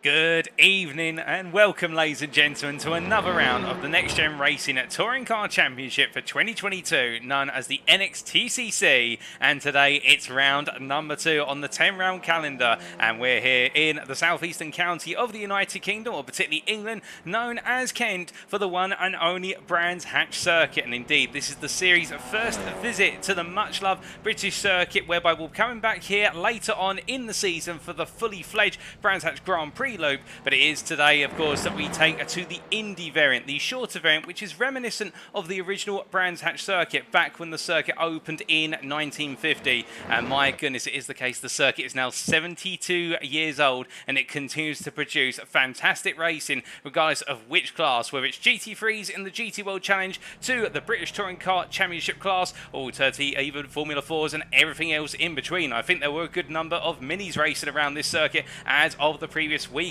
Good evening and welcome, ladies and gentlemen, to another round of the Next Gen Racing Touring Car Championship for 2022, known as the NXTCC. And today it's round number 2 on the 10-round calendar, and we're here in the southeastern county of the United Kingdom, or particularly England, known as Kent, for the one and only Brands Hatch Circuit. And indeed, this is the series' first visit to the much-loved British circuit, whereby we'll be coming back here later on in the season for the fully fledged Brands Hatch Grand Prix loop. But it is today, of course, that we take to the Indy variant, the shorter variant, which is reminiscent of the original Brands Hatch circuit back when the circuit opened in 1950. And my goodness, it is the case the circuit is now 72 years old, and it continues to produce fantastic racing regardless of which class, whether it's GT3s in the GT World Challenge to the British Touring Car Championship class, or 30 even Formula 4s and everything else in between. I think there were a good number of minis racing around this circuit as of the previous weekend.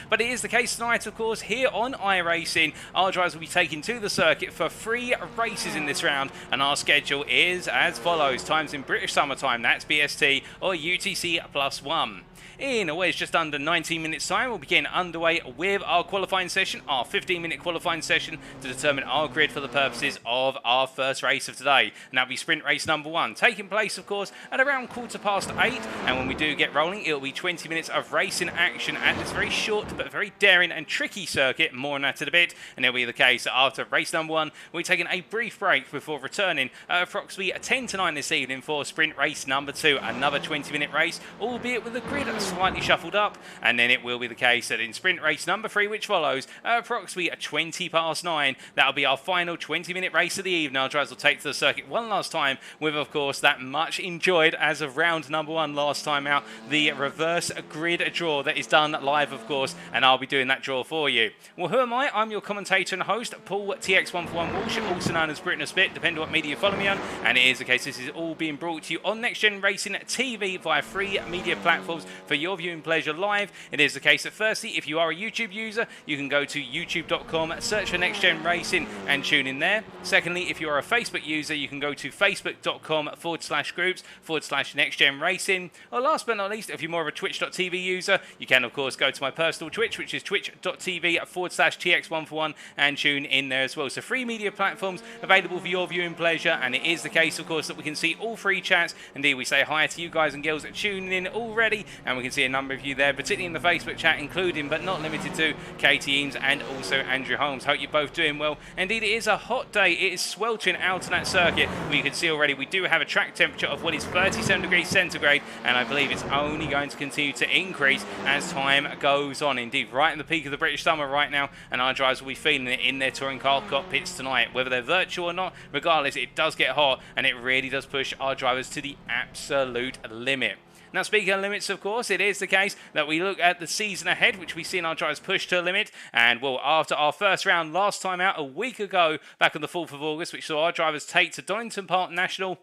But it is the case tonight, of course, here on iRacing. Our drivers will be taken to the circuit for 3 races in this round, and our schedule is as follows. Times in British summertime, that's BST or UTC +1. In always just under 19 minutes time, we'll begin underway with our qualifying session, our 15-minute qualifying session, to determine our grid for the purposes of our first race of today. And that'll be sprint race number 1, taking place, of course, at around 8:15. And when we do get rolling, it'll be 20 minutes of racing action at this very short but very daring and tricky circuit, more on that in a bit, and it'll be the case that after race number 1, we're taking a brief break before returning at approximately 10 to 9 this evening for sprint race number 2, another 20-minute race, albeit with the grid slightly shuffled up, and then it will be the case that in sprint race number 3, which follows at approximately 20 past 9, that'll be our final 20-minute race of the evening. Our drivers will take to the circuit one last time with, of course, that much enjoyed as of round number 1 last time out, the reverse grid draw that is done live, of course, and I'll be doing that draw for you. Well, who am I? I'm your commentator and host, Paul TX141 Walsh, also known as Britain a Spit, depending on what media you follow me on, and it is the case this is all being brought to you on Next Gen Racing TV via free media platforms for your viewing pleasure live. It is the case that firstly, if you are a YouTube user, you can go to youtube.com, search for Next Gen Racing and tune in there. Secondly, if you are a Facebook user, you can go to facebook.com/groups/Next Gen Racing. Or last but not least, if you're more of a twitch.tv user, you can of course go to my personal Twitch, which is twitch.tv/TX141, and tune in there as well. So free media platforms available for your viewing pleasure, and it is the case of course that we can see all three chats. Indeed, we say hi to you guys and girls that are tuning in already, and we can see a number of you there, particularly in the Facebook chat, including but not limited to Katie Eames and also Andrew Holmes. Hope you're both doing well. Indeed, it is a hot day. It is sweltering out on that circuit. We can see already we do have a track temperature of what is 37 degrees centigrade, and I believe it's only going to continue to increase as time goes on. Indeed, right in the peak of the British summer right now, and our drivers will be feeling it in their touring car cockpits tonight, whether they're virtual or not. Regardless, it does get hot, and it really does push our drivers to the absolute limit. Now, speaking of limits, of course, it is the case that we look at the season ahead, which we've seen our drivers push to a limit. And, well, after our first round last time out, a week ago, back on the 4th of August, which saw our drivers take to Donington Park National,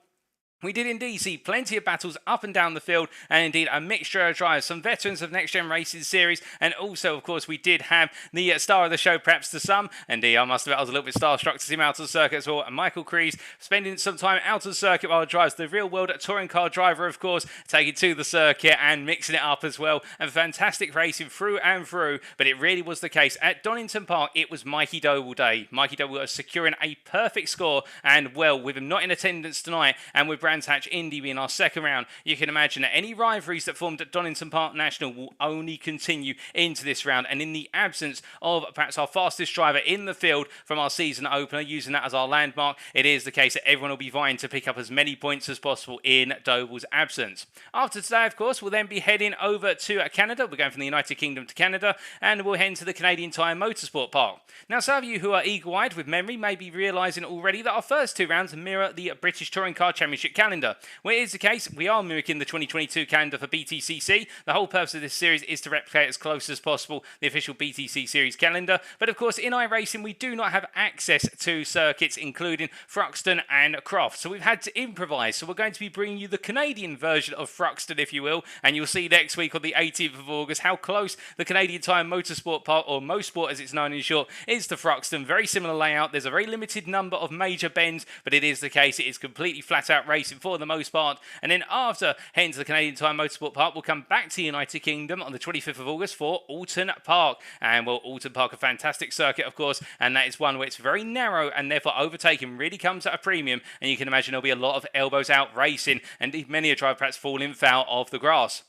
we did indeed see plenty of battles up and down the field, and indeed a mixture of drivers, some veterans of Next Gen Racing Series, and also, of course, we did have the star of the show, perhaps to some. Indeed, I must admit, I was a little bit starstruck to see him out on the circuit as well. And Michael Crees spending some time out on the circuit while he drives the real-world touring car driver, of course, taking to the circuit and mixing it up as well. And fantastic racing through and through, but it really was the case. At Donington Park, it was Mikey Doble Day. Mikey Doble was securing a perfect score, and, well, with him not in attendance tonight, and with Brands Hatch Indy being our second round, you can imagine that any rivalries that formed at Donington Park National will only continue into this round. And in the absence of perhaps our fastest driver in the field from our season opener, using that as our landmark, it is the case that everyone will be vying to pick up as many points as possible in Doble's absence. After today, of course, we'll then be heading over to Canada. We're going from the United Kingdom to Canada, and we'll head to the Canadian Tire Motorsport Park. Now, some of you who are eagle-eyed with memory may be realising already that our first two rounds mirror the British Touring Car Championship calendar. Well, it is the case, we are mimicking the 2022 calendar for BTCC. The whole purpose of this series is to replicate as close as possible the official BTC series calendar. But of course, in iRacing, we do not have access to circuits, including Thruxton and Croft. So we've had to improvise. So we're going to be bringing you the Canadian version of Thruxton, if you will. And you'll see next week on the 18th of August how close the Canadian Tire Motorsport Park, or Mosport as it's known in short, is to Thruxton. Very similar layout. There's a very limited number of major bends, but it is the case. It is completely flat out racing for the most part. And then after heading to the Canadian Tire Motorsport Park, we'll come back to the United Kingdom on the 25th of August for Alton Park. And, well, Alton Park, a fantastic circuit, of course, and that is one where it's very narrow, and therefore overtaking really comes at a premium. And you can imagine there'll be a lot of elbows out racing, and many a driver perhaps falling foul of the grass.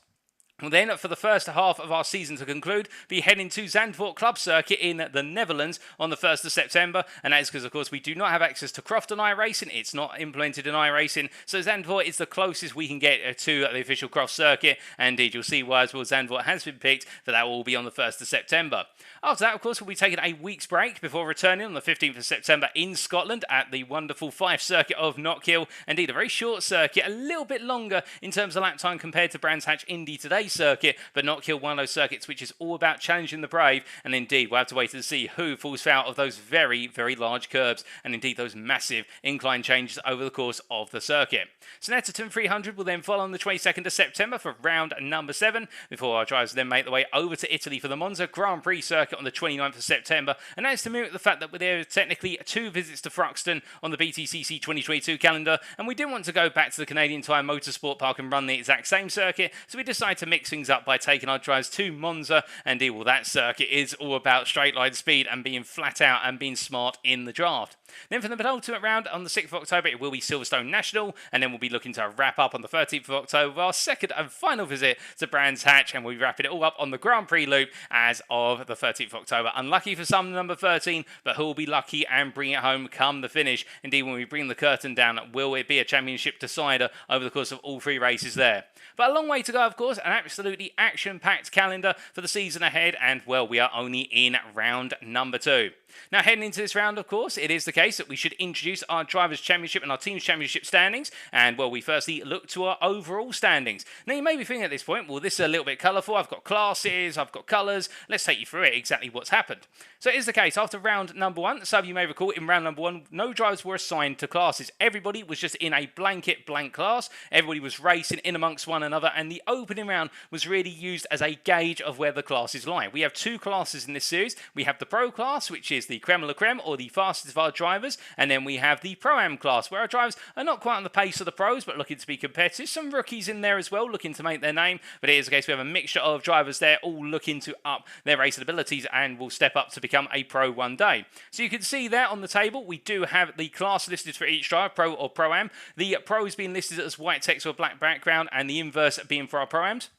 We'll then, for the first half of our season to conclude, be heading to Zandvoort Club Circuit in the Netherlands on the 1st of September. And that is because, of course, we do not have access to Croft on iRacing. It's not implemented in iRacing. So Zandvoort is the closest we can get to the official Croft Circuit. And indeed, you'll see why as well Zandvoort has been picked, but that will be on the 1st of September. After that, of course, we'll be taking a week's break before returning on the 15th of September in Scotland at the wonderful Fife Circuit of Knockhill. Indeed, a very short circuit, a little bit longer in terms of lap time compared to Brands Hatch Indy today's circuit, but Knockhill, one of those circuits which is all about challenging the brave, and indeed we'll have to wait to see who falls foul of those very, very large curbs, and indeed those massive incline changes over the course of the circuit. So Netterton 300 will then follow on the 22nd of September for round number 7, before our drivers then make their way over to Italy for the Monza Grand Prix circuit on the 29th of September, and that's to mimic the fact that there are technically 2 visits to Thruxton on the BTCC 2022 calendar, and we didn't want to go back to the Canadian Tire Motorsport Park and run the exact same circuit, so we decided to mix things up by taking our drivers to Monza. And well, that circuit is all about straight line speed and being flat out and being smart in the draft. Then for the penultimate round on the 6th of October, it will be Silverstone National, and then we'll be looking to wrap up on the 13th of October with our second and final visit to Brands Hatch, and we'll be wrapping it all up on the Grand Prix loop as of the 13th of October. Unlucky for some, number 13, but who will be lucky and bring it home come the finish? Indeed, when we bring the curtain down, will it be a championship decider over the course of all 3 races there? But a long way to go, of course, an absolutely action-packed calendar for the season ahead, and, well, we are only in round number 2. Now, heading into this round, of course, it is the case that we should introduce our Drivers' Championship and our Team's Championship standings. And, well, we firstly look to our overall standings. Now, you may be thinking at this point, well, this is a little bit colourful. I've got classes, I've got colours. Let's take you through it, exactly what's happened. So it is the case, after round number 1, some of you may recall, in round number 1, no drivers were assigned to classes. Everybody was just in a blanket blank class. Everybody was racing in amongst one another, and the opening round was really used as a gauge of where the classes lie. We have 2 classes in this series. We have the Pro class, which is the creme de la creme, or the fastest of our drivers, and then we have the Pro-Am class, where our drivers are not quite on the pace of the pros, but looking to be competitive. Some rookies in there as well, looking to make their name, but it is the case we have a mixture of drivers there, all looking to up their racing abilities and will step up to become a pro one day. So you can see there on the table, we do have the class listed for each driver, Pro or Pro-Am. The Pros being listed as white text or black background, and the inverse being for our Pro-Ams.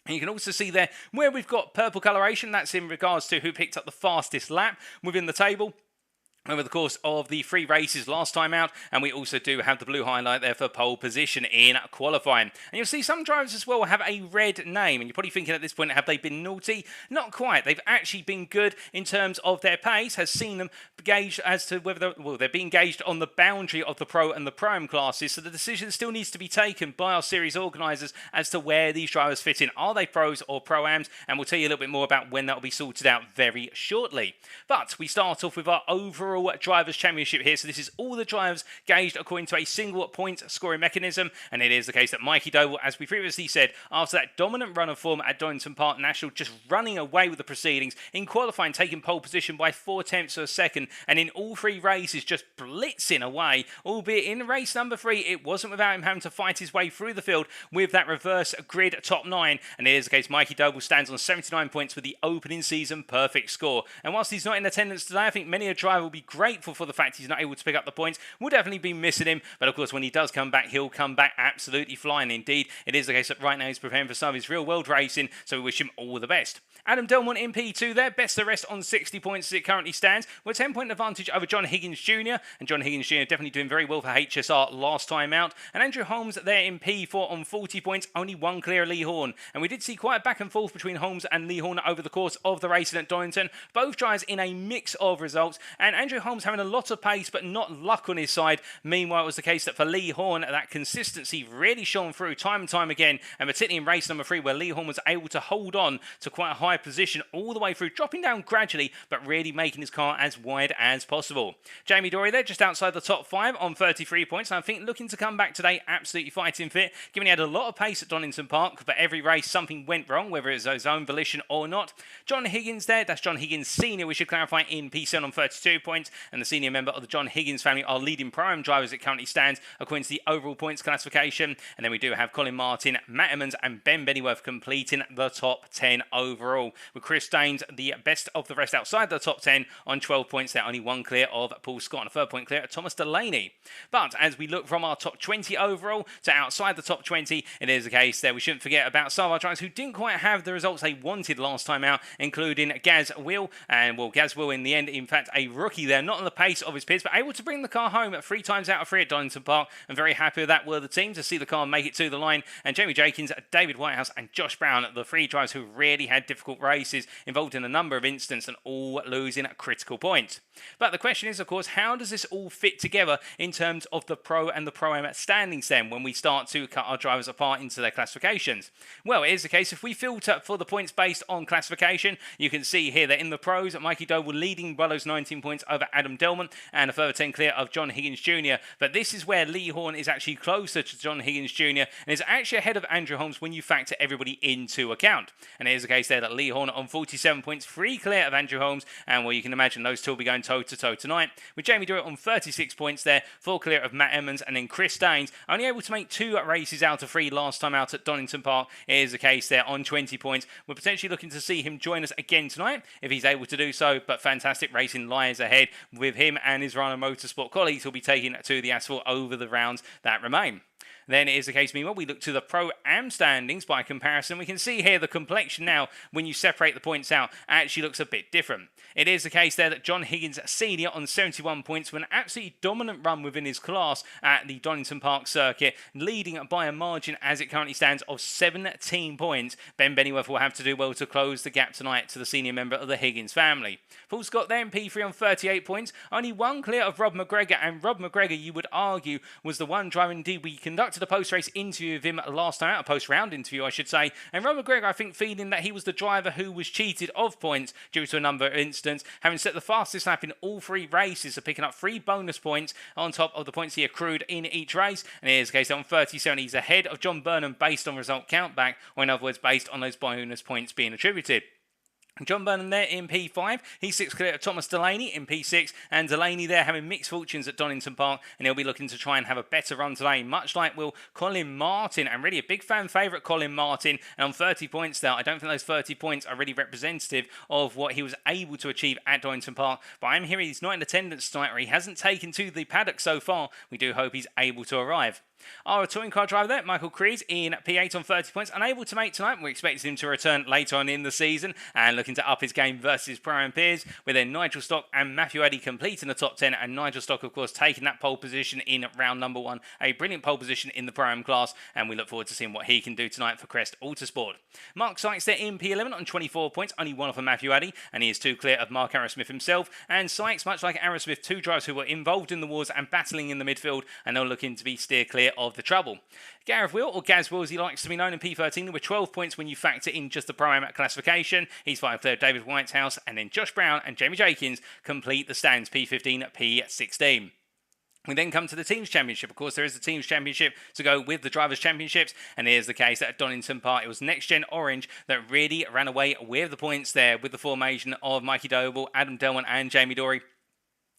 And you can also see there where we've got purple coloration, that's in regards to who picked up the fastest lap within the table over the course of the 3 races last time out, and we also do have the blue highlight there for pole position in qualifying. And you'll see some drivers as well have a red name, and you're probably thinking at this point, have they been naughty? Not quite. They've actually been good in terms of their pace, has seen them gauged as to whether they're being gauged on the boundary of the Pro and the Pro-Am classes, so the decision still needs to be taken by our series organisers as to where these drivers fit in. Are they Pros or Pro-Ams? And we'll tell you a little bit more about when that will be sorted out very shortly. But we start off with our overall Drivers' Championship here. So this is all the drivers gauged according to a single point scoring mechanism, and it is the case that Mikey Doble, as we previously said, after that dominant run of form at Donington Park National, just running away with the proceedings, in qualifying taking pole position by 0.4 of a second, and in all 3 races just blitzing away, albeit in race number 3 it wasn't without him having to fight his way through the field with that reverse grid top 9, and it is the case Mikey Doble stands on 79 points with the opening season perfect score. And whilst he's not in attendance today, I think many a driver will be grateful for the fact he's not able to pick up the points. We'll definitely be missing him, but of course when he does come back, he'll come back absolutely flying. Indeed, it is the case that right now he's preparing for some of his real world racing, so we wish him all the best. Adam Delmont in P2 there, best of the rest on 60 points as it currently stands. We're 10-point advantage over John Higgins Jr., and John Higgins Jr. definitely doing very well for HSR last time out. And Andrew Holmes there in P4 on 40 points, only 1 clear of Lee Horn. And we did see quite a back and forth between Holmes and Lee Horn over the course of the racing at Donington. Both drivers in a mix of results, and Andrew Holmes having a lot of pace but not luck on his side. Meanwhile, it was the case that for Lee Horn, that consistency really shone through time and time again, and particularly in race number 3 where Lee Horn was able to hold on to quite a high position all the way through, dropping down gradually but really making his car as wide as possible. Jamie Dory there just outside the top 5 on 33 points, and I think looking to come back today absolutely fighting fit, given he had a lot of pace at Donington Park, but every race something went wrong, whether it was his own volition or not. John Higgins there, that's John Higgins Senior, we should clarify, in P7 on 32 points, and the senior member of the John Higgins family are leading Pro-Am drivers it currently stands according to the overall points classification. And then we do have Colin Martin, Matt Emmons and Ben Bennyworth completing the top 10 overall, with Chris Daines the best of the rest outside the top 10 on 12 points there, only 1 clear of Paul Scott and a 3rd point clear of Thomas Delaney. But as we look from our top 20 overall to outside the top 20, it is the case there we shouldn't forget about some of our drivers who didn't quite have the results they wanted last time out, including Gaz Will, and well, Gaz Will in the end, in fact a rookie there, not on the pace of his peers, but able to bring the car home 3 times out of 3 at Donington Park, and very happy with that were the team to see the car make it to the line. And Jamie Jenkins, David Whitehouse and Josh Brown, the 3 drivers who really had difficult races, involved in a number of incidents and all losing at critical points. But the question is, of course, how does this all fit together in terms of the Pro and the Pro-Am standings then when we start to cut our drivers apart into their classifications? Well, it is the case if we filter for the points based on classification, you can see here that in the Pros, Mikey Doble leading Wellows 19 points over Adam Delmont and a further 10 clear of John Higgins Jr. But this is where Lee Horn is actually closer to John Higgins Jr. and is actually ahead of Andrew Holmes when you factor everybody into account. And it is the case there that Lee Horn on 47 points, 3 clear of Andrew Holmes, and well, you can imagine those 2 will be going toe-to-toe tonight, with Jamie Doyle on 36 points there, 4 clear of Matt Emmons, and then Chris Daines, only able to make 2 races out of 3 last time out at Donington Park. It is the case there on 20 points. We're potentially looking to see him join us again tonight, if he's able to do so, but fantastic racing lies ahead ahead with him and his Rhino Motorsport colleagues who'll be taking to the asphalt over the rounds that remain. Then it is the case, meanwhile, we look to the Pro-Am standings by comparison. We can see here the complexion now, when you separate the points out, actually looks a bit different. It is the case there that John Higgins Sr. on 71 points with an absolutely dominant run within his class at the Donington Park circuit, leading by a margin as it currently stands of 17 points. Ben Bennyworth will have to do well to close the gap tonight to the senior member of the Higgins family. Paul Scott there in P3 on 38 points, only one clear of Rob McGregor, and Rob McGregor, you would argue, was the one driver. Indeed, we conducted a post-race interview with him last time out, a post-round interview, I should say, and Rob McGregor, I think, feeling that he was the driver who was cheated of points due to a number of incidents, having set the fastest lap in all 3 races, so picking up 3 bonus points on top of the points he accrued in each race. And here's the case on 37, he's ahead of John Burnham based on result countback, or in other words, based on those bonus points being attributed. John Burnham there in P5, he's 6 clear of Thomas Delaney in P6, and Delaney there having mixed fortunes at Donington Park, and he'll be looking to try and have a better run today, much like will Colin Martin, and really a big fan favourite Colin Martin, and on 30 points there, I don't think those 30 points are really representative of what he was able to achieve at Donington Park, but I'm hearing he's not in attendance tonight, or he hasn't taken to the paddock so far. We do hope he's able to arrive. Our touring car driver there, Michael Crees, in P8 on 30 points, unable to make tonight. We're expecting him to return later on in the season and looking to up his game versus his Pro-Am peers, with then Nigel Stock and Matthew Eddy completing the top 10, and Nigel Stock, of course, taking that pole position in round number 1, a brilliant pole position in the Pro-Am class, and we look forward to seeing what he can do tonight for Crest Autosport. Mark Sykes there in P11 on 24 points, only one off of Matthew Eddy, and he is 2 clear of Mark Arrowsmith himself, and Sykes, much like Arrowsmith, 2 drivers who were involved in the wars and battling in the midfield, and are looking to be steer clear of the trouble. Gareth Will, or Gaz Will as he likes to be known, in P13 with 12 points when you factor in just the Pro-Am classification. He's 5 clear of David Whitehouse, and then Josh Brown and Jamie Jenkins complete the stands, P15, P16. We then come to the Teams Championship. Of course, there is the Teams Championship to go with the Drivers' Championships. And here's the case at Donington Park. It was NXTGEN Orange that really ran away with the points there with the formation of Mikey Doble, Adam Delman and Jamie Dory.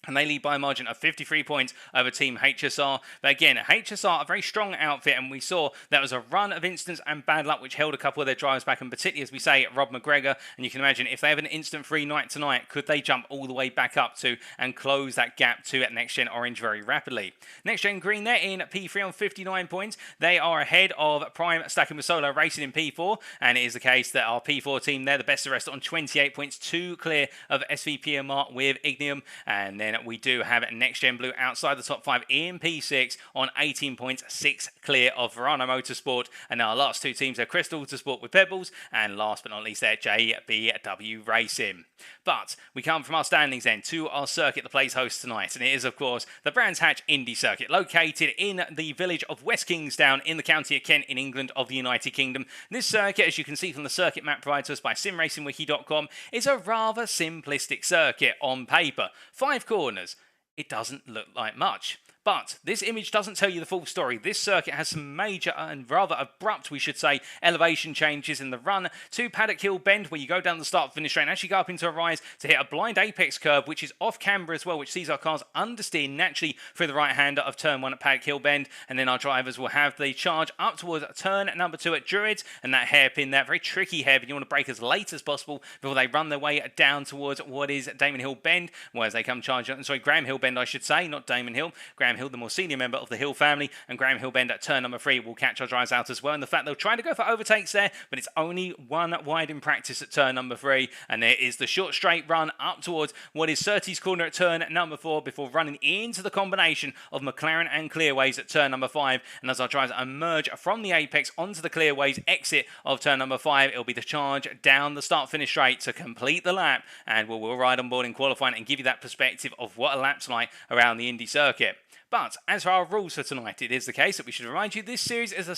And they lead by a margin of 53 points over Team HSR. But again, HSR, a very strong outfit, and we saw there was a run of incidents and bad luck which held a couple of their drivers back, and particularly, as we say, Rob McGregor. And you can imagine, if they have an incident-free night tonight, could they jump all the way back up to and close that gap to at NXTGEN Orange very rapidly? NXTGEN Green there in P3 on 59 points. They are ahead of Prime Stacking with Solo Racing in P4, and it is the case that our P4 team there, the best of the rest, on 28 points, 2 clear of SVPMR with Ignium, and then we do have NXTGEN Blue outside the top 5 in P6 on 18 points, 6 clear of Verano Motorsport. And our last 2 teams are Crest Autosport with Pebbles, and last but not least there, JBW Racing. But we come from our standings then to our circuit that plays host tonight, and it is, of course, the Brands Hatch Indy circuit, located in the village of West Kingstown in the county of Kent in England of the United Kingdom. This circuit, as you can see from the circuit map provided to us by simracingwiki.com, is a rather simplistic circuit on paper. 5 corners. It doesn't look like much. But this image doesn't tell you the full story. This circuit has some major and rather abrupt, we should say, elevation changes in the run to Paddock Hill Bend, where you go down the start-finish straight and actually go up into a rise to hit a blind apex curve, which is off camber as well, which sees our cars understeer naturally through the right-hander of turn 1 at Paddock Hill Bend. And then our drivers will have the charge up towards turn number 2 at Druids, and that hairpin, that very tricky hairpin, you want to brake as late as possible before they run their way down towards what is Damon Hill Bend, whereas they come charging, sorry, Graham Hill Bend, I should say, not Damon Hill. Graham Hill, the more senior member of the Hill family, and Graham Hill Bend at turn number 3 will catch our drivers out as well. And the fact they'll try to go for overtakes there, but it's only 1 wide in practice at turn number 3. And there is the short straight run up towards what is Surtees Corner at turn number 4 before running into the combination of McLaren and Clearways at turn number 5. And as our drivers emerge from the apex onto the Clearways exit of turn number 5, it'll be the charge down the start-finish straight to complete the lap. And we'll ride on board in qualifying and give you that perspective of what a lap's like around the Indy circuit. But as for our rules for tonight, it is the case that we should remind you this series is a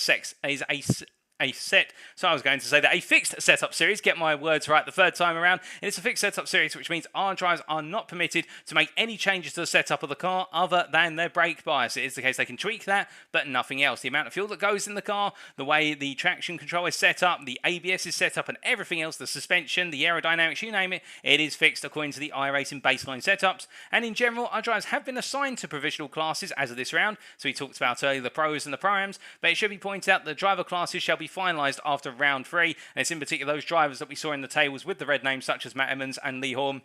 fixed setup series. Get my words right the third time around. And it's a fixed setup series, which means our drivers are not permitted to make any changes to the setup of the car other than their brake bias. It is the case they can tweak that, but nothing else. The amount of fuel that goes in the car, the way the traction control is set up, the ABS is set up, and everything else, the suspension, the aerodynamics, you name it, it is fixed according to the iRacing baseline setups. And in general, our drivers have been assigned to provisional classes as of this round. So we talked about earlier the pros and the Pro-Ams, but it should be pointed out the driver classes shall be finalised after round 3, and it's in particular those drivers that we saw in the tables with the red names such as Matt Emmons and Lee Horn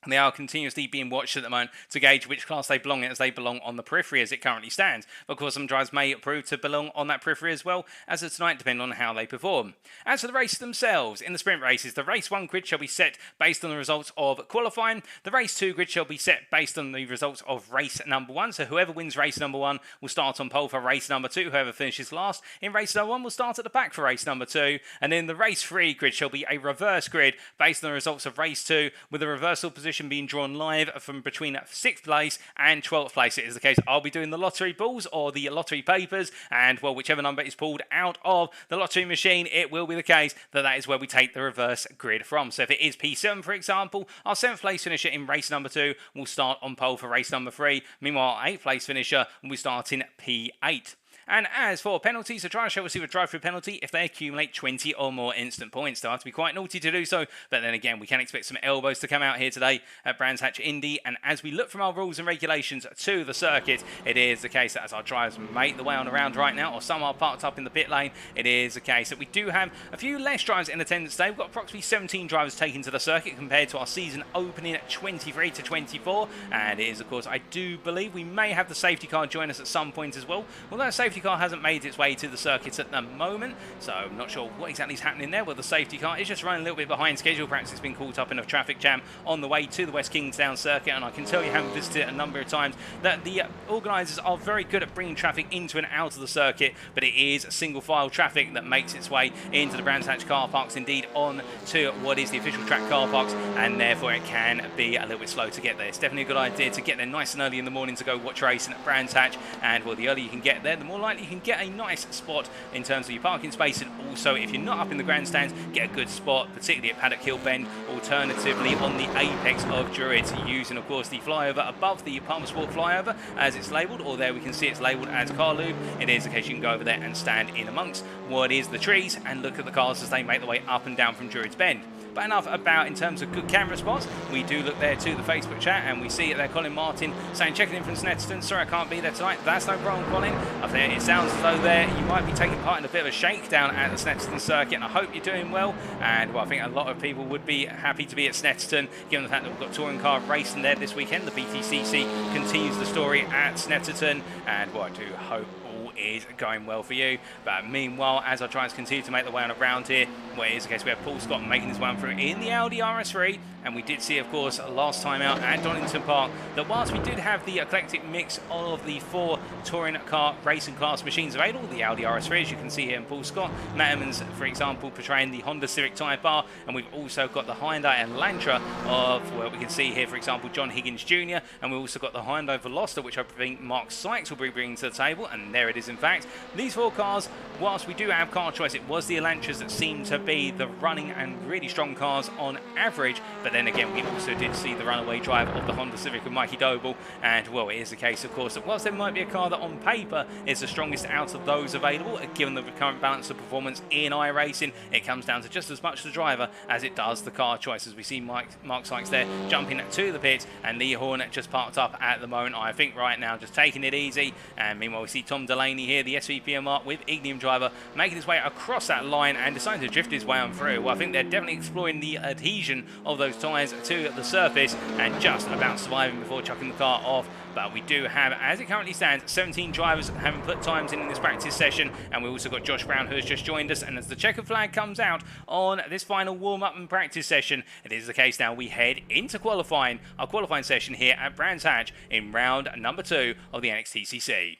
They are continuously being watched at the moment to gauge which class they belong in, as they belong on the periphery as it currently stands. Of course, some drivers may prove to belong on that periphery as well as of tonight, depending on how they perform. As for the races themselves, in the sprint races, the race 1 grid shall be set based on the results of qualifying. The race 2 grid shall be set based on the results of race number 1. So whoever wins race number 1 will start on pole for race number 2. Whoever finishes last in race number 1 will start at the back for race number 2. And then the race 3 grid shall be a reverse grid based on the results of race 2, with the reversal position being drawn live from between 6th place and 12th place. It is the case I'll be doing the lottery balls or the lottery papers, and well, whichever number is pulled out of the lottery machine, it will be the case that is where we take the reverse grid from. So if it is P7, for example, our 7th place finisher in race number 2 will start on pole for race number 3. Meanwhile, our 8th place finisher will start in P8. And as for penalties, the driver shall receive a drive-through penalty if they accumulate 20 or more instant points. They'll have to be quite naughty to do so, but then again, we can expect some elbows to come out here today at Brands Hatch Indy. And as we look from our rules and regulations to the circuit, it is the case that as our drivers make the way on around right now, or some are parked up in the pit lane, it is the case that we do have a few less drivers in attendance today. We've got approximately 17 drivers taken to the circuit compared to our season opening at 23 to 24. And it is, of course, I do believe we may have the safety car join us at some point as well. Although the safety car hasn't made its way to the circuit at the moment, so I'm not sure what exactly is happening there. Well, the safety car is just running a little bit behind schedule. Perhaps it's been caught up in a traffic jam on the way to the West Kingsdown circuit, and I can tell you, having visited it a number of times, that the organisers are very good at bringing traffic into and out of the circuit, but it is single file traffic that makes its way into the Brands Hatch car parks, indeed on to what is the official track car parks, and therefore it can be a little bit slow to get there. It's definitely a good idea to get there nice and early in the morning to go watch racing at Brands Hatch, and well, the earlier you can get there, the more likely you can get a nice spot in terms of your parking space, and also if you're not up in the grandstands, get a good spot, particularly at Paddock Hill Bend, alternatively on the apex of Druids, using of course the flyover above the Palmer Sport flyover as it's labelled, or there we can see it's labelled as car loop. It is the case you can go over there and stand in amongst what is the trees and look at the cars as they make their way up and down from Druids Bend. But enough about in terms of good camera spots. We do look there to the Facebook chat and we see it there, Colin Martin saying, checking in from Snetterton, sorry I can't be there tonight. That's no problem, Colin. I think it sounds as though there you might be taking part in a bit of a shakedown at the Snetterton circuit, and I hope you're doing well. And well, I think a lot of people would be happy to be at Snetterton, given the fact that we've got touring car racing there this weekend. The BTCC continues the story at Snetterton, and well, I do hope is going well for you. But meanwhile, as our drivers continue to make their way on around here, well, it is the case we have Paul Scott making his way on through in the Audi RS3, and we did see, of course, last time out at Donington Park, that whilst we did have the eclectic mix of the 4 touring car racing class machines available, the Audi RS3, as you can see here in Paul Scott, Matt Emmons, for example, portraying the Honda Civic Type R, and we've also got the Hyundai Elantra of, well, we can see here, for example, John Higgins Jr., and we've also got the Hyundai Veloster, which I think Mark Sykes will be bringing to the table, and there it is. In fact, these 4 cars, whilst we do have car choice, it was the Elantras that seemed to be the running and really strong cars on average, but then again, we also did see the runaway drive of the Honda Civic with Mikey Doble, and well, it is the case, of course, that whilst there might be a car that on paper is the strongest out of those available, given the current balance of performance in iRacing, it comes down to just as much the driver as it does the car choice, as we see Mark Sykes there jumping to the pits, and Lee Hornet just parked up at the moment, I think right now, just taking it easy. And meanwhile, we see Tom Delaney here, the SVPMR with Ignium driver, making his way across that line and deciding to drift his way on through. Well, I think they're definitely exploring the adhesion of those tyres to the surface and just about surviving before chucking the car off. But we do have, as it currently stands, 17 drivers having put times in this practice session, and we've also got Josh Brown, who has just joined us. And as the checkered flag comes out on this final warm-up and practice session, it is the case now we head into qualifying, our qualifying session here at Brands Hatch in round number 2 of the NXTCC.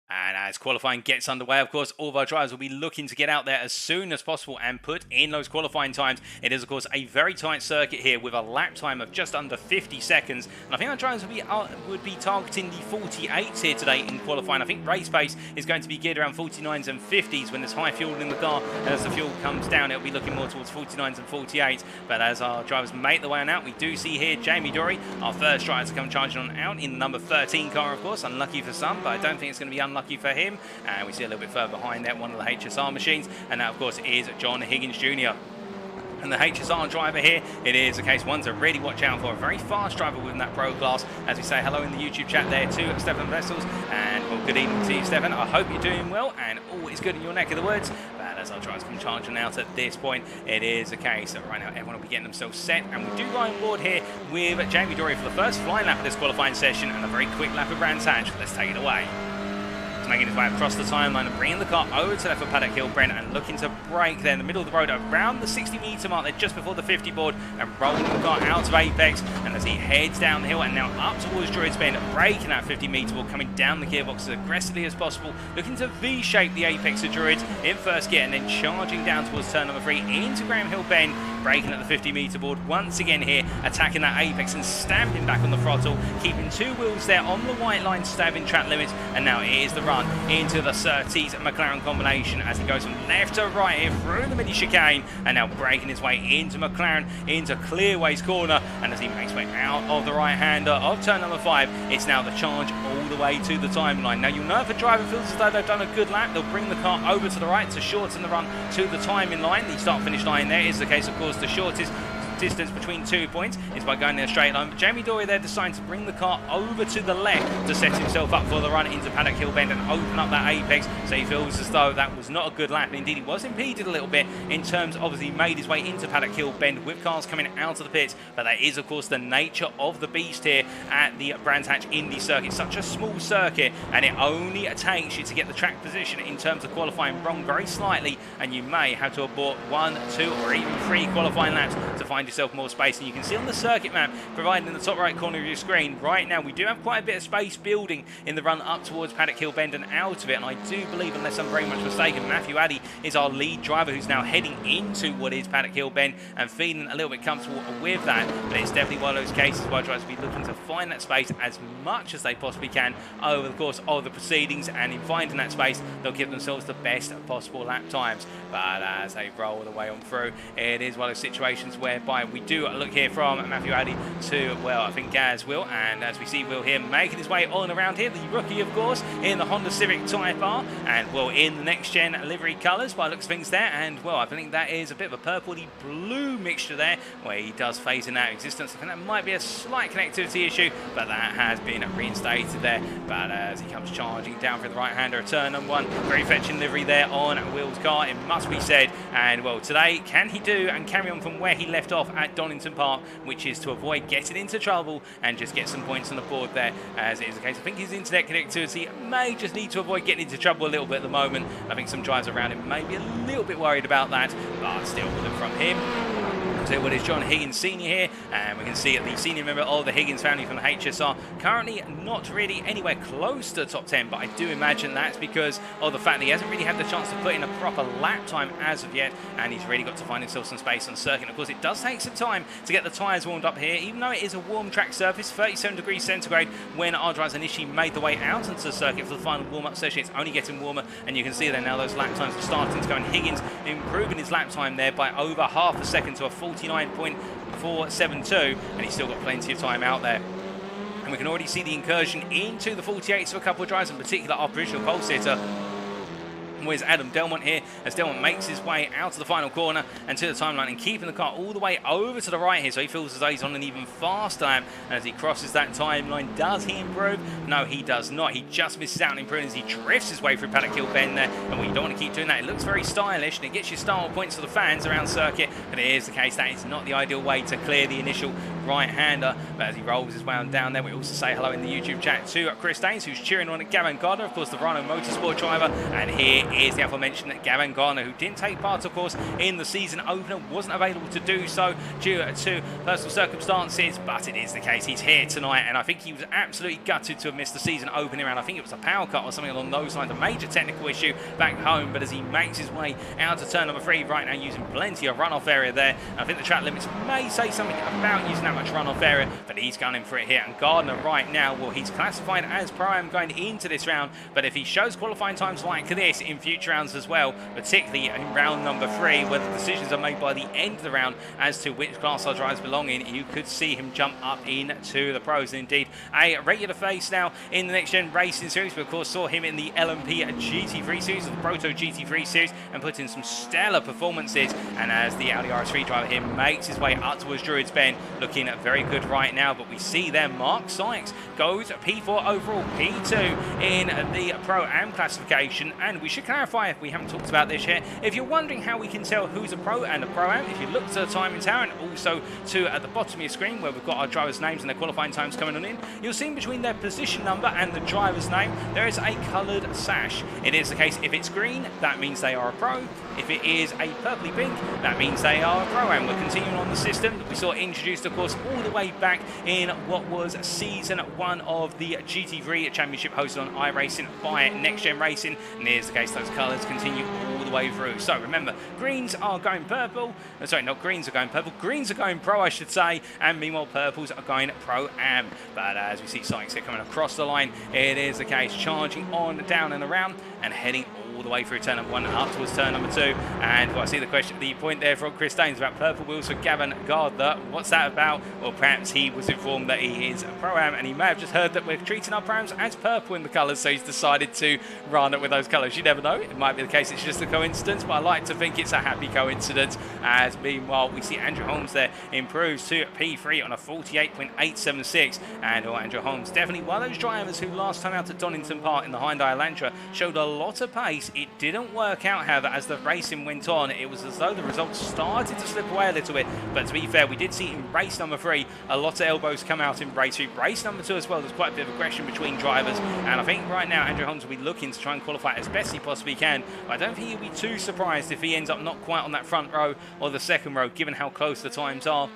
And as qualifying gets underway, of course, all of our drivers will be looking to get out there as soon as possible and put in those qualifying times. It is, of course, a very tight circuit here with a lap time of just under 50 seconds. And I think our drivers would be targeting the 48s here today in qualifying. I think race pace is going to be geared around 49s and 50s when there's high fuel in the car. And as the fuel comes down, it'll be looking more towards 49s and 48s. But as our drivers make their way on out, we do see here Jamie Dory, our first driver to come charging on out in the number 13 car, of course. Unlucky for some, but I don't think it's going to be unlucky for him. And we see a little bit further behind there one of the HSR machines, and that of course is John Higgins Jr. And the HSR driver here, it is a case one to really watch out for. A very fast driver within that Pro class. As we say hello in the YouTube chat there to Stefan Vessels. And well, good evening to you, Stefan. I hope you're doing well and all is good in your neck of the woods. But as our drivers come charging out at this point, it is a case that right now everyone will be getting themselves set. And we do go on board here with Jamie Dory for the first flying lap of this qualifying session and a very quick lap of Brands Hatch. Let's take it away. Making his way across the timeline and bringing the car over to left for Paddock Hill, Brent, and looking to brake there in the middle of the road around the 60-metre mark there just before the 50 board and rolling the car out of Apex. And as he heads down the hill and now up towards Druids Bend, braking that 50-metre board, coming down the gearbox as aggressively as possible, looking to V-shape the Apex of Druids in first gear and then charging down towards turn number 3 into Graham Hill Bend, braking at the 50-metre board once again here, attacking that Apex and stamping back on the throttle, keeping 2 wheels there on the white line, stabbing track limits. And now here's the run into the Surtees McLaren combination as he goes from left to right here through the mini chicane and now breaking his way into McLaren into Clearway's corner. And as he makes way out of the right hander of turn number 5, it's now the charge all the way to the timeline. Now you'll know if a driver feels as though they've done a good lap, they'll bring the car over to the right to shorten the run to the timing line. The start finish line there is the case, of course, the shortest distance between 2 points is by going in a straight line. But Jamie Dory there deciding to bring the car over to the left to set himself up for the run into Paddock Hill Bend and open up that Apex. So he feels as though that was not a good lap. Indeed, he was impeded a little bit in terms of as he made his way into Paddock Hill Bend with cars coming out of the pits. But that is, of course, the nature of the beast here at the Brands Hatch Indy circuit. Such a small circuit, and it only takes you to get the track position in terms of qualifying wrong very slightly, and you may have to abort 1, 2, or even 3 qualifying laps to find yourself more space. And you can see on the circuit map provided in the top right corner of your screen right now, we do have quite a bit of space building in the run up towards Paddock Hill Bend and out of it. And I do believe, unless I'm very much mistaken, Matthew Addy is our lead driver who's now heading into what is Paddock Hill Bend and feeling a little bit comfortable with that. But it's definitely one of those cases where drivers will be looking to find that space as much as they possibly can over the course of the proceedings, and in finding that space they'll give themselves the best possible lap times. But as they roll the way on through, it is one of those situations whereby we do look here from Matthew Addy to, well, I think Gaz Will, and as we see Will here making his way on around here, the rookie of course in the Honda Civic Type R, and well in the next gen livery colours by looks of things there, and well I think that is a bit of a purpley blue mixture there where he does phase in out of existence. I think that might be a slight connectivity issue, but that has been reinstated there. But as he comes charging down for the right hander of turn number 1, very fetching livery there on Will's car, it must be said. And well, today can he do and carry on from where he left off at Donington Park, which is to avoid getting into trouble and just get some points on the board there, as it is the case. I think his internet connectivity may just need to avoid getting into trouble a little bit at the moment. I think some drivers around him may be a little bit worried about that, but still good from him. So what is John Higgins Senior here, and we can see the senior member of the Higgins family from the HSR currently not really anywhere close to the top 10, but I do imagine that's because of the fact that he hasn't really had the chance to put in a proper lap time as of yet, and he's really got to find himself some space on the circuit. Of course, it does take some time to get the tyres warmed up here, even though it is a warm track surface, 37 degrees centigrade. When our drivers initially made the way out into the circuit for the final warm-up session, it's only getting warmer, and you can see there now those lap times are starting to go, and Higgins improving his lap time there by over half a second to a 49.472, and he's still got plenty of time out there. And we can already see the incursion into the 48s of a couple of drivers, in particular our provisional pole sitter. Where's Adam Delmont here as Delmont makes his way out of the final corner and to the timeline and keeping the car all the way over to the right here, so he feels as though he's on an even faster lap. And as he crosses that timeline, does he improve? No, he does not. He just misses out on improving as he drifts his way through Paddock Hill Bend there, and well, you don't want to keep doing that. It looks very stylish and it gets you style points for the fans around circuit, but it is the case that is not the ideal way to clear the initial right-hander. But as he rolls his way on down there, we also say hello in the YouTube chat to Chris Daines, who's cheering on at Gavin Gardner, of course the Rhino Motorsport driver, and here is the aforementioned Gavin Garner, who didn't take part, of course, in the season opener, wasn't available to do so due to personal circumstances, but it is the case he's here tonight, and I think he was absolutely gutted to have missed the season opening round. I think it was a power cut or something along those lines, a major technical issue back home. But as he makes his way out to turn number 3 right now, using plenty of runoff area there, I think the track limits may say something about using that much runoff area, but he's gunning for it here. And Gardner right now, well, he's classified as Pro-Am going into this round, but if he shows qualifying times like this in future rounds as well, particularly in round number 3, where the decisions are made by the end of the round as to which class our drivers belong in, you could see him jump up into the pros. And indeed, a regular face now in the Next Gen Racing Series. We of course saw him in the LMP GT3 Series, or the Proto GT3 Series, and put in some stellar performances. And as the Audi RS3 driver here makes his way up towards Druids Bend, looking very good right now. But we see there Mark Sykes goes P4 overall, P2 in the Pro-Am classification. And we should clarify, if we haven't talked about this yet, if you're wondering how we can tell who's a Pro and a Pro-Am, if you look to the timing tower and also to at the bottom of your screen where we've got our drivers' names and their qualifying times coming on in, you'll see between their position number and the driver's name there is a coloured sash. It is the case if it's green, that means they are a Pro. If it is a purpley pink, that means they are a Pro-Am. We're continuing on the system that we saw introduced, of course, all the way back in what was season 1 of the GT3 Championship hosted on iRacing by Next Gen Racing. And here's the case, those colours continue all the way through. So remember, greens are going purple. Sorry, not greens are going purple. Greens are going Pro, I should say. And meanwhile, purples are going Pro-Am. But as we see Sykes here coming across the line, it is the case, charging on down and around and heading all the way through turn number 1 and up towards turn number 2. And well, I see the point there from Chris Daines about purple wheels for Gavin Gardner. What's that about? Or perhaps he was informed that he is a Pro-Am and he may have just heard that we're treating our Pro-Ams as purple in the colours, so he's decided to run it with those colours. You never know, it might be the case it's just a coincidence, but I like to think it's a happy coincidence. As meanwhile, we see Andrew Holmes there improves to P3 on a 48.876. And Andrew Holmes, definitely one of those drivers who last time out at Donington Park in the Hyundai Elantra showed a lot of pace. It didn't work out, however, as the racing went on. It was as though the results started to slip away a little bit, but to be fair, we did see in race number 3 a lot of elbows come out in race 3. Race number 2 as well, there's quite a bit of aggression between drivers, and I think right now Andrew Holmes will be looking to try and qualify as best he possibly can. But I don't think he'll be too surprised if he ends up not quite on that front row or the second row, given how close the times are.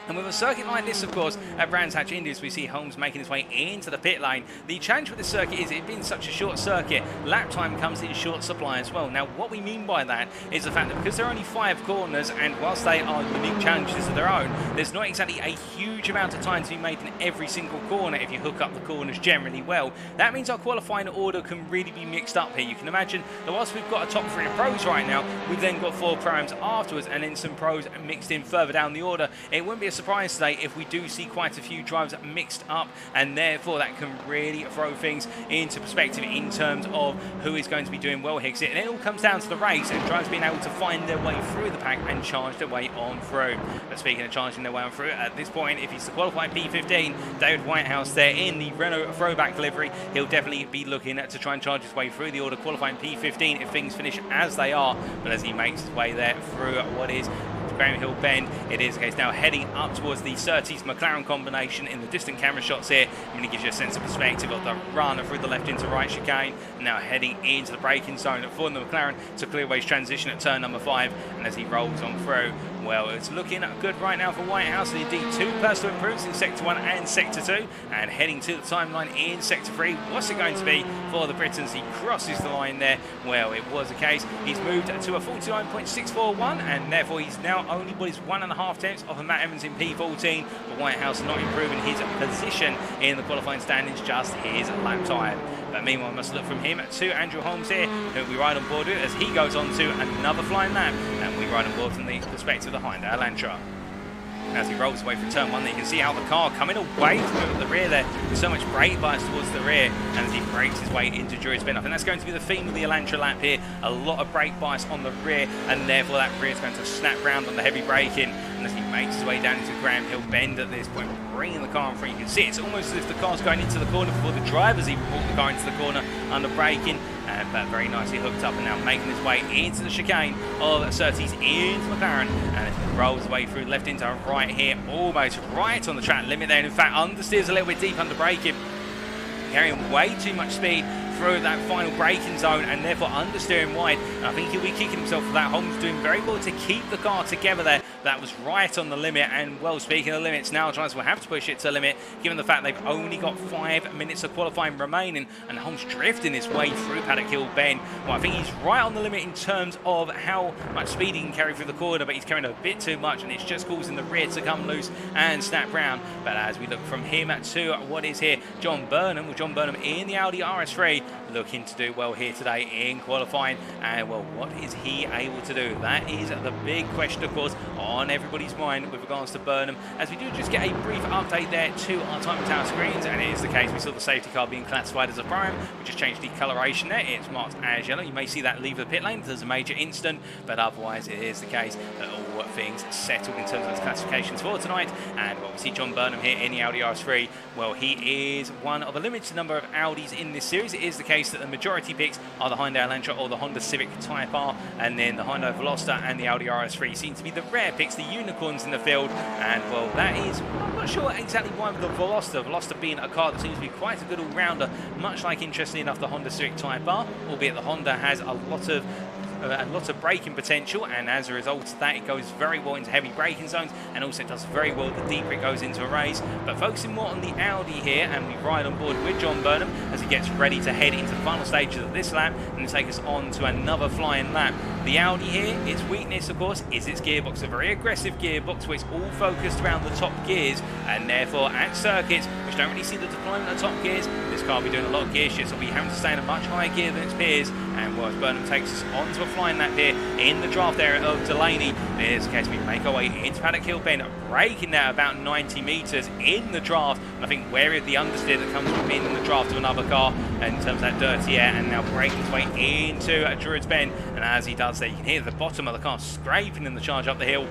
And with a circuit like this, of course, at Brands Hatch Indy, we see Holmes making his way into the pit lane. The challenge with this circuit is it being such a short circuit, lap time comes in short supply as well. Now, what we mean by that is the fact that because there are only 5 corners, and whilst they are unique challenges of their own, there's not exactly a huge amount of time to be made in every single corner if you hook up the corners generally well. That means our qualifying order can really be mixed up here. You can imagine that whilst we've got a top 3 of pros right now, we've then got 4 Pro-Ams afterwards, and then some pros mixed in further down the order. It wouldn't be a surprise today if we do see quite a few drivers mixed up, and therefore that can really throw things into perspective in terms of who is going to be doing well here. And it all comes down to the race and drivers being able to find their way through the pack and charge their way on through. But speaking of charging their way on through, at this point, if he's the qualified P15, David Whitehouse there in the Renault throwback livery, he'll definitely be looking to try and charge his way through the order, qualifying P15 if things finish as they are. But as he makes his way there through what is Graham Hill Bend, it is the case now heading up towards the Surtees McLaren combination in the distant camera shots here. I mean, it gives you a sense of perspective of the run through the left into right chicane, and now heading into the braking zone for the McLaren to clear away his transition at turn number 5. And as he rolls on through, well, it's looking good right now for Whitehouse, and indeed 2 personal improvements in Sector 1 and Sector 2, and heading to the timeline in Sector 3. What's it going to be for the Britons? He crosses the line there. Well, it was the case. He's moved to a 49.641, and therefore he's now only what is 1.5 tenths off of Matt Evans in P14, but Whitehouse not improving his position in the qualifying standings, just his lap time. But meanwhile, we must look from him to Andrew Holmes here, who we ride on board with as he goes on to another flying lap, and we ride on board from the perspective of the Hyundai Elantra. As he rolls away from turn 1, you can see how the car coming away from the rear there with so much brake bias towards the rear, and as he brakes his way into Druids Bend. I think that's going to be the theme of the Elantra lap here, a lot of brake bias on the rear, and therefore that rear is going to snap round on the heavy braking. And as he makes his way down into Graham Hill Bend at this point, bringing the car in front, you can see it's almost as if the car's going into the corner before the drivers even brought the car into the corner under braking. But very nicely hooked up and now making his way into the chicane of Surtees into McLaren, and it rolls away through left into right here, almost right on the track limit there, and in fact understeers a little bit deep under braking, carrying way too much speed through that final braking zone and therefore understeering wide, and I think he'll be kicking himself for that. Holmes doing very well to keep the car together there That was right on the limit, and well, speaking of limits, now drivers will have to push it to the limit, given the fact they've only got 5 minutes of qualifying remaining, and Holmes drifting his way through Paddock Hill Bend. Well, I think he's right on the limit in terms of how much speed he can carry through the corner, but he's carrying a bit too much, and it's just causing the rear to come loose and snap round. But as we look from him to what is here, John Burnham, with John Burnham in the Audi RS3, looking to do well here today in qualifying. And well, what is he able to do? That is the big question, of course, on everybody's mind with regards to Burnham, as we do just get a brief update there to our time tower screens, and it is the case we saw the safety car being classified as a prime. We just changed the coloration there, it's marked as yellow. You may see that leave the pit lane if there's a major incident, but otherwise it is the case that all things settled in terms of those classifications for tonight. And well, we see John Burnham here in the Audi RS3. Well, he is one of a limited number of Audis in this series. It is the case that the majority picks are the Hyundai Elantra or the Honda Civic Type R, and then the Hyundai Veloster and the Audi RS3 seem to be the rare picks, the unicorns in the field. And well, that is, I'm not sure exactly why with the Veloster being a car that seems to be quite a good all-rounder, much like, interestingly enough, the Honda Civic Type R, albeit the Honda has a lot of braking potential, and as a result of that, it goes very well into heavy braking zones, and also it does very well the deeper it goes into a race. But focusing more on the Audi here, and we ride on board with John Burnham as he gets ready to head into the final stages of this lap and take us on to another flying lap. The Audi here, its weakness, of course, is its gearbox, a very aggressive gearbox where it's all focused around the top gears, and therefore at circuits which don't really see the deployment of top gears, this car will be doing a lot of gear shifts, so we'll be having to stay in a much higher gear than its peers. And well, as Burnham takes us onto a flying lap here in the draft area of Delaney, there's the case we make our way into Paddock Hill Bend, braking there about 90 metres in the draft. And I think wary of the understeer that comes from being in the draft of another car in terms of that dirty air, and now braking his way into Druids Bend. And as he does there, you can hear the bottom of the car scraping in the charge up the hill,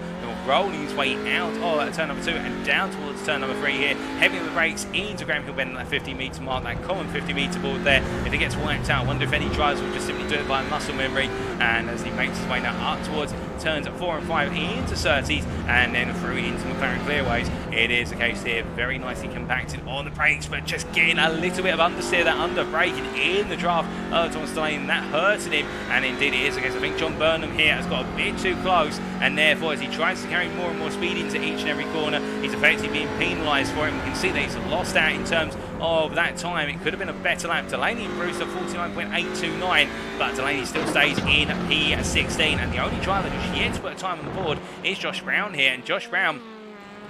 rolling his way out of turn number 2 and down towards turn number 3 here, heavy on the brakes into Graham Hill Bend at that 50 metre mark, that common 50 metre board there. If it gets wiped out, I wonder if any drivers will just simply do it by muscle memory. And as he makes his way now up towards turns 4 and 5 into Surtees and then through into McLaren clearways, it is the case here, very nicely compacted on the brakes, but just getting a little bit of understeer, that under braking in the draft of Thomas Delaney, that hurting him. And indeed it is the case. I think John Burnham here has got a bit too close, and therefore as he tries to carry more and more speed into each and every corner, he's effectively being penalised for it. We can see that he's lost out in terms of that time. It could have been a better lap. Delaney improves to 49.829, but Delaney still stays in P16, and the only driver who's yet to put a time on the board is Josh Brown here. And Josh Brown,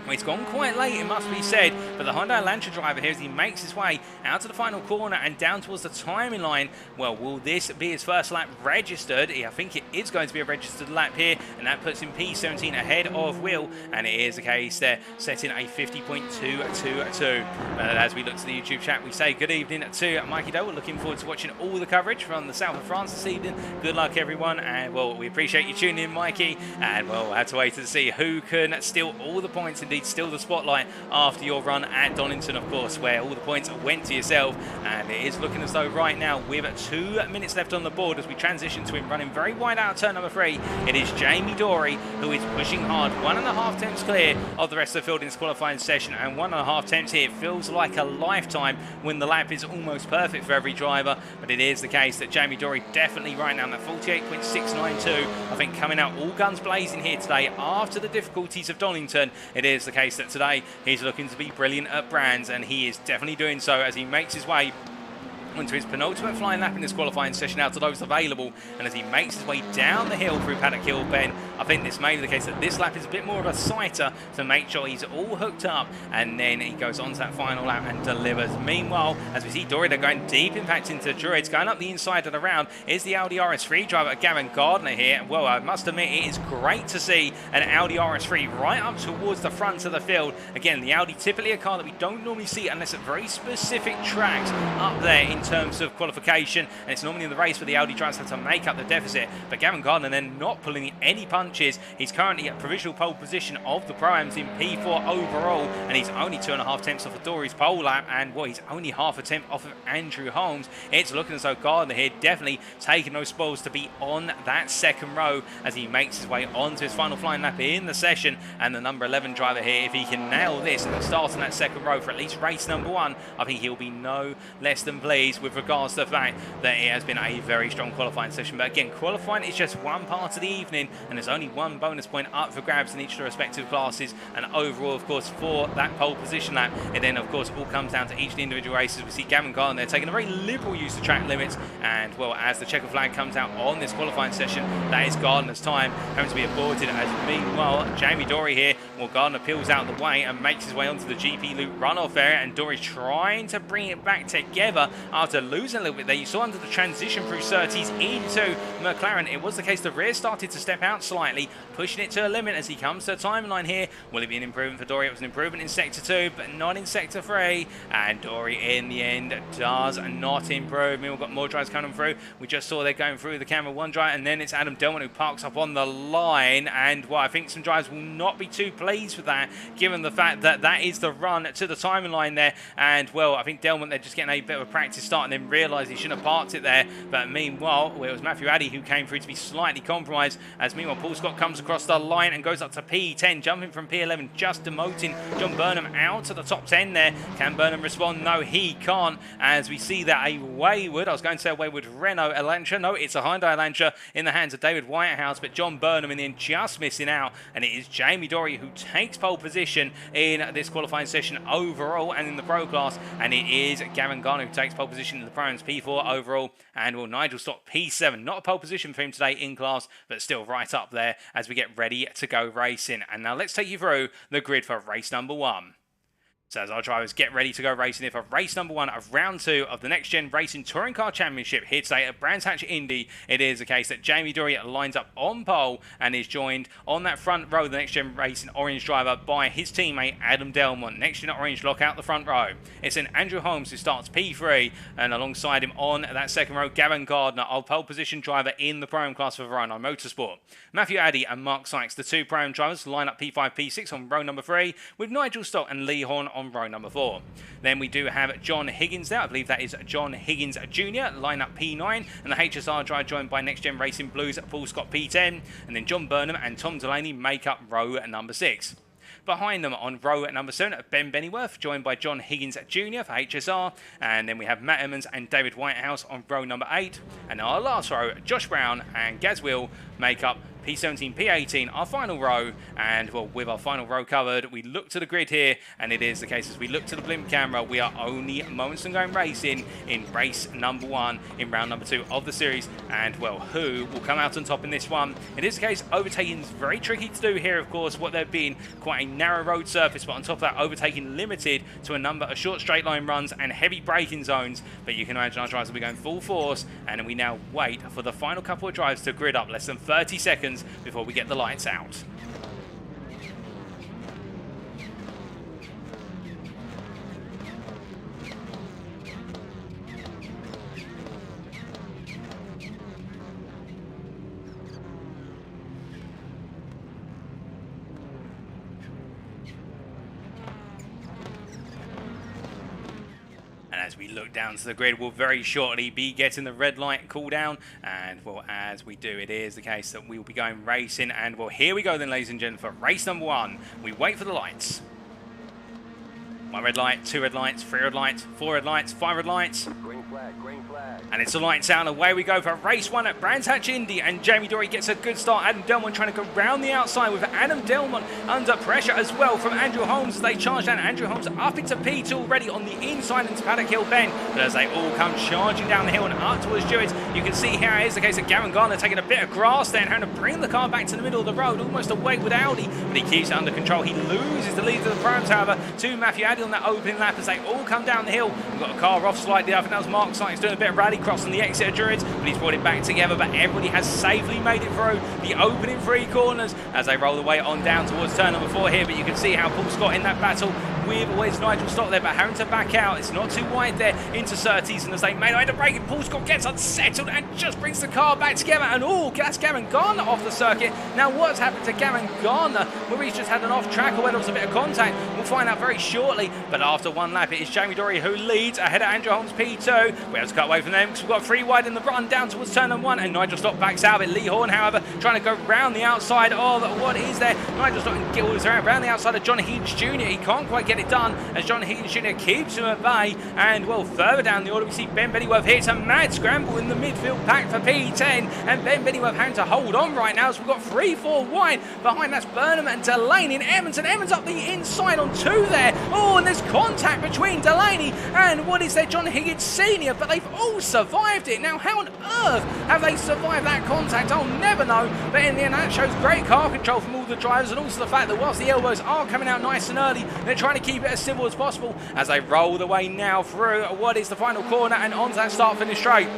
it's gone quite late, it must be said, but the Hyundai Elantra driver here, as he makes his way out to the final corner and down towards the timing line, well, will this be his first lap registered? I think it is going to be a registered lap here, and that puts him P17 ahead of Will, and it is the case there, setting a 50.222. As we look to the YouTube chat, we say good evening to Mikey Doe. We're looking forward to watching all the coverage from the south of France this evening. Good luck, everyone, and well, we appreciate you tuning in, Mikey, and well, we'll have to wait to see who can steal all the points, indeed still the spotlight after your run at Donington, of course, where all the points went to yourself. And it is looking as though right now, with 2 minutes left on the board, as we transition to him running very wide out of turn number 3, it is Jamie Dory who is pushing hard, 1.5 tenths clear of the rest of the field in this qualifying session, and 1.5 tenths here feels like a lifetime when the lap is almost perfect for every driver. But it is the case that Jamie Dory definitely right now in that 48.692, I think, coming out all guns blazing here today after the difficulties of Donington. It is the case that today he's looking to be brilliant at Brands, and he is definitely doing so as he makes his way onto his penultimate flying lap in this qualifying session out of those available, and as he makes his way down the hill through Paddock Hill Bend, I think this may be the case that this lap is a bit more of a sighter to make sure he's all hooked up, and then he goes on to that final lap and delivers. Meanwhile, as we see Dory, they're going deep impact into Druids, going up the inside of the round is the Audi RS3 driver Gavin Gardner here. Well, I must admit, it is great to see an Audi RS3 right up towards the front of the field. Again, the Audi, typically a car that we don't normally see unless at very specific tracks up there in terms of qualification, and it's normally in the race where the Audi drivers have to make up the deficit. But Gavin Gardner then not pulling any punches. He's currently at provisional pole position of the Pro-Ams in P4 overall, and he's only 2.5 tenths off of Dory's pole lap, and well, he's only half a tenth off of Andrew Holmes. It's looking as though Gardner here definitely taking those spoils to be on that second row as he makes his way onto his final flying lap in the session. And the number 11 driver here, if he can nail this and start on that second row for at least race number 1, I think he'll be no less than pleased. pleased with regards to the fact that it has been a very strong qualifying session. But again, qualifying is just one part of the evening, and there's only one bonus point up for grabs in each of the respective classes. And overall, of course, for that pole position lap, it then, of course, all comes down to each of the individual races. We see Gavin Garland there taking a very liberal use of track limits, and, well, as the checker flag comes out on this qualifying session, that is Gardner's time having to be aborted, as meanwhile, Jamie Dory here, well, Gardner peels out the way and makes his way onto the GP loop runoff area, and Dory's trying to bring it back together after losing a little bit there. You saw under the transition through Surtees into McLaren, it was the case the rear started to step out slightly, pushing it to a limit as he comes to a timeline here. Will it be an improvement for Dory? It was an improvement in Sector 2, but not in Sector 3, and Dory in the end does not improve. We've got more drives coming through. We just saw they're going through the camera, one drive, and then it's Adam Delman who parks up on the line, and, well, I think some drivers will not be too pleased with that, given the fact that that is the run to the timeline there. And, well, I think Delman, they're just getting a bit of a practice start and then realised he shouldn't have parked it there. But meanwhile, well, it was Matthew Addy who came through to be slightly compromised, as meanwhile Paul Scott comes across the line and goes up to P10, jumping from P11, just demoting John Burnham out to the top 10 there. Can Burnham respond? No, he can't, as we see that a wayward, I was going to say a wayward Renault Elantra, no, it's a Hyundai Elantra in the hands of David Whitehouse, but John Burnham in the end just missing out, and it is Jamie Dory who takes pole position in this qualifying session overall and in the pro class, and it is Gavin Garner who takes pole position in the Pro's P4 overall, and, well, Nigel Stott P7, not a pole position for him today in class, but still right up there as we get ready to go racing. And now let's take you through the grid for race number 1. So as our drivers get ready to go racing here for race number 1 of round 2 of the Next Gen Racing Touring Car Championship here today at Brands Hatch Indy, it is the case that Jamie Dory lines up on pole and is joined on that front row, the Next Gen Racing Orange driver, by his teammate Adam Delmont. Next Gen Orange lock out the front row. It's then Andrew Holmes who starts P3, and alongside him on that second row, Gavin Gardner, our pole position driver in the Pro-Am class for Verona Motorsport. Matthew Addy and Mark Sykes, the two Pro-Am drivers, line up P5, P6 on row number 3, with Nigel Stott and Lee Horn on row number 4. Then we do have John Higgins there. I believe that is John Higgins Jr. line up P9, and the HSR drive joined by Next Gen Racing Blues Paul Scott P10, and then John Burnham and Tom Delaney make up row number 6. Behind them on row number 7, Ben Bennyworth, joined by John Higgins Jr. for HSR, and then we have Matt Emmons and David Whitehouse on row number 8, and our last row, Josh Brown and Gaz Will make up P17, P18, our final row. And, well, with our final row covered, we look to the grid here, and it is the case as we look to the blimp camera, we are only moments from going racing in race number 1 in round number 2 of the series. And, well, who will come out on top in this one? It is the case overtaking is very tricky to do here, of course, what there being quite a narrow road surface, but on top of that, overtaking limited to a number of short straight line runs and heavy braking zones. But you can imagine our drivers will be going full force, and we now wait for the final couple of drives to grid up, less than 30 seconds before we get the lights out. As we look down to the grid, we'll very shortly be getting the red light cool down, and, well, as we do, it is the case that we will be going racing. And, well, here we go then, ladies and gentlemen, for race number 1. We wait for the lights. 1 red light, 2 red lights, 3 red lights, 4 red lights, 5 red lights. Green flag, green flag. And it's the lights out, and away we go for race 1 at Brands Hatch Indy, and Jamie Dory gets a good start. Adam Delmont trying to go round the outside, with Adam Delmont under pressure as well from Andrew Holmes as they charge down. Andrew Holmes up into P2 already on the inside into Paddock Hill Bend, but as they all come charging down the hill and up towards Jewett, you can see here it is the case of Gavin Garner taking a bit of grass there and having to bring the car back to the middle of the road, almost away with Audi, but he keeps it under control. He loses the lead of the Proms, however, to Matthew Addy on that opening lap as they all come down the hill. We've got a car off slightly. I think that was Mark Sykes doing a bit of rallycross on the exit of Druids, but he's brought it back together. But everybody has safely made it through the opening 3 corners as they roll the way on down towards turn number 4 here. But you can see how Paul Scott in that battle with always Nigel Stott there, but having to back out. It's not too wide there into Surtees, and as they made away to break it, Paul Scott gets unsettled and just brings the car back together. And that's Gavin Garner off the circuit. Now what's happened to Gavin Garner? Whether he's just had an off track or whether it was a bit of contact, We'll find out very shortly, but after one lap, it is Jamie Dory who leads ahead of Andrew Holmes P2. We have to cut away from them because we've got 3 wide in the run down towards turn number 1, and Nigel Stott backs out of it. Lee Horn, however, trying to go round the outside of what is there. Nigel Stott gills around the outside of John Higgins Jr. He can't quite get it done as John Higgins Jr. keeps him at bay. And well, further down the order, we see Ben Bennyworth here. It's a mad scramble in the midfield pack for P10, and Ben Bennyworth having to hold on right now. So we've got 3-4 wide behind. That's Burnham and Delaney and Emmons, and Emmons up the inside on 2 there. Oh, and there's contact between Delaney and what is there, John Higgins Sr., but they've all survived it. Now, how on earth have they survived that contact? I'll never know, but in the end, that shows great car control from all the drivers, and also the fact that whilst the elbows are coming out nice and early, they're trying to keep it as civil as possible as they roll the way now through what is the final corner and onto that start-finish straight.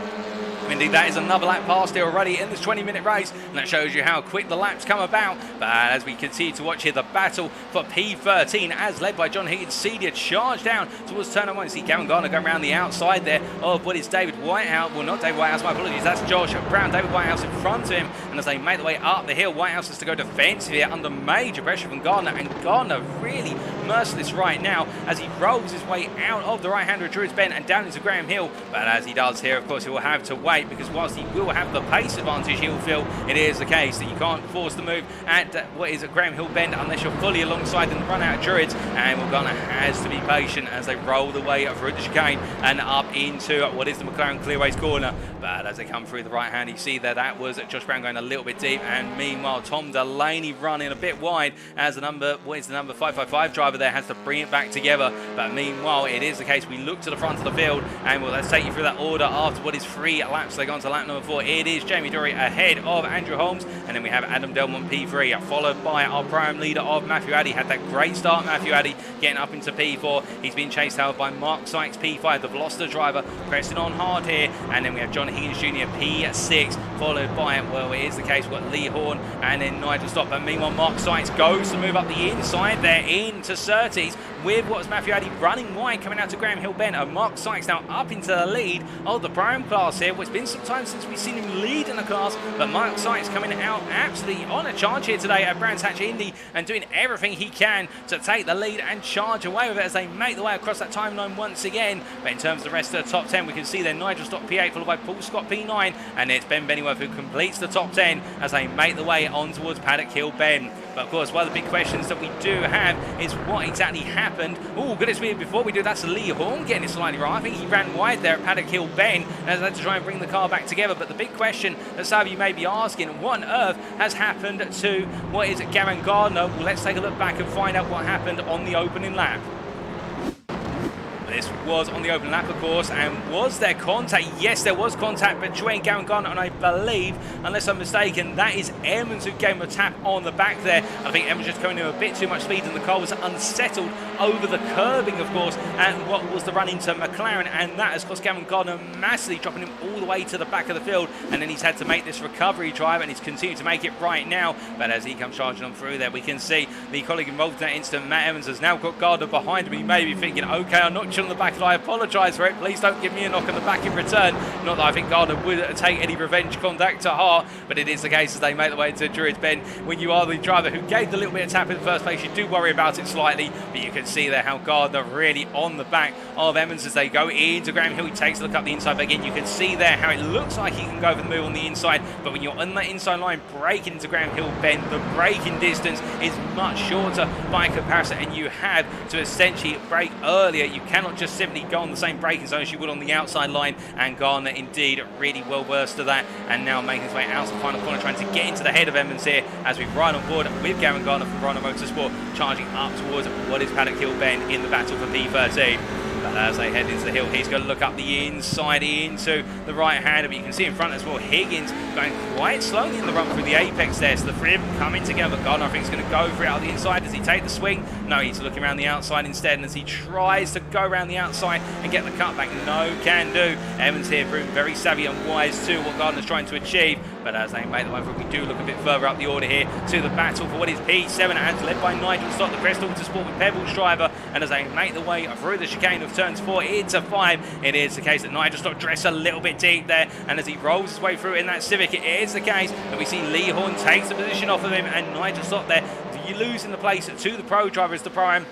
Indeed, that is another lap past here already in this 20-minute race, and that shows you how quick the laps come about. But as we continue to watch here, the battle for P13, as led by John Higgins Sr., charge down towards turn number 1. You see Gavin Gardner going around the outside there of what is David Whitehouse. Well, not David Whitehouse, my apologies. That's Josh Brown. David Whitehouse in front of him, and as they make their way up the hill, Whitehouse has to go defensive here under major pressure from Gardner, and Gardner really merciless right now as he rolls his way out of the right-hander of Druids Bend and down into Graham Hill. But as he does here, of course, he will have to wait, because whilst he will have the pace advantage, he'll feel it is the case that you can't force the move at what is a Graham Hill bend unless you're fully alongside in the run out of Druids. And Gardner has to be patient as they roll the way through the chicane and up into what is the McLaren Clearways corner. But as they come through the right hand, you see that was Josh Brown going a little bit deep, and meanwhile Tom Delaney running a bit wide as the number 555 driver there has to bring it back together. But meanwhile, it is the case we look to the front of the field, and let's take you through that order after what is 3 laps. They go on to lap number 4. It is Jamie Dory ahead of Andrew Holmes, and then we have Adam Delmont P3, followed by our prime leader of Matthew Addy. Had that great start, Matthew Addy, getting up into P4. He's been chased out by Mark Sykes P5, the Veloster driver, pressing on hard here. And then we have John Higgins Jr. P6, followed by, well, it is the case, we've got Lee Horn and then Nigel Stott. But meanwhile, Mark Sykes goes to move up the inside there into Surtees with what was Matthew Addy running wide coming out to Graham Hill Bend, and Mark Sykes now up into the lead of the prime class here. It's been some time since we've seen him lead in the class, but Mark Sykes coming out absolutely on a charge here today at Brands Hatch Indy and doing everything he can to take the lead and charge away with it as they make the way across that timeline once again. But in terms of the rest of the top 10, we can see there Nigel Stott P8, followed by Paul Scott P9, and it's Ben Bennyworth who completes the top 10 as they make the way on towards Paddock Hill Bend. But of course, one of the big questions that we do have is what exactly happened. Oh, goodness me, before we do, that's Lee Horn getting it slightly wrong. I think he ran wide there at Paddock Hill Bend and has had to try and bring the car back together. But the big question that some of you may be asking, what on earth has happened to what is Gavin Gardner? Well, let's take a look back and find out what happened on the opening lap. This was on the open lap, of course, and was there contact? Yes, there was contact between Gavin Gardner and I believe, unless I'm mistaken, that is Emmons who gave him a tap on the back there. I think Emmons just coming in a bit too much speed and the car was unsettled over the curbing, of course, and what was the run into McLaren, and that has cost Gavin Gardner massively, dropping him all the way to the back of the field, and then he's had to make this recovery drive, and he's continuing to make it right now. But as he comes charging on through there, we can see the colleague involved in that incident, Matt Evans, has now got Gardner behind him. He may be thinking, okay, I'll knock you on the back and I apologise for it, please don't give me a knock on the back in return. Not that I think Gardner would take any revenge contact to heart, but it is the case as they make the way to Druids Bend. When you are the driver who gave the little bit of tap in the first place, you do worry about it slightly, but you can see there how Gardner really on the back of Emmons as they go into Graham Hill. He takes a look up the inside, but again you can see there how it looks like he can go for the move on the inside, but when you're on that inside line braking into Graham Hill Bend, the braking distance is much shorter by comparison, and you have to essentially brake earlier. You cannot just simply go on the same braking zone as you would on the outside line, and Gardner indeed really well versed to that, and now making his way out of the final corner, trying to get into the head of Emmons here as we ride on board with Gavin Gardner from Rhino Motorsport, charging up towards what is Paddock Hill Bend in the battle for P13. But as they head into the hill, he's going to look up the inside into the right hander, but you can see in front as well Higgins going quite slowly in the run through the apex there, so the three of them coming together. Gardner I think is going to go for it out the inside. Does he take the swing? No, he's looking around the outside instead, and as he tries to go around the outside and get the cutback, no can do. Evans here proving very savvy and wise to what Gardner's trying to achieve, but as they make the way through, we do look a bit further up the order here to the battle for what is P7, and led by Nigel Stott, the Crest Autosport with Pebbles driver, and as they make the way through the chicane of turns 4 into 5, it is the case that Nigel Stott dressed a little bit deep there, and as he rolls his way through in that Civic, it is the case that we see Lee Horn takes the position off of him, and Nigel Stott there losing the place to the pro driver as the prime.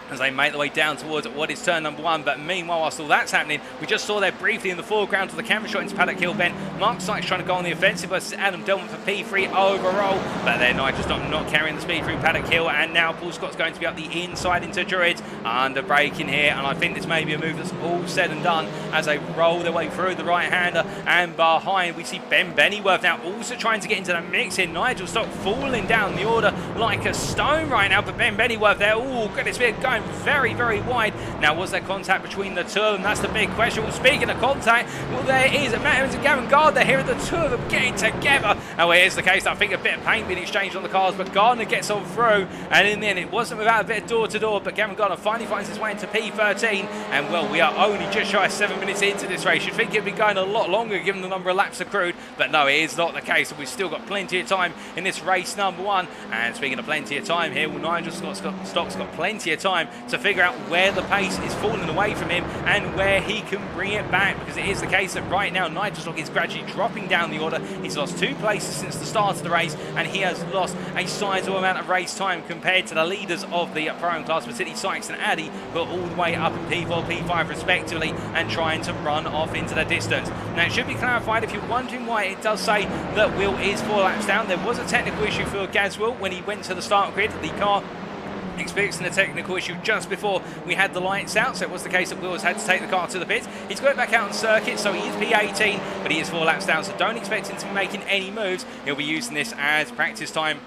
as they make their way down towards what is turn number 1. But meanwhile, whilst all that's happening, we just saw there briefly in the foreground to the camera shot into Paddock Hill bend. Mark Sykes trying to go on the offensive versus Adam Delman for P3 overall. But then Nigel not carrying the speed through Paddock Hill. And now Paul Scott's going to be up the inside into Druids. Under braking here. And I think this may be a move that's all said and done as they roll their way through the right-hander. And behind, we see Ben Bennyworth now also trying to get into the mix here. Nigel Stock falling down the order like a stone right now. But Ben Bennyworth there, oh goodness me, going very, very wide. Now, was there contact between the two of them? That's the big question. Well, speaking of contact, well, there is. Matt Evans and Gavin Gardner here, the two of them getting together. And well, here's the case. I think a bit of paint being exchanged on the cars, but Gardner gets on through. And in the end, it wasn't without a bit of door-to-door, but Gavin Gardner finally finds his way into P13. And, well, we are only just shy of 7 minutes into this race. You'd think it'd be going a lot longer given the number of laps accrued, but no, it is not the case. We've still got plenty of time in this race number 1. And speaking of plenty of time here, well, Nigel Stock's got plenty of time to figure out where the pace is falling away from him and where he can bring it back, because it is the case that right now Nigel Stock is gradually dropping down the order. He's lost 2 places since the start of the race, and he has lost a sizable amount of race time compared to the leaders of the Pro class, particularly Sykes and Addy, who are all the way up in P4, P5 respectively, and trying to run off into the distance. Now, it should be clarified, if you're wondering why it does say that Will is 4 laps down, there was a technical issue for Gazwill when he went to the start grid. The car experiencing a technical issue just before we had the lights out, so it was the case that Will has had to take the car to the pits. He's going back out on circuit, so he is P18, but he is 4 laps down, so don't expect him to be making any moves. He'll be using this as practice time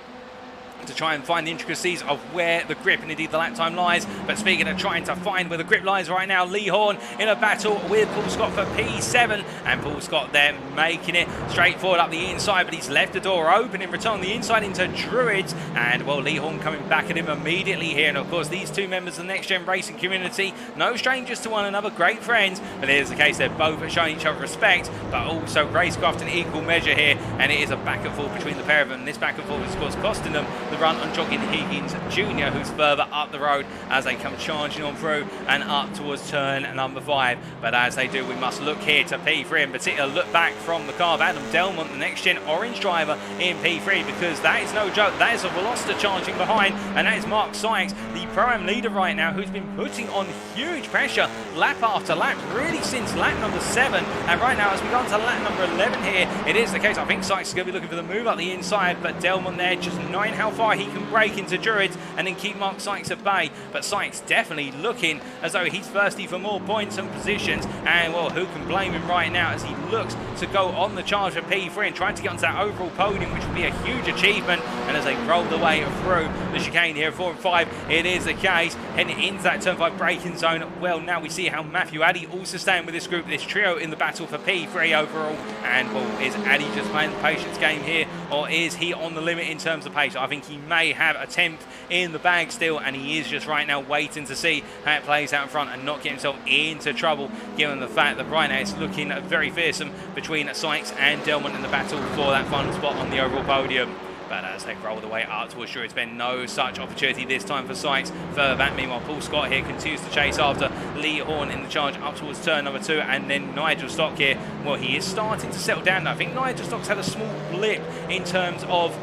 to try and find the intricacies of where the grip and indeed the lap time lies. But speaking of trying to find where the grip lies right now, Lee Horn in a battle with Paul Scott for P7, and Paul Scott there making it straight forward up the inside, but he's left the door open in return on the inside into Druids, and well, Lee Horn coming back at him immediately here. And of course, these two members of the Next Gen Racing community, no strangers to one another, great friends, but it is the case they're both showing each other respect, but also racecraft in equal measure here, and it is a back and forth between the pair of them. And this back and forth is of course costing them the run on Jogging Higgins Jr., who's further up the road as they come charging on through and up towards turn number 5. But as they do, we must look here to P3, in particular look back from the car of Adam Delmont, the Next Gen orange driver in P3, because that is no joke. That is a Veloster charging behind, and that is Mark Sykes, the Pro-Am leader right now, who's been putting on huge pressure lap after lap, really since lap number 7. And right now, as we go on to lap number 11 here, it is the case. I think Sykes is going to be looking for the move up the inside, but Delmont there just knowing how far he can break into Druids and then keep Mark Sykes at bay. But Sykes definitely looking as though he's thirsty for more points and positions, and well, who can blame him right now as he looks to go on the charge for P3 and trying to get onto that overall podium, which would be a huge achievement. And as they roll the way through the chicane here, 4 and 5, it is the case, heading into that turn 5 braking zone. Well, now we see how Matthew Addy also staying with this group, this trio in the battle for P3 overall. And well, is Addy just playing the patience game here, or is he on the limit in terms of pace? I think he may have a 10th in the bag still, and he is just right now waiting to see how it plays out in front and not get himself into trouble, given the fact that right now it's looking very fearsome between Sykes and Delmont in the battle for that final spot on the overall podium. But as they roll the way up towards Druids, been no such opportunity this time for Sykes. Further back, meanwhile, Paul Scott here continues to chase after Lee Horn in the charge up towards turn number 2, and then Nigel Stock here, well, he is starting to settle down now. I think Nigel Stock's had a small blip in terms of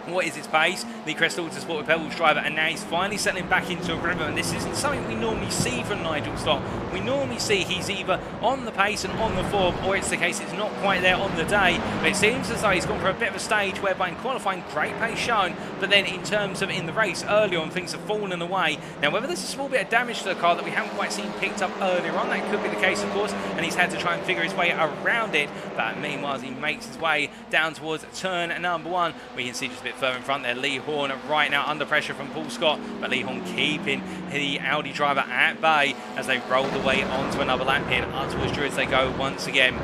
what is its pace, the Crest Autosport with Pebbles driver, and now he's finally settling back into a rhythm. And this isn't something we normally see from Nigel Stock. We normally see he's either on the pace and on the form, or it's the case it's not quite there on the day. But it seems as though he's gone for a bit of a stage whereby in qualifying, great pace shown, but then in terms of in the race early on, things have fallen away. Now, whether there's a small bit of damage to the car that we haven't quite seen picked up earlier on, that could be the case, of course, and he's had to try and figure his way around it. But meanwhile, as he makes his way down towards turn number 1, we can see just a bit further in front there, Lee Horn right now under pressure from Paul Scott, but Lee Horn keeping the Audi driver at bay as they roll the way onto another lap here. Up towards Druids they go once again.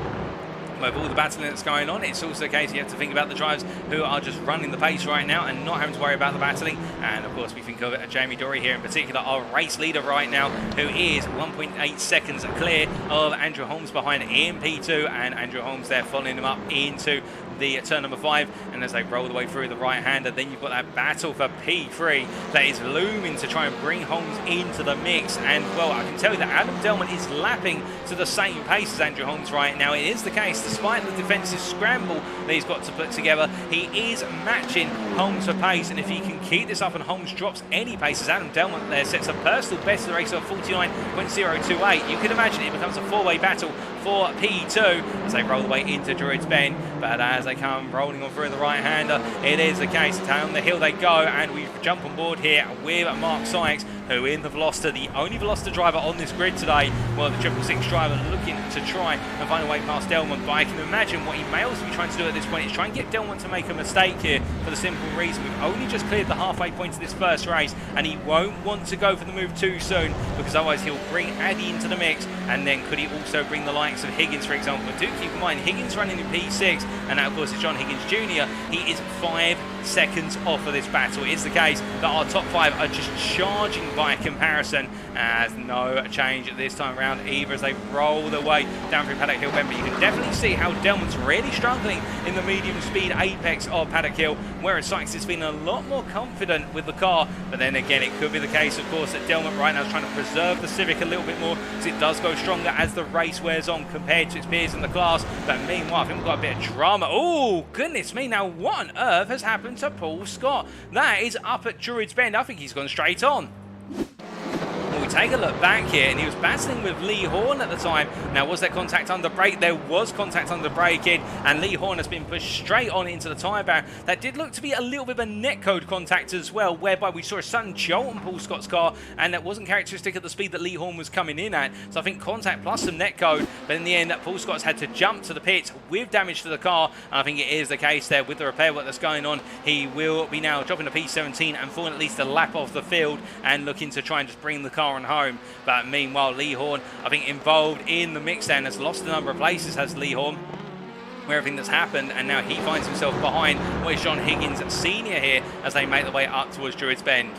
With all the battling that's going on, it's also the case you have to think about the drivers who are just running the pace right now and not having to worry about the battling. And of course, we think of Jamie Dory here in particular, our race leader right now, who is 1.8 seconds clear of Andrew Holmes behind in P2, and Andrew Holmes there following him up into the turn number 5. And as they roll the way through the right-hander, then you've got that battle for P3 that is looming to try and bring Holmes into the mix. And well, I can tell you that Adam Delman is lapping to the same pace as Andrew Holmes right now. It is the case, despite the defensive scramble that he's got to put together, he is matching Holmes for pace, and if he can keep this up and Holmes drops any pace, as Adam Delmont there sets a personal best of the race of 49.028, you could imagine it becomes a four-way battle for P2 as they roll away into Druids Bend. But as they come rolling on through the right-hander, it is the case. Down the hill they go, and we jump on board here with Mark Sykes, who in the Veloster, the only Veloster driver on this grid today. Well, the 666 driver looking to try and find a way past Delmont, but I can imagine what he may also be trying to do at this point is try and get Delmont to make a mistake here, for the simple reason we've only just cleared the halfway point of this first race, and he won't want to go for the move too soon, because otherwise he'll bring Addy into the mix, and then could he also bring the likes of Higgins, for example. But do keep in mind, Higgins running in P6, and that of course is John Higgins Jr. He is 5 seconds off of this battle. It is the case that our top 5 are just charging by comparison, as no change at this time around either as they roll their way down through Paddock Hill Bend. But you can definitely see how Delmont's really struggling in the medium speed apex of Paddock Hill, whereas Sykes is feeling a lot more confident with the car. But then again, it could be the case, of course, that Delmont right now is trying to preserve the Civic a little bit more, because it does go stronger as the race wears on compared to its peers in the class. But meanwhile, I think we've got a bit of drama. Oh, goodness me. Now, what on earth has happened to Paul Scott? That is up at Druids Bend. I think he's gone straight on. We take a look back here, and he was battling with Lee Horn at the time. Now, was there contact under brake? There was contact under braking, and Lee Horn has been pushed straight on into the tyre barrier. That did look to be a little bit of a netcode contact as well, whereby we saw a sudden jolt on Paul Scott's car, and that wasn't characteristic of the speed that Lee Horn was coming in at. So I think contact plus some netcode, but in the end, Paul Scott's had to jump to the pits with damage to the car, and I think it is the case there with the repair work that's going on. He will be now dropping to P17 and falling at least a lap off the field, and looking to try and just bring the car on home. But meanwhile, Lee Horn, I think, involved in the mix then, has lost a number of places, has Lee Horn, where everything that's happened, and now he finds himself behind what is John Higgins Sr. here as they make their way up towards Druids Bend.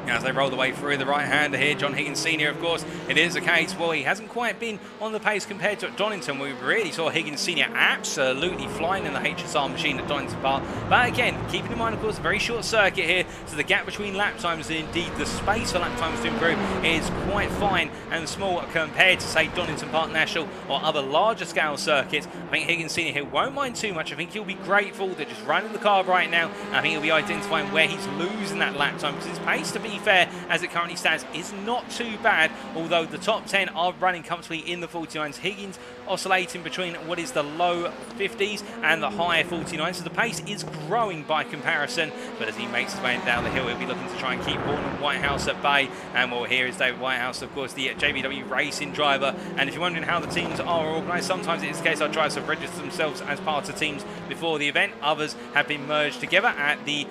As they roll the way through the right-hander here, John Higgins Sr., of course, it is the case. Well, he hasn't quite been on the pace compared to Donington. We really saw Higgins Sr. absolutely flying in the HSR machine at Donington Park. But again, keeping in mind, of course, a very short circuit here, so the gap between lap times and indeed the space for lap times to improve is quite fine and small compared to, say, Donington Park National or other larger scale circuits. I think Higgins Sr. here won't mind too much. I think he'll be grateful that just running the car right now. I think he'll be identifying where he's losing that lap time, because his pace, to be fair, as it currently stands, is not too bad, although the top 10 are running comfortably in the 49s. Higgins oscillating between what is the low 50s and the high 49s, so the pace is growing by comparison. But as he makes his way down the hill, he'll be looking to try and keep Horn and Whitehouse at bay. And well, here is David Whitehouse, of course, the JBW Racing driver. And if you're wondering how the teams are organised, sometimes it is the case our drivers have registered themselves as part of teams before the event. Others have been merged together at the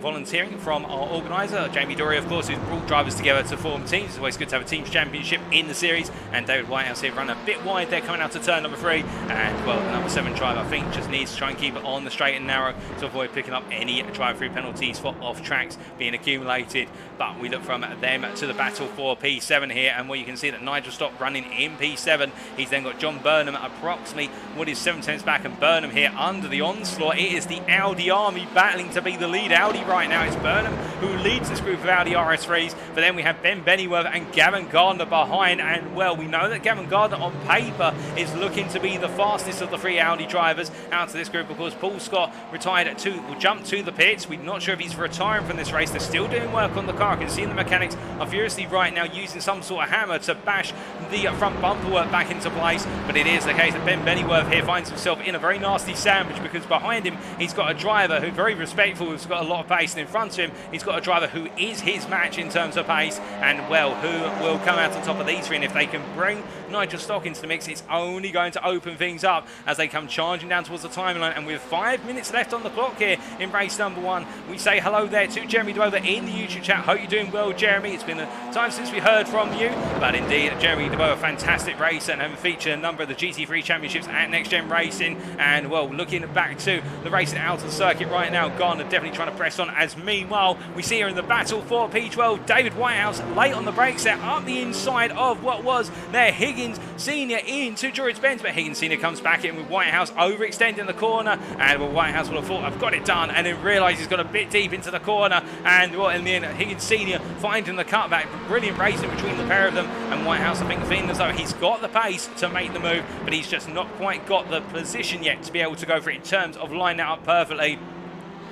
volunteering from our organiser, Jamie Dory, of course, who's brought drivers together to form teams. It's always good to have a team's championship in the series, and David Whitehouse here run a bit wide there coming out to turn number 3, and well, the number 7 driver, I think, just needs to try and keep it on the straight and narrow to avoid picking up any drive-through penalties for off-tracks being accumulated. But we look from them to the battle for P7 here, and where you can see that Nigel Stock running in P7. He's then got John Burnham approximately what is 7/10 back, and Burnham here under the onslaught. It is the Audi army battling to be the lead Audi right now. It's Burnham who leads this group of Audi RS3s, but then we have Ben Bennyworth and Gavin Gardner behind, and well, we know that Gavin Gardner on paper is looking to be the fastest of the 3 Audi drivers out of this group. Of course, Paul Scott retired will jump to the pits. We're not sure if he's retiring from this race. They're still doing work on the car. I can see the mechanics are furiously right now using some sort of hammer to bash the front bumper work back into place, but it is the case that Ben Bennyworth here finds himself in a very nasty sandwich, because behind him he's got a driver who's very respectful, who's got a lot of pace, and in front of him he's got a driver who is his match in terms of pace, and well, who will come out on top of these 3, and if they can bring Nigel Stock into the mix, it's only going to open things up as they come charging down towards the timeline. And with 5 minutes left on the clock here in race number 1, we say hello there to Jeremy DeBover in the YouTube chat. Hope you're doing well, Jeremy. It's been a time since we heard from you, but indeed, Jeremy DeBover, fantastic racer, and having featured a number of the GT3 championships at NXTGEN Racing. And well, looking back to the racing out of the circuit right now, Garner definitely trying to press on, as meanwhile we see here in the battle for P12, David Whitehouse late on the brakes there, up the inside of what was their Higgins Sr. into Druids Bend, but Higgins Sr. comes back in with Whitehouse overextending the corner, and well, Whitehouse will have thought, I've got it done, and then realised he's got a bit deep into the corner, and well, in the end, Higgins Sr. finding the cutback. Brilliant racing between the pair of them, and Whitehouse, I think, feeling as though he's got the pace to make the move, but he's just not quite got the position yet to be able to go for it in terms of lining that up perfectly.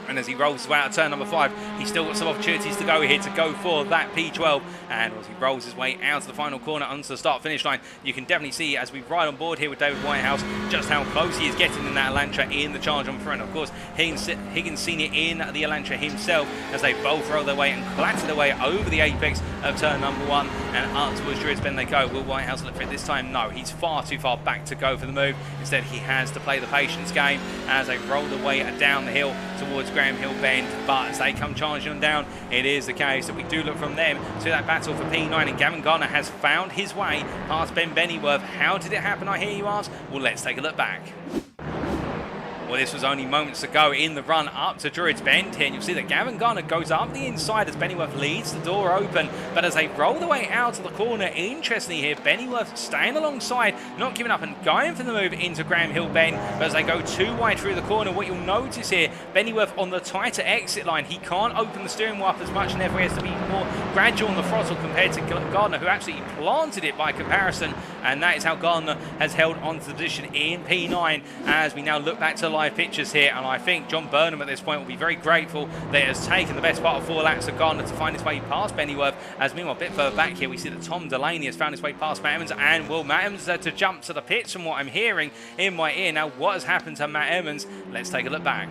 And as he rolls his way out of turn number 5, he's still got some opportunities to go here to go for that P12. And as he rolls his way out of the final corner onto the start-finish line, you can definitely see as we ride on board here with David Whitehouse just how close he is getting in that Elantra in the charge on front. Of course, Higgins Sr. in the Elantra himself as they both roll their way and clatter their way over the apex of turn number 1 and up towards Druids Bend they go. Will Whitehouse look for it this time? No, he's far too far back to go for the move. Instead, he has to play the patience game as they roll their way down the hill towards Graham Hill Bend, but as they come charging on down, it is the case that we do look from them to that battle for P9, and Gavin Gardner has found his way past Ben Bennyworth. How did it happen, I hear you ask? Well, let's take a look back. Well, this was only moments ago in the run up to Druids Bend here, and you'll see that Gavin Garner goes up the inside as Bennyworth leads the door open, but as they roll their way out of the corner, interestingly here, Bennyworth staying alongside, not giving up and going for the move into Graham Hill Bend, but as they go too wide through the corner, what you'll notice here, Bennyworth on the tighter exit line, he can't open the steering wheel up as much, and therefore he has to be more gradual on the throttle compared to Gardner, who absolutely planted it by comparison, and that is how Gardner has held on to the position in P9 as we now look back to live pictures here, and I think John Burnham at this point will be very grateful that it has taken the best part of 4 laps of Gardner to find his way past Bennyworth, as meanwhile a bit further back here we see that Tom Delaney has found his way past Matt Emmons, and will Matt Emmons to jump to the pits from what I'm hearing in my ear. Now what has happened to Matt Emmons? Let's take a look back.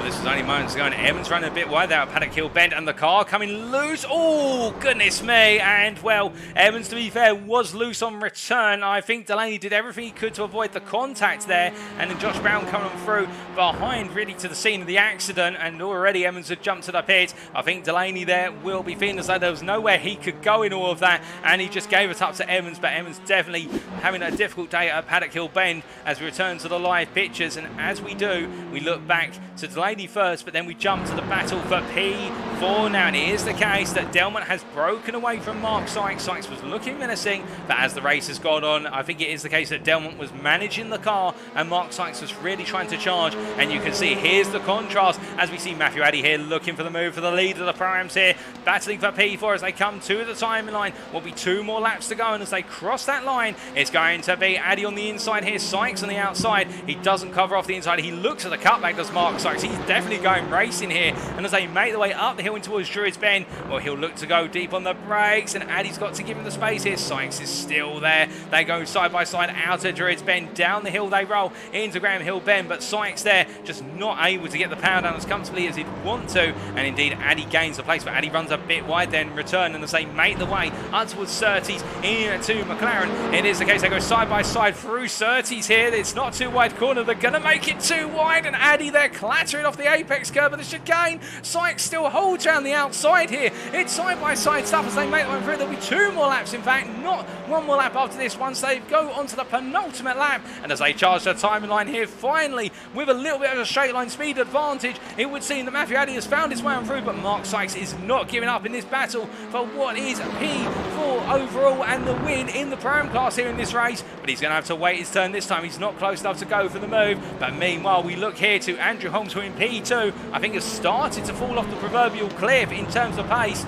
This was only moments ago, and Evans running a bit wide there at Paddock Hill Bend, and the car coming loose. Oh, goodness me. And, well, Evans, to be fair, was loose on return. I think Delaney did everything he could to avoid the contact there, and then Josh Brown coming on through behind, really, to the scene of the accident, and already Evans had jumped to the pit. I think Delaney there will be feeling as though there was nowhere he could go in all of that, and he just gave it up to Evans, but Evans definitely having a difficult day at Paddock Hill Bend as we return to the live pictures, and as we do, we look back to Delaney first, but then we jump to the battle for P4 now, and it is the case that Delmont has broken away from Mark Sykes. Sykes was looking menacing, but as the race has gone on, I think it is the case that Delmont was managing the car and Mark Sykes was really trying to charge, and you can see here's the contrast as we see Matthew Addy here looking for the move for the lead of the programs here, battling for P4 as they come to the timing line. Will be 2 more laps to go, and as they cross that line, it's going to be Addy on the inside here, Sykes on the outside. He doesn't cover off the inside, he looks at the cutback, does Mark Sykes. He's definitely going racing here, and as they make their way up the hill and towards Druids Bend, well, he'll look to go deep on the brakes, and Addy's got to give him the space here. Sykes is still there. They go side by side out of Druids Bend, down the hill they roll into Graham Hill Bend, but Sykes there just not able to get the power down as comfortably as he'd want to, and indeed Addy gains the place, but Addy runs a bit wide then return, and as they make the way up towards Surtees into McLaren, it is the case they go side by side through Surtees here. It's not too wide corner, they're going to make it too wide, and Addy there clattering off the apex curve of the chicane. Sykes still holds around the outside here. It's side by side stuff as they make their way through. There'll be 2 more laps, in fact, not 1 more lap after this once they go onto the penultimate lap, and as they charge the timing line here, finally with a little bit of a straight line speed advantage, it would seem that Matthew Addy has found his way on through, but Mark Sykes is not giving up in this battle for what is P4 overall and the win in the Pro-Am class here in this race, but he's going to have to wait his turn this time. He's not close enough to go for the move, but meanwhile we look here to Andrew Holmes, who in P2 I think has started to fall off the proverbial cliff in terms of pace,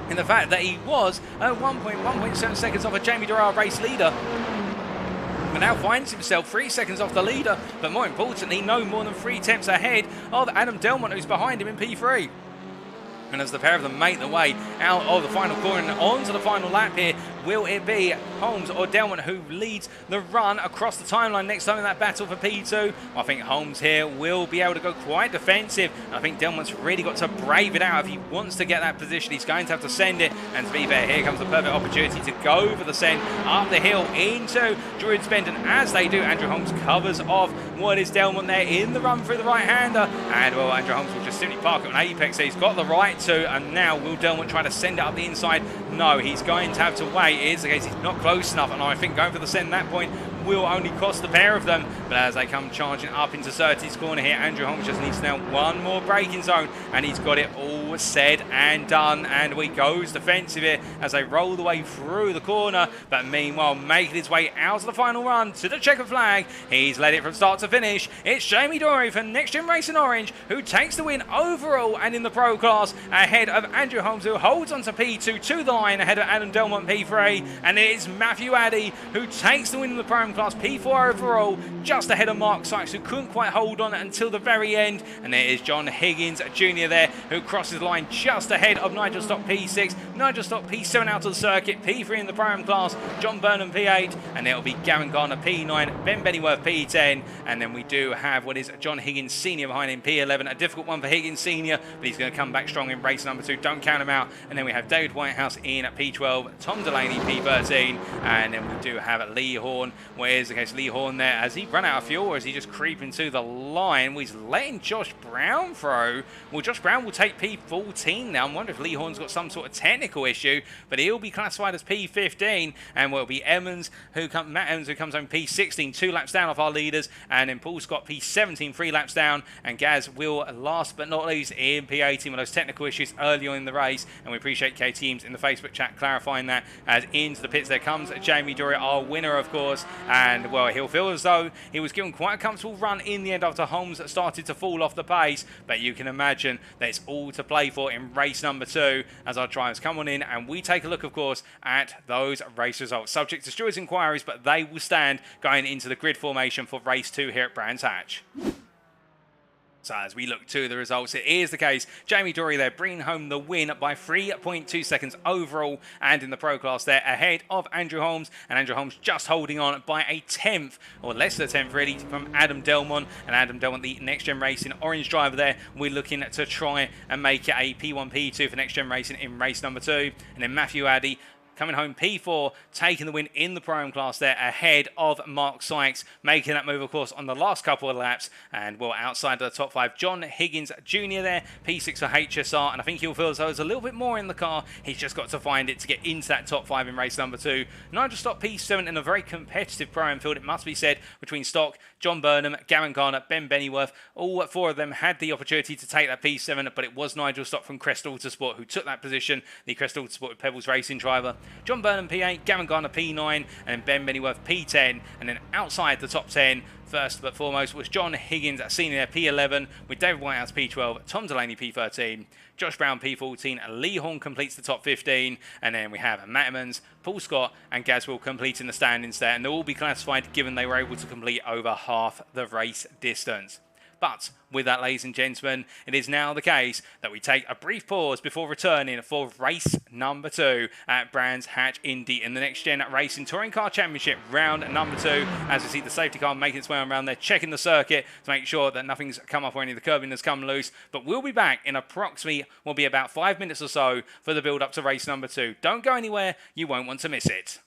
in the fact that he was 1.7 seconds off a Jamie Durrell race leader, but now finds himself 3 seconds off the leader, but more importantly no more than 3 tenths ahead of Adam Delmont, who's behind him in P3. And as the pair of them make their way out of the final corner and onto the final lap here, will it be Holmes or Delmont who leads the run across the timeline next time in that battle for P2? I think Holmes here will be able to go quite defensive. I think Delmont's really got to brave it out if he wants to get that position. He's going to have to send it, and to be fair, here comes the perfect opportunity to go for the send up the hill into Druids Bend, and as they do, Andrew Holmes covers off what is Delmont there in the run through the right-hander, and well, Andrew Holmes will just simply park it on apex. He's got the right to, and now will Delmont try to send it up the inside? no, he's going to have to wait. It is the case, he's not close enough, and I think going for the send that point will only cost the pair of them. But as they come charging up into Surtees' corner here, Andrew Holmes just needs now one more braking zone, and he's got it all said and done. And he goes defensive here as they roll the way through the corner. But meanwhile, making his way out of the final run to the checkered flag, he's led it from start to finish. It's Jamie Dory for Next Gen Racing Orange who takes the win overall and in the pro class, ahead of Andrew Holmes, who holds on to P2 to the line, ahead of Adam Delmont P3. And it is Matthew Addy who takes the win in the pro class, P4 overall, just ahead of Mark Sykes, who couldn't quite hold on until the very end. And it is John Higgins Jr. there who crosses the line just ahead of Nigel Stock P6, Nigel Stock P7 out of the circuit, P3 in the Pro-Am class, John Burnham P8, and it'll be Gavin Garner P9, Ben Bennyworth P10, and then we do have what is John Higgins Sr. behind him, P11, a difficult one for Higgins Sr., but he's going to come back strong in race number 2, don't count him out. And then we have David Whitehouse in at P12, Tom Delaney P13, and then we do have Lee Horn. Where's the case? Lee Horn there, has he run out of fuel or is he just creeping to the line? Well, he's letting Josh Brown through. Well, Josh Brown will take P14 now. I wonder if Lee Horn's got some sort of technical issue, but he'll be classified as P15, and will be Matt Evans who comes home P16, 2 laps down off our leaders, and then Paul Scott P17, 3 laps down, and Gaz will last but not least in P18 with those technical issues early on in the race. And we appreciate K Teams in the Facebook chat clarifying that. As into the pits there comes Jamie Dory, our winner of course, and well, he'll feel as though he was given quite a comfortable run in the end after Holmes started to fall off the pace, but you can imagine that it's all to play for in race number 2 as our drivers come on in and we take a look of course at those race results, subject to stewards' inquiries, but they will stand going into the grid formation for race 2 here at Brands Hatch. So as we look to the results, it is the case. Jamie Dory there bringing home the win by 3.2 seconds overall and in the pro class there, ahead of Andrew Holmes, and Andrew Holmes just holding on by a 10th, or less than a 10th really, from Adam Delmont. And Adam Delmont, the Next Gen Racing orange driver there, we're looking to try and make it a P1, P2 for Next Gen Racing in race number 2. And then Matthew Addy coming home P4, taking the win in the Pro-Am class there, ahead of Mark Sykes, making that move, of course, on the last couple of laps. And, well, outside of the top 5, John Higgins Jr. there, P6 for HSR, and I think he'll feel as though there's a little bit more in the car. He's just got to find it to get into that top 5 in race number 2. Nigel Stock P7 in a very competitive Pro-Am field, it must be said, between Stock, John Burnham, Gavin Garner, Ben Bennyworth. All 4 of them had the opportunity to take that P7, but it was Nigel Stock from Crest Autosport who took that position, the Crest Autosport with Pebbles Racing driver. John Burnham P8, Gavin Garner P9, and then Ben Bennyworth P10. And then outside the top 10, first but foremost, was John Higgins at senior P11, with David Whitehouse P12, Tom Delaney P13, Josh Brown P14, Lee Horn completes the top 15, and then we have Matt Evans, Paul Scott, and Gazwell completing the standings there, and they'll all be classified given they were able to complete over half the race distance. But with that, ladies and gentlemen, it is now the case that we take a brief pause before returning for race number 2 at Brands Hatch Indy in the Next Gen Racing Touring Car Championship round number 2. As we see the safety car making its way around there, checking the circuit to make sure that nothing's come up or any of the curbing has come loose. But we'll be back in approximately, will be about 5 minutes or so for the build up to race number 2. Don't go anywhere, you won't want to miss it.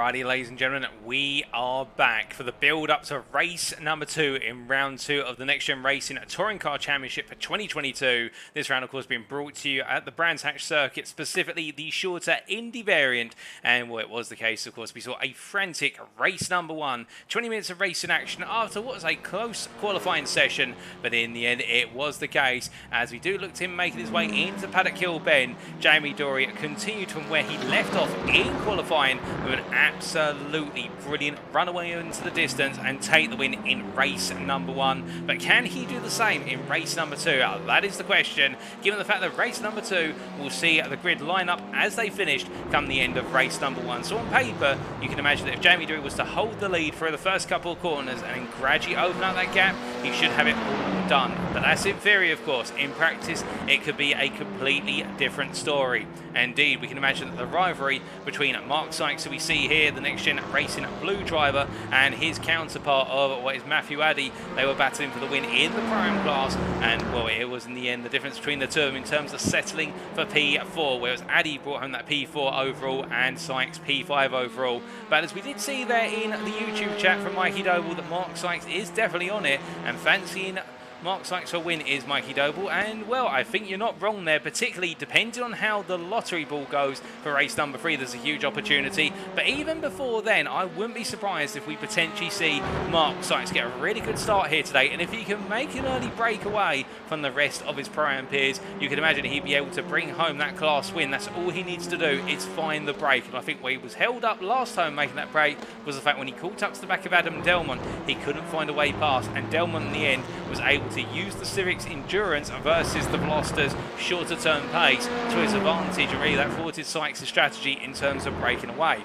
Alrighty, ladies and gentlemen, we are back for the build-up to race number 2 in round 2 of the Next Gen Racing Touring Car Championship for 2022. This round, of course, being brought to you at the Brands Hatch circuit, specifically the shorter Indy variant. And well, it was the case, of course, we saw a frantic race number 1, 20 minutes of racing action after what was a close qualifying session, but in the end, it was the case. As we do look to him making his way into Paddock Hill Bend, Jamie Dory continued from where he left off in qualifying with an absolutely brilliant run away into the distance and take the win in race number 1. But can he do the same in race number 2? That is the question, given the fact that race number 2 will see the grid line up as they finished come the end of race number 1. So on paper, you can imagine that if Jamie Dory was to hold the lead for the first couple of corners and then gradually open up that gap, he should have it all done. But that's in theory, of course. In practice, it could be a completely different story. Indeed, we can imagine that the rivalry between Mark Sykes, who we see here, the Next Gen Racing Blue driver, and his counterpart of what is Matthew Addy, they were battling for the win in the Pro-Am class, and well, it was in the end the difference between the two of them in terms of settling for P4, whereas Addy brought home that P4 overall and Sykes P5 overall. But as we did see there in the YouTube chat from Mikey Doble, that Mark Sykes is definitely on it and fancying Mark Sykes for win is Mikey Doble, and well, I think you're not wrong there, particularly depending on how the lottery ball goes for race number 3. There's a huge opportunity, but even before then, I wouldn't be surprised if we potentially see Mark Sykes get a really good start here today, and if he can make an early breakaway from the rest of his Pro-Am peers, you can imagine he'd be able to bring home that class win. That's all he needs to do is find the break, and I think where he was held up last time making that break was the fact when he caught up to the back of Adam Delmont, he couldn't find a way past, and Delmont in the end was able to use the Civic's endurance versus the Veloster's shorter turn pace to his advantage, and really that thwarted Sykes' strategy in terms of breaking away.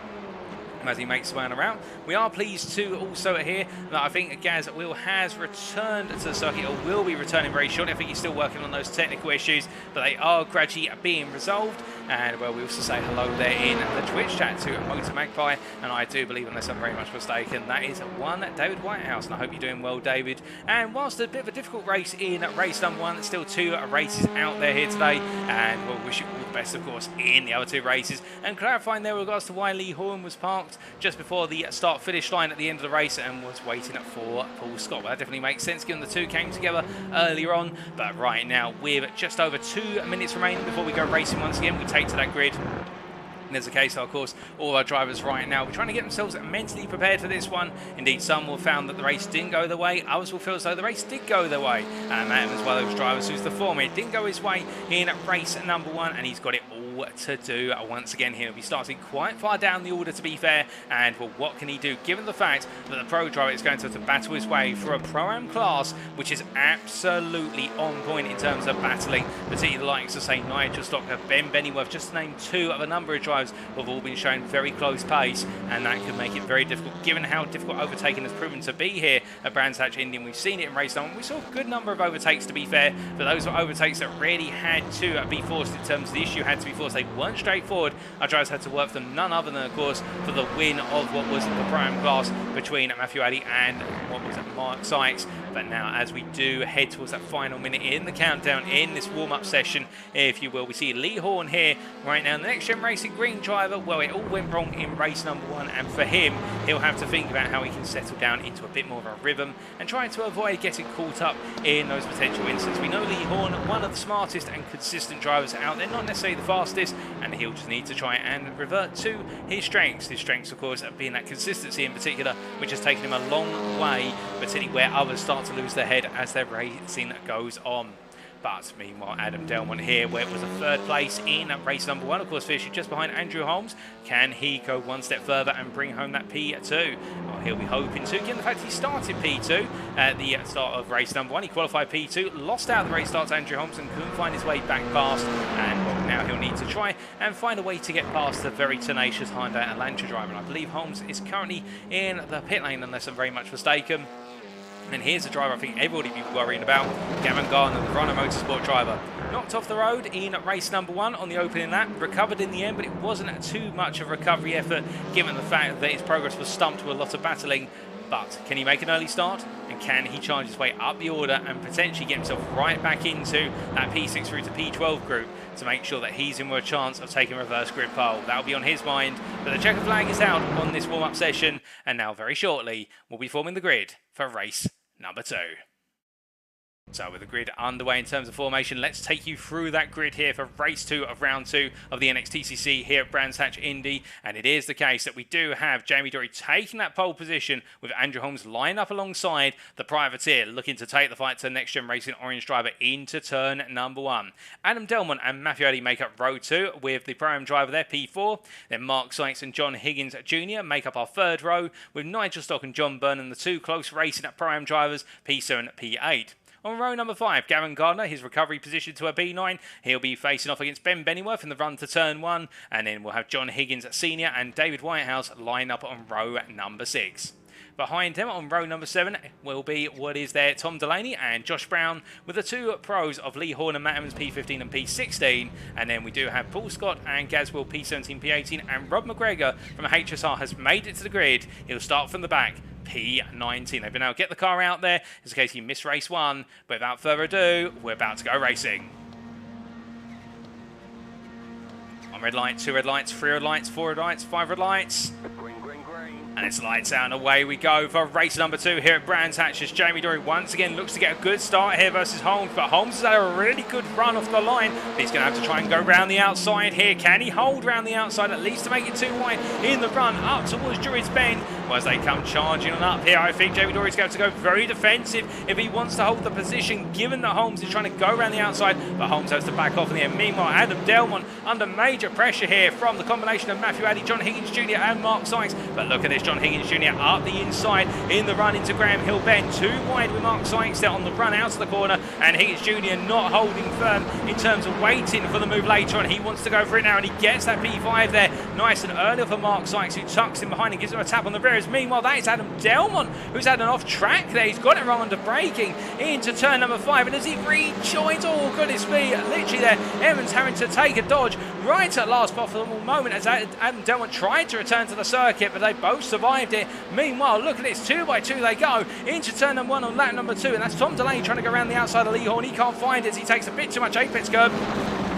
As he makes his way on around, we are pleased to also hear that I think Gaz Will has returned to the circuit, or will be returning very shortly. I think he's still working on those technical issues, but they are gradually being resolved. And well, we also say hello there in the Twitch chat to Motor Magpie, and I do believe, unless I'm very much mistaken, that is one David Whitehouse, and I hope you're doing well, David. And whilst a bit of a difficult race in race number 1, there's still 2 races out there here today, and we'll wish you all the best, of course, in the other 2 races. And clarifying there with regards to why Lee Horn was parked just before the start-finish line at the end of the race and was waiting for Paul Scott. Well, that definitely makes sense given the 2 came together earlier on. But right now, with just over 2 minutes remaining before we go racing once again, we take to that grid. There's a case, of course, all our drivers right now, we're trying to get themselves mentally prepared for this one. Indeed, some will found that the race didn't go their way, others will feel as though the race did go their way. And Matt as well, those drivers who's the former, it didn't go his way in race number 1, and he's got it all to do once again here. He'll be starting quite far down the order, to be fair, and well, what can he do given the fact that the pro driver is going to have to battle his way through a Pro-Am class which is absolutely on point in terms of battling, particularly the likes of, say, Nigel Stocker, Ben Bennyworth, just to name 2 of a number of drivers who have all been showing very close pace, and that could make it very difficult given how difficult overtaking has proven to be here at Brands Hatch Indy. We've seen it in race 1. We saw a good number of overtakes, to be fair, but those were overtakes that really had to be forced in terms of the issue had to be forced. They weren't straightforward. Our drivers had to work for them, none other than, of course, for the win of what was the Pro-Am class between Matthew Addy and what was Mark Sykes. But now, as we do head towards that final minute in the countdown, in this warm-up session, if you will, we see Lee Horn here right now. The Next Gen Racing Green driver, well, it all went wrong in race number 1, and for him, he'll have to think about how he can settle down into a bit more of a rhythm and try to avoid getting caught up in those potential incidents. We know Lee Horn, one of the smartest and consistent drivers out there, not necessarily the fastest, and he'll just need to try and revert to his strengths. His strengths, of course, being that consistency in particular, which has taken him a long way, particularly where others start to lose their head as their racing goes on. But meanwhile, Adam Delmont here, where it was a 3rd place in race number 1, of course, finishing just behind Andrew Holmes. Can he go one step further and bring home that P2? Well, he'll be hoping to, given the fact he started P2 at the start of race number 1. He qualified P2, lost out the race start to Andrew Holmes and couldn't find his way back past. And well, now he'll need to try and find a way to get past the very tenacious Hyundai Elantra driver. And I believe Holmes is currently in the pit lane, unless I'm very much mistaken. And here's a driver I think everybody will be worrying about, Gavin Garner, the Rhino Motorsport driver. Knocked off the road in race number 1 on the opening lap, recovered in the end, but it wasn't too much of a recovery effort given the fact that his progress was stumped with a lot of battling. But can he make an early start? and can he charge his way up the order and potentially get himself right back into that P6 through to P12 group to make sure that he's in with a chance of taking reverse grid pole. That'll be on his mind, but the checker flag is out on this warm-up session, and now very shortly we'll be forming the grid for race number 2. So with the grid underway in terms of formation, let's take you through that grid here for race 2 of round 2 of the NXTCC here at Brands Hatch Indy. And it is the case that we do have Jamie Dory taking that pole position with Andrew Holmes lined up alongside the privateer, looking to take the fight to Next Gen Racing Orange driver into turn number 1. Adam Delmont and Matthew Addy make up row 2 with the Pro-Am driver there, P4. Then Mark Sykes and John Higgins Jr. make up our 3rd row, with Nigel Stock and John Burnham, the 2 close racing at Pro-Am drivers, P7, P8. On row number 5, Gavin Gardner, his recovery position to a B9. He'll be facing off against Ben Bennyworth in the run to turn 1. And then we'll have John Higgins Sr. and David Whitehouse line up on row number 6. Behind him on row number 7 will be what is there, Tom Delaney and Josh Brown, with the 2 pros of Lee Horn and Matt Evans P15 and P16. And then we do have Paul Scott and Gaz Will P17, P18, and Rob McGregor from HSR has made it to the grid. He'll start from the back, P19. They've been able to get the car out there in case he missed race 1. But without further ado, we're about to go racing. On red light, 2 red lights, 3 red lights, 4 red lights, 5 red lights. And it's lights out and away we go for race number 2 here at Brands Hatch as Jamie Dory once again looks to get a good start here versus Holmes. But Holmes has had a really good run off the line. But he's going to have to try and go round the outside here. Can he hold round the outside at least to make it too wide in the run up towards Drury's Bend? Well, as they come charging on up here, I think Jamie Dory's going to go very defensive if he wants to hold the position, given that Holmes is trying to go around the outside. But Holmes has to back off in the end. Meanwhile, Adam Delmont under major pressure here from the combination of Matthew Addy, John Higgins Jr. and Mark Sykes. But look at this, John Higgins Jr. up the inside in the run into Graham Hill Bend. Too wide with Mark Sykes there on the run out of the corner, and Higgins Jr. not holding firm in terms of waiting for the move later on. He wants to go for it now, and he gets that P5 there nice and early for Mark Sykes, who tucks in behind and gives him a tap on the rears. Meanwhile, that is Adam Delmont, who's had an off track there. He's got it wrong under braking into turn number 5, and as he rejoins, oh goodness me, literally there, Evans having to take a dodge right at last possible moment as Adam Delmont tried to return to the circuit, but they both survived it. Meanwhile, look at this, 2 by 2 they go into turn number 1 on lap number 2, and that's Tom Delaney trying to go around the outside of Lee Horn. He can't find it as he takes a bit too much apex curb.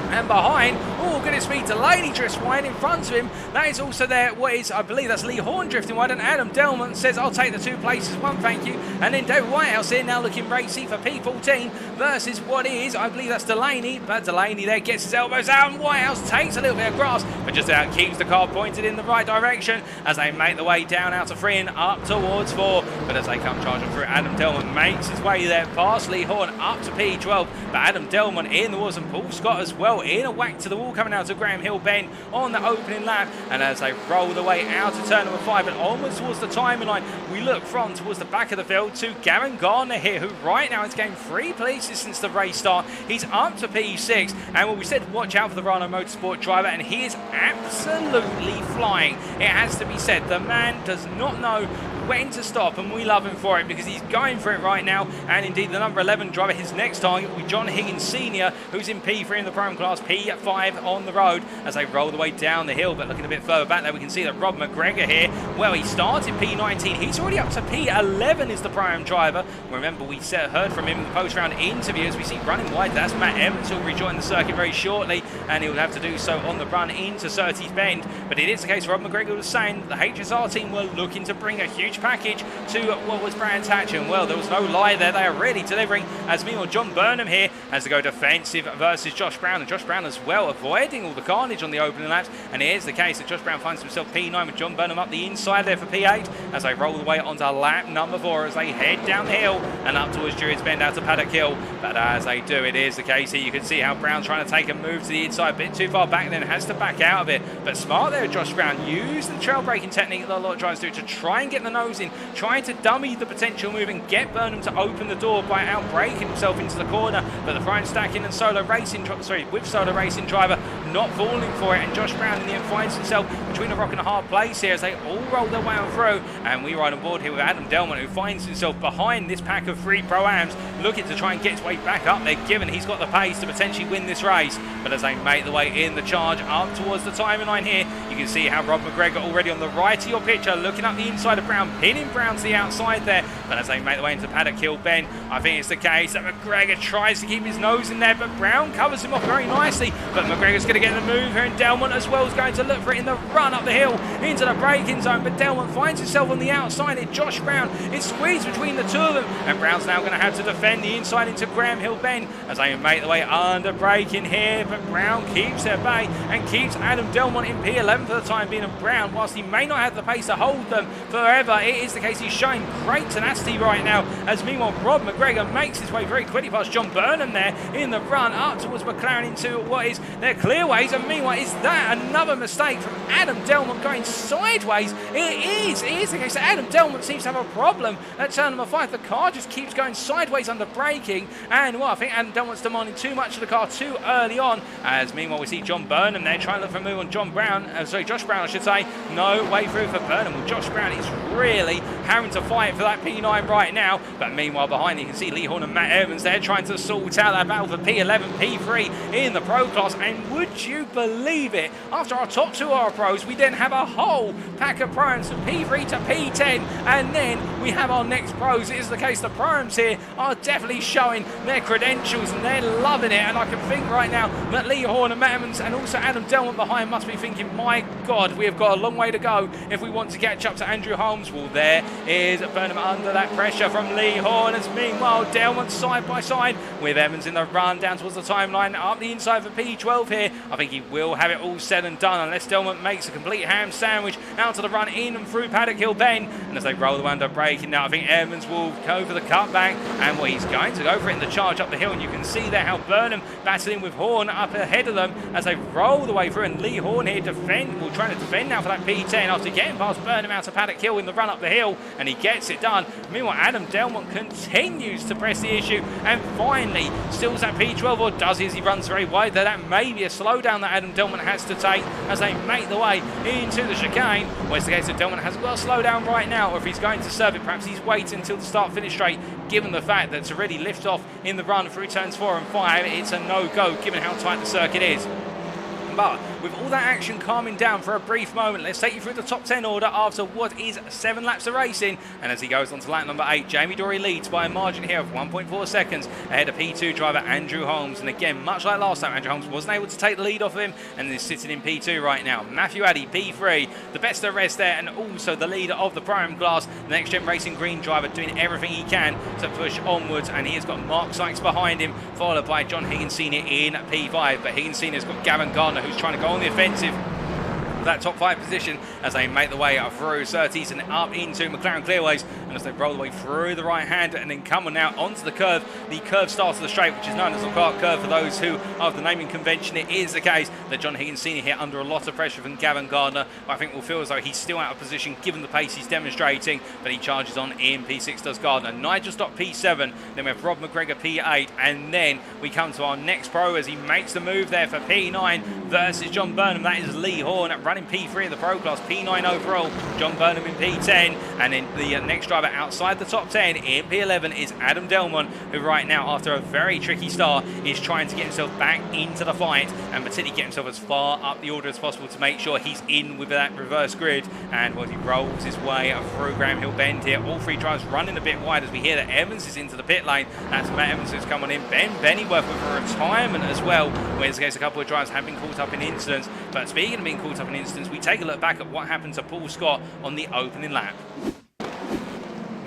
And behind, oh goodness me, Delaney drifts wide in front of him. That is also there, what is, I believe that's Lee Horn drifting wide, and Adam Delmont says, I'll take the 2 places, 1 thank you. And then David Whitehouse here now looking racy for P14 versus what is, I believe that's Delaney, but Delaney there gets his elbows out, and Whitehouse takes a little bit of grass, but just out keeps the car pointed in the right direction as they make the way down out of 3 and up towards 4. But as they come charging through, Adam Delmont makes his way there past Lee Horn up to P12, but Adam Delmont in the walls and Paul Scott as well in a whack to the wall coming out of Graham Hill Bend on the opening lap. And as they roll the way out of turn number 5 and onwards towards the timing line, we look from towards the back of the field to Gavin Gardner here, who right now has gained 3 places since the race start. He's up to P6, and well, we said watch out for the Rhino Motorsport driver, and he is absolutely flying. It has to be said, the man does not know when to stop, and we love him for it because he's going for it right now. And indeed the number 11 driver, his next target will be John Higgins Sr., who's in P3 in the Pro class, P5 on the road as they roll the way down the hill. But looking a bit further back there, we can see that Rob McGregor here, well, he started P19, he's already up to P11 is the Pro-Am driver. Remember, we heard from him in the post-round interview as we see running wide, that's Matt Evans, who'll rejoin the circuit very shortly, and he'll have to do so on the run into Surtees Bend. But it is the case Rob McGregor was saying the HSR team were looking to bring a huge package to what was Brands Hatch, and well, there was no lie there. They are really delivering, as meanwhile John Burnham here has to go defensive versus Josh Brown, and Josh Brown as well avoiding all the carnage on the opening laps. And it is the case that Josh Brown finds himself P9 with John Burnham up the inside there for P8 as they roll the way onto lap number 4 as they head down the hill and up towards Drury's Bend out to Paddock Hill. But as they do, it is the case here. You can see how Brown's trying to take a move to the inside, a bit too far back, then has to back out of it. But smart there, Josh Brown used the trail braking technique that a lot of drivers do to try and get the nose in, trying to dummy the potential move and get Burnham to open the door by out braking himself into the corner. But the front stacking and with Solo Racing driver not falling for it, and Josh Brown in the end finds himself between a rock and a hard place here as they all roll their way on through, and we ride on board here with Adam Delmont, who finds himself behind this pack of 3 Pro-Ams, looking to try and get his way back up there, given he's got the pace to potentially win this race. But as they make the way in the charge up towards the timing line here, you can see how Rob McGregor already on the right of your picture, looking up the inside of Brown, pinning Brown to the outside there. But as they make the way into Paddock Hill Bend, I think it's the case that McGregor tries to keep his nose in there, but Brown covers him off very nicely. But McGregor's going to get the move here, and Delmont as well is going to look for it in the run up the hill into the braking zone. But Delmont finds himself on the outside, and Josh Brown is squeezed between the two of them, and Brown's now going to have to defend the inside into Graham Hill Bend as they make the way under braking here. But Brown keeps at bay and keeps Adam Delmont in P11 for the time being. And Brown, whilst he may not have the pace to hold them forever, it is the case he's showing great tenacity right now, as meanwhile Rob McGregor makes his way very quickly past John Burnham there in the run up towards McLaren into what is their clearways. And meanwhile, is that another mistake from Adam Delmont going sideways? It is the case that Adam Delmont seems to have a problem at turn number 5. The car just keeps going sideways under braking, and well, I think Adam Delmont's demanding too much of the car too early on, as meanwhile we see John Burnham there trying to look for a move on Josh Brown, I should say. No way through for Burnham. Well, Josh Brown is really having to fight for that P9 right now, but meanwhile behind you can see Lee Horn and Matt Evans there trying to sort out that battle for P11, P3 in the Pro class. And would you believe it, after our top 2 are pros, we then have a whole pack of Pro-Ams from P3 to P10, and then we have our next pros. It is the case the Pro-Ams here are definitely showing their credentials, and they're loving it. And I can think right now that Lee Horn and Matt Evans and also Adam Delmont behind must be thinking, my God, we have got a long way to go if we want to catch up to Andrew Holmes. Well, there is Burnham under that pressure from Lee Horn, as meanwhile Delmont side by side with Evans in the run down towards the timeline up the inside for P12 here. I think he will have it all said and done unless Delmont makes a complete ham sandwich out to the run in and through Paddock Hill Bend. And as they roll the under braking now, I think Evans will go for the cutback, and well, he's going to go for it in the charge up the hill, and you can see there how Burnham battling with Horn up ahead of them as they roll the way through. And Lee Horn here trying to defend now for that P10 after getting past Burnham out of Paddock Hill in the run up the hill, and he gets it done. Meanwhile, Adam Delmont continues to press the issue and finally steals that P12, or does he, as he runs very wide there. That may be a slowdown that Adam Delmont has to take as they make the way into the chicane. Well, it's the case that Delmont has got to slow down right now, or if he's going to serve it, perhaps he's waiting until the start-finish straight, given the fact that to really lift off in the run through turns 4 and 5, it's a no-go given how tight the circuit is. But with all that action calming down for a brief moment, let's take you through the top 10 order after what is 7 laps of racing. And as he goes on to lap number 8, Jamie Dory leads by a margin here of 1.4 seconds ahead of P2 driver Andrew Holmes. And again, much like last time, Andrew Holmes wasn't able to take the lead off of him and is sitting in P2 right now. Matthew Addy, P3, the best of the rest there, and also the leader of the Pro-Am class, the Next Gen Racing Green driver, doing everything he can to push onwards. And he has got Mark Sykes behind him, followed by John Higgins Sr. in P5. But Higgins Sr. has got Gavin Gardner, who's trying to go on the offensive that top 5 position as they make the way through Surtees and up into McLaren clearways, and as they roll the way through the right hand and then come on now onto the curve starts of the straight, which is known as the Clark curve for those who of the naming convention. It is the case that John Higgins Sr. here under a lot of pressure from Gavin Gardner, but I think will feel as though he's still out of position given the pace he's demonstrating, but he charges on in P6 does Gardner. Nigel Stock P7, then we have Rob McGregor P8, and then we come to our next pro as he makes the move there for P9 versus John Burnham. That is Lee Horn running P3 in the Pro class, P9 overall, John Burnham in P10, and then the next driver outside the top 10 in P11 is Adam Delmont, who right now, after a very tricky start, is trying to get himself back into the fight and particularly get himself as far up the order as possible to make sure he's in with that reverse grid. And well, he rolls his way through Graham Hill Bend here. All 3 drivers running a bit wide as we hear that Evans is into the pit lane. That's Matt Evans who's come on in. Ben Bennyworth with a retirement as well, where it's the case a couple of drivers have been caught up in incidents. But speaking of being caught up in incidents, we take a look back at what happened to Paul Scott on the opening lap.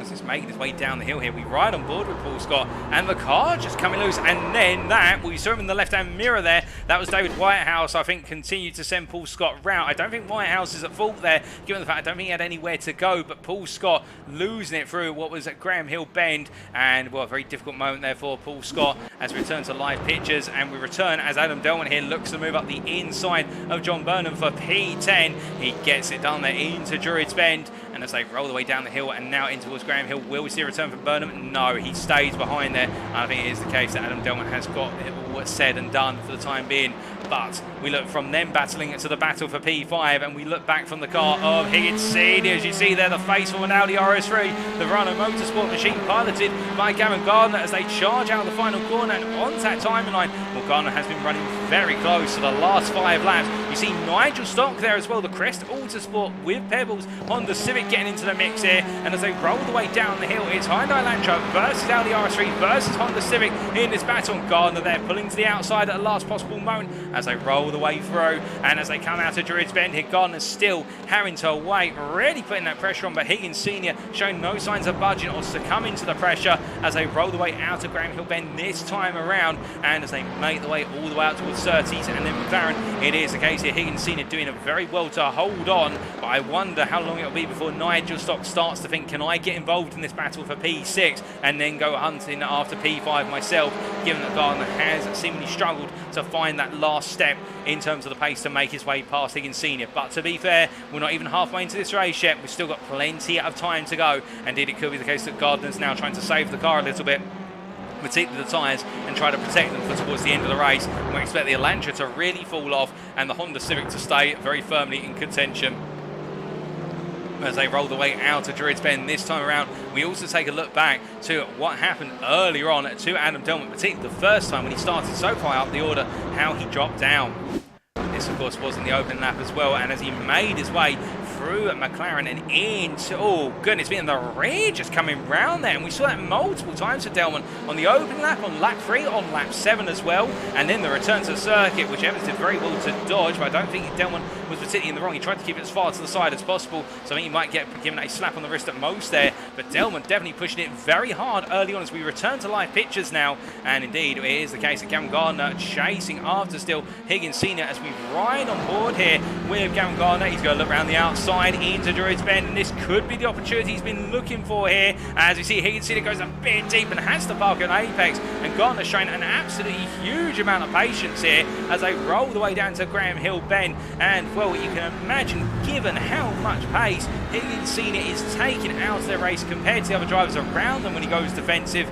As it's making its way down the hill here, we ride on board with Paul Scott, and the car just coming loose, and then that, we saw him in the left-hand mirror there, that was David Whitehouse, I think, continued to send Paul Scott round. I don't think Whitehouse is at fault there, given the fact I don't think he had anywhere to go, but Paul Scott losing it through what was at Graham Hill Bend, and well, a very difficult moment there for Paul Scott as we return to live pictures, and we return as Adam Delmont here looks to move up the inside of John Burnham for P10. He gets it done there into Druids Bend, and as they roll the way down the hill and now in towards Graham Hill, will we see a return from Burnham? No, he stays behind there. I think it is the case that Adam Delmont has got it all said and done for the time being. But we look from them battling to the battle for P5, and we look back from the car of Higgins Senior. As you see there, the face of an Audi RS3, the Renault Motorsport machine piloted by Gavin Gardner as they charge out the final corner and onto that timeline. Well, Gardner has been running very close to the last 5 laps. You see Nigel Stock there as well, the Crest Autosport with Pebbles, Honda Civic getting into the mix here, and as they roll the way down the hill, it's Hyundai Elantra versus Audi RS3 versus Honda Civic in this battle. And Gardner there pulling to the outside at the last possible moment as they roll the way through, and as they come out of Druids Bend here, Gardner's still having to wait, really putting that pressure on, but Higgins Senior showing no signs of budging or succumbing to the pressure as they roll the way out of Graham Hill Bend this time around, and as they make the way all the way out towards Surtees and then McLaren. It is the case here, Higgins Senior doing very well to hold on, but I wonder how long it'll be before Nigel Stock starts to think, can I get involved in this battle for P6 and then go hunting after P5 myself, given that Gardner has seemingly struggled to find that last step in terms of the pace to make his way past Higgins Senior. But to be fair, we're not even halfway into this race yet. We've still got plenty of time to go. Indeed, it could be the case that Gardner's now trying to save the car a little bit, particularly the tyres, and try to protect them for towards the end of the race. And we expect the Elantra to really fall off and the Honda Civic to stay very firmly in contention as they roll the way out of Druids Bend this time around. We also take a look back to what happened earlier on to Adam Delman, particularly the first time when he started so far up the order, how he dropped down. This, of course, was in the opening lap as well, and as he made his way through McLaren and into, oh goodness, being the rear just coming round there, and we saw that multiple times for Delman on the opening lap, on lap 3, on lap 7 as well, and then the return to the circuit, which Evans did very well to dodge, but I don't think Delman was particularly in the wrong. He tried to keep it as far to the side as possible, so I think he might get given a slap on the wrist at most there, but Delman definitely pushing it very hard early on as we return to live pictures now, and indeed it is the case that Gavin Gardner chasing after still Higgins Senior as we ride on board here with Gavin Gardner. He's going to look around the outside into Druids Bend, and this could be the opportunity he's been looking for here. As you see, Higgins Senior goes a bit deep and has to park at apex, and Gardner showing an absolutely huge amount of patience here as they roll the way down to Graham Hill Bend. And well, you can imagine, given how much pace Higgins Senior is taking out of their race compared to the other drivers around them when he goes defensive,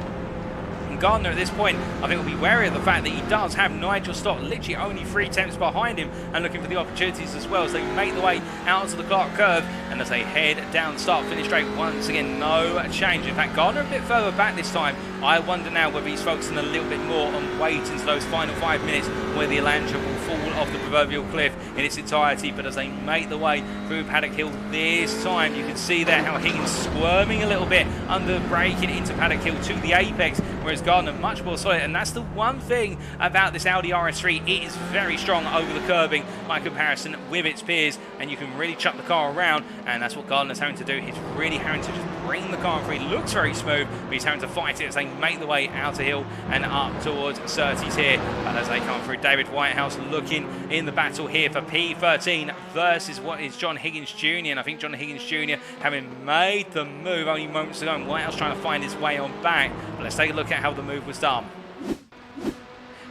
Gardner at this point, I think, will be wary of the fact that he does have Nigel Stock literally only 3 tenths behind him and looking for the opportunities as well as they make the way out to the Clark curve, and as they head down start finish straight, once again no change. In fact, Gardner a bit further back this time. I wonder now whether he's focusing a little bit more on waiting to those final 5 minutes where the Elantra will fall off the proverbial cliff in its entirety. But as they make the way through Paddock Hill this time, you can see there how Higgins squirming a little bit under braking into Paddock Hill to the apex, whereas Gardner much more solid. And that's the one thing about this Audi RS3, it is very strong over the curbing by comparison with its peers, and you can really chuck the car around, and that's what Gardner's having to do. He's really having to just bring the car free. It looks very smooth, but he's having to fight it as they make the way out a hill and up towards Surtees here. But as they come through, David Whitehouse looking in the battle here for P13 versus what is John Higgins Jr. And I think John Higgins Jr. having made the move only moments ago, and Whitehouse trying to find his way on back. But let's take a look at how the move was done.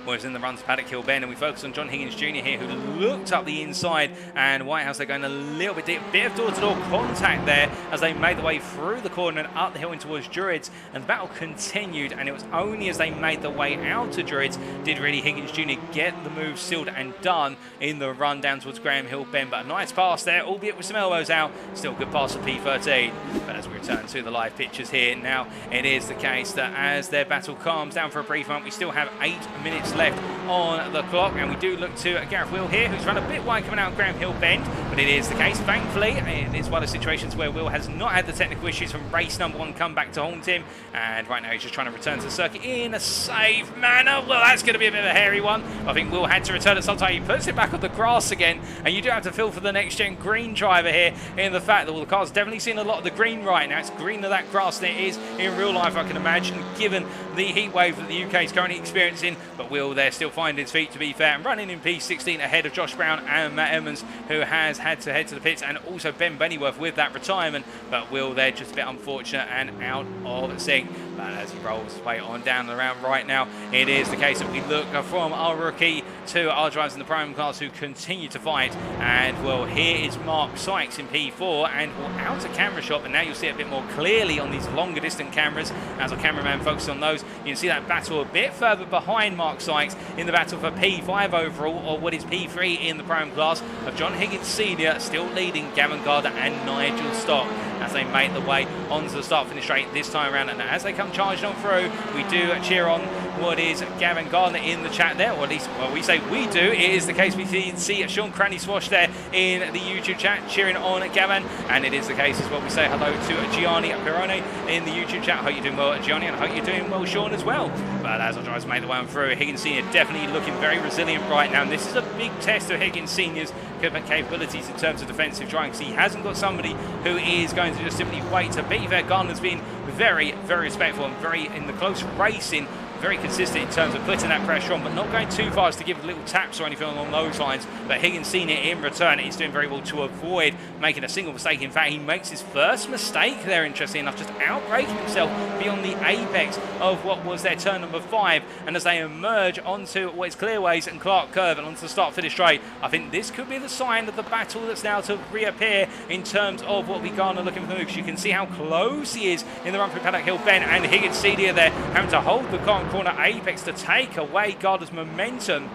Was in the run to Paddock Hill Bend, and we focus on John Higgins Jr. here, who looked up the inside, and Whitehouse, they're going a little bit deep, bit of door-to-door contact there as they made the way through the corner and up the hill in towards Druids, and the battle continued, and it was only as they made the way out to Druids did really Higgins Jr. get the move sealed and done in the run down towards Graham Hill Bend. But a nice pass there, albeit with some elbows out, still a good pass for P13. But as we return to the live pictures here now, it is the case that as their battle calms down for a brief moment, we still have 8 minutes left on the clock, and we do look to Gareth Will here, who's run a bit wide coming out of Graham Hill Bend, but it is the case, thankfully, it is one of the situations where Will has not had the technical issues from race number 1 come back to haunt him, and right now he's just trying to return to the circuit in a safe manner. Well, that's going to be a bit of a hairy one. I think Will had to return at some time. He puts it back on the grass again, and you do have to feel for the next-gen green driver here in the fact that, well, the car's definitely seen a lot of the green right now. It's greener that grass than it is in real life, I can imagine, given the heat wave that the UK is currently experiencing. But Will there still finding his feet, to be fair, and running in P16 ahead of Josh Brown and Matt Emmons, who has had to head to the pits, and also Ben Bennyworth with that retirement. But Will there just a bit unfortunate and out of sync. But as he rolls his way on down the round right now, it is the case that we look from our rookie to our drivers in the Prime class who continue to fight. And well, here is Mark Sykes in P4, and we're out of camera shot, but now you'll see it a bit more clearly on these longer distant cameras as our cameraman focuses on those. You can see that battle a bit further behind Mark Sykes in in the battle for P5 overall, or what is P3 in the Prime class, of John Higgins Sr. still leading Gavin Gardner and Nigel Stock as they make the way onto the start-finish straight this time around. And as they come charging on through, we do cheer on what is Gavin Gardner in the chat there, or at least, well, we say we do. It is the case. We see Sean Cranny Swash there in the YouTube chat cheering on Gavin, and it is the case as well. We say hello to Gianni Pirone in the YouTube chat. Hope you're doing well, Gianni, and I hope you're doing well, Sean, as well. But as I try to make the way on through, Higgins Sr. definitely looking very resilient right now, and this is a big test of Higgins Sr.'s capabilities in terms of defensive driving, because he hasn't got somebody who is going to just simply wait to be there. Gardner's been very, very respectful and very in the close racing, very consistent in terms of putting that pressure on, but not going too far as to give little taps or anything along those lines. But Higgins Sr. in return is doing very well to avoid making a single mistake. In fact, he makes his first mistake there, interesting enough, just outbraking himself beyond the apex of what was their turn number 5. And as they emerge onto what is Clearways and Clark Curve and onto the start-finish straight, I think this could be the sign of the battle that's now to reappear in terms of what we Gardner looking for the moves. You can see how close he is in the run through Paddock Hill Bend, and Higgins Sr. there having to hold the corner apex to take away Gardner's momentum